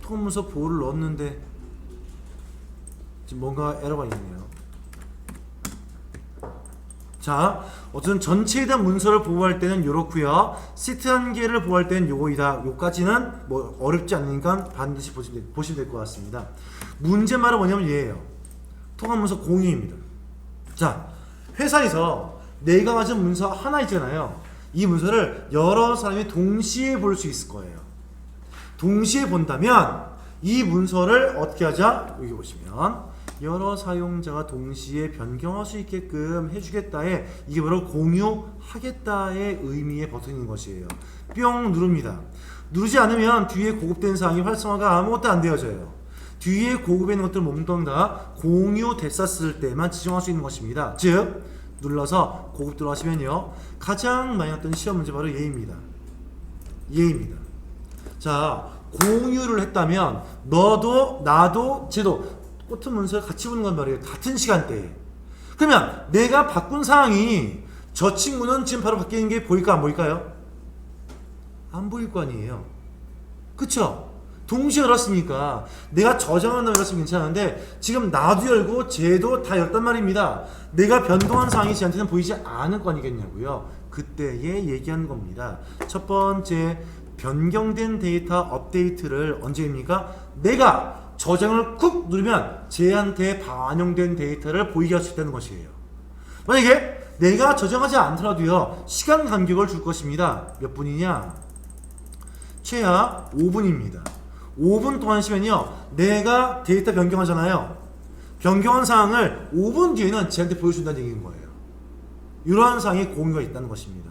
통문서 보호를 넣었는데 지금 뭔가 에러가 있네요. 자, 어쨌든 전체에 대한 문서를 보호할 때는 요렇고요. 시트 한 개를 보호할 때는 요거이다. 요까지는 뭐 어렵지 않으니까 반드시 보시면 될 것 같습니다. 문제말은 뭐냐면 얘예요. 통합문서 공유입니다. 자, 회사에서 내가 가진 문서 하나 있잖아요. 이 문서를 여러 사람이 동시에 볼 수 있을 거예요. 동시에 본다면 이 문서를 어떻게 하자? 여기 보시면 여러 사용자가 동시에 변경할 수 있게끔 해주겠다에, 이게 바로 공유하겠다의 의미의 버튼인 것이에요. 뿅 누릅니다. 누르지 않으면 뒤에 고급된 사항이 활성화가 아무것도 안 되어져요. 뒤에 고급에 있는 것들 모두 다 공유됐었을 때만 지정할 수 있는 것입니다. 즉, 눌러서 고급 들어가시면요, 가장 많이 나왔던 시험 문제 바로 얘입니다. 얘입니다. 자, 공유를 했다면 너도 나도 쟤도 똑같은 문서를 같이 보는 건 말이에요. 같은 시간대에. 그러면 내가 바꾼 사항이 저 친구는 지금 바로 바뀌는 게 보일까 안 보일까요? 안 보일 거 아니에요. 그쵸? 동시에 열었으니까 내가 저장한다고 열었으면 괜찮은데 지금 나도 열고 쟤도 다 열었단 말입니다. 내가 변동한 사항이 쟤한테는 보이지 않을 거 아니겠냐고요. 그때에 얘기한 겁니다. 첫 번째, 변경된 데이터 업데이트를 언제입니까? 내가 저장을 쿡 누르면 쟤한테 반영된 데이터를 보이게 할 수 있다는 것이에요. 만약에 내가 저장하지 않더라도요 시간 간격을 줄 것입니다. 몇 분이냐? 최하 5분입니다. 5분 동안 시면요 내가 데이터 변경하잖아요. 변경한 사항을 5분 뒤에는 쟤한테 보여준다는 얘기인 거예요. 이러한 사항이 공유가 있다는 것입니다.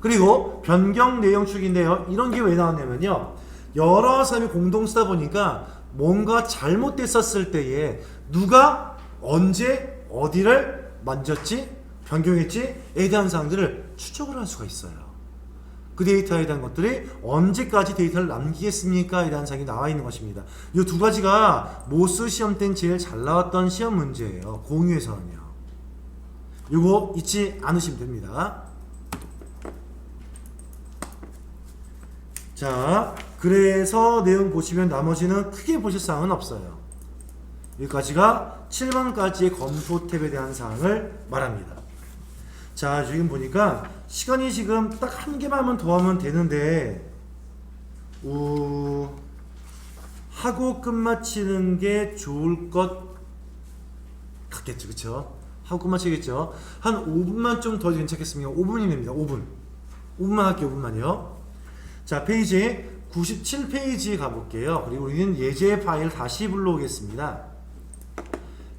그리고 변경 내용 추기인데요. 이런 게 왜 나왔냐면요. 여러 사람이 공동 쓰다 보니까 뭔가 잘못됐었을 때에 누가 언제 어디를 만졌지, 변경했지에 대한 사항들을 추적을 할 수가 있어요. 그 데이터에 대한 것들이 언제까지 데이터를 남기겠습니까? 에 대한 사항이 나와 있는 것입니다. 이 두 가지가 모스 시험 때는 제일 잘 나왔던 시험 문제예요. 공유에서는요. 이거 잊지 않으시면 됩니다. 자, 그래서 내용 보시면 나머지는 크게 보실 사항은 없어요. 여기까지가 7번까지의 검토 탭에 대한 사항을 말합니다. 자, 지금 보니까 시간이 지금 딱 한 개만 더 하면 되는데 하고 끝마치는 게 좋을 것 같겠죠. 그쵸? 하고 끝마치겠죠. 한 5분만 좀 더 괜찮겠습니까? 5분이 됩니다. 5분만 할게요. 5분만요. 자, 페이지 97페이지 가볼게요. 그리고 우리는 예제 파일 다시 불러오겠습니다.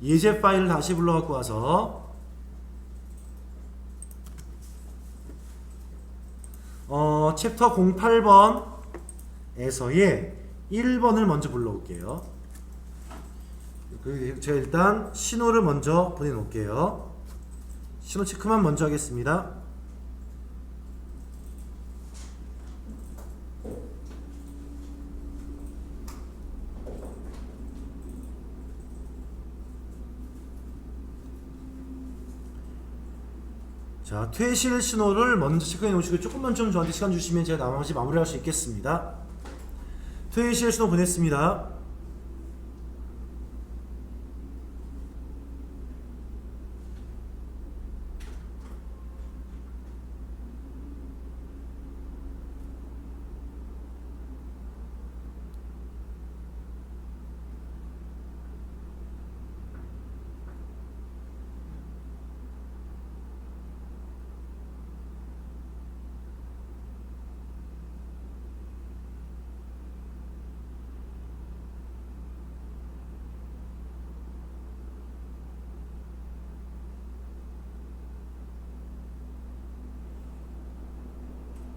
예제 파일 다시 불러갖고 와서 챕터 08번에서의 1번을 먼저 불러올게요. 그리고 제가 일단 신호를 먼저 보내놓을게요. 신호 체크만 먼저 하겠습니다. 자, 퇴실 신호를 먼저 체크해 놓으시고 조금만 좀 저한테 시간 주시면 제가 나머지 마무리할 수 있겠습니다. 퇴실 신호 보냈습니다.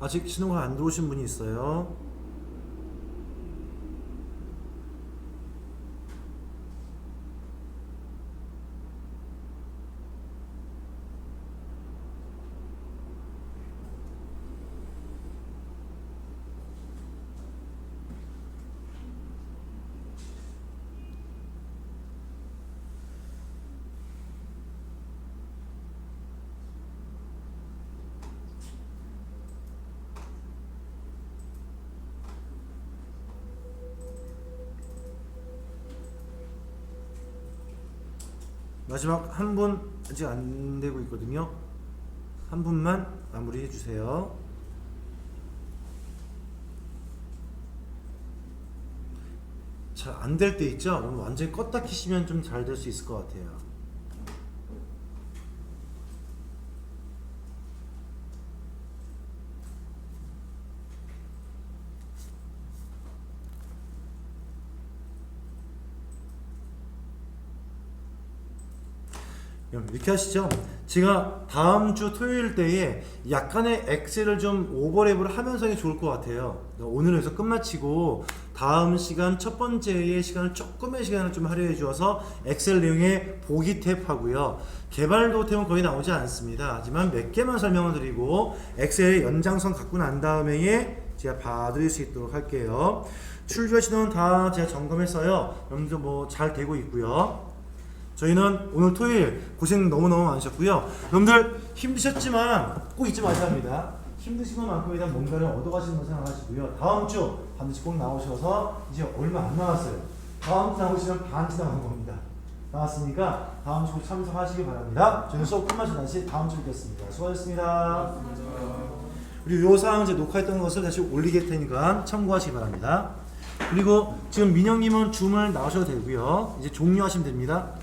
아직 신호가 안 들어오신 분이 있어요. 마지막 한 분 아직 안 되고 있거든요. 한 분만 마무리해 주세요. 잘 안 될 때 있죠? 그럼 완전히 껐다 키시면 좀 잘 될 수 있을 것 같아요. 이렇게 하시죠. 제가 다음 주 토요일 때에 약간의 엑셀을 좀 오버랩을 하면서 하는 게 좋을 것 같아요. 오늘 해서 끝마치고 다음 시간 첫 번째의 시간을 조금의 시간을 좀 할애해 주어서 엑셀 내용의 보기 탭 하고요. 개발도 탭은 거의 나오지 않습니다. 하지만 몇 개만 설명을 드리고 엑셀의 연장선 갖고 난 다음에 제가 봐드릴 수 있도록 할게요. 출력 신호는 다 제가 점검했어요. 여러분들 뭐 잘 되고 있고요. 저희는 오늘 토요일 고생 너무너무 많으셨고요. 여러분들 힘드셨지만 꼭 잊지 마셔야 합니다. 힘드신 것만큼이나 뭔가를 얻어가시는 거 생각하시고요. 다음 주 반드시 꼭 나오셔서 이제 얼마 안 남았어요. 다음 주 나오시면 반 지나간 겁니다. 나왔으니까 다음 주 꼭 참석하시기 바랍니다. 저희는 수업 끝마쳐 다시 다음 주 뵙겠습니다. 수고하셨습니다. 그리고 요 사항 이제 녹화했던 것을 다시 올리게 테니까 참고하시기 바랍니다. 그리고 지금 민영님은 줌을 나오셔도 되고요. 이제 종료하시면 됩니다.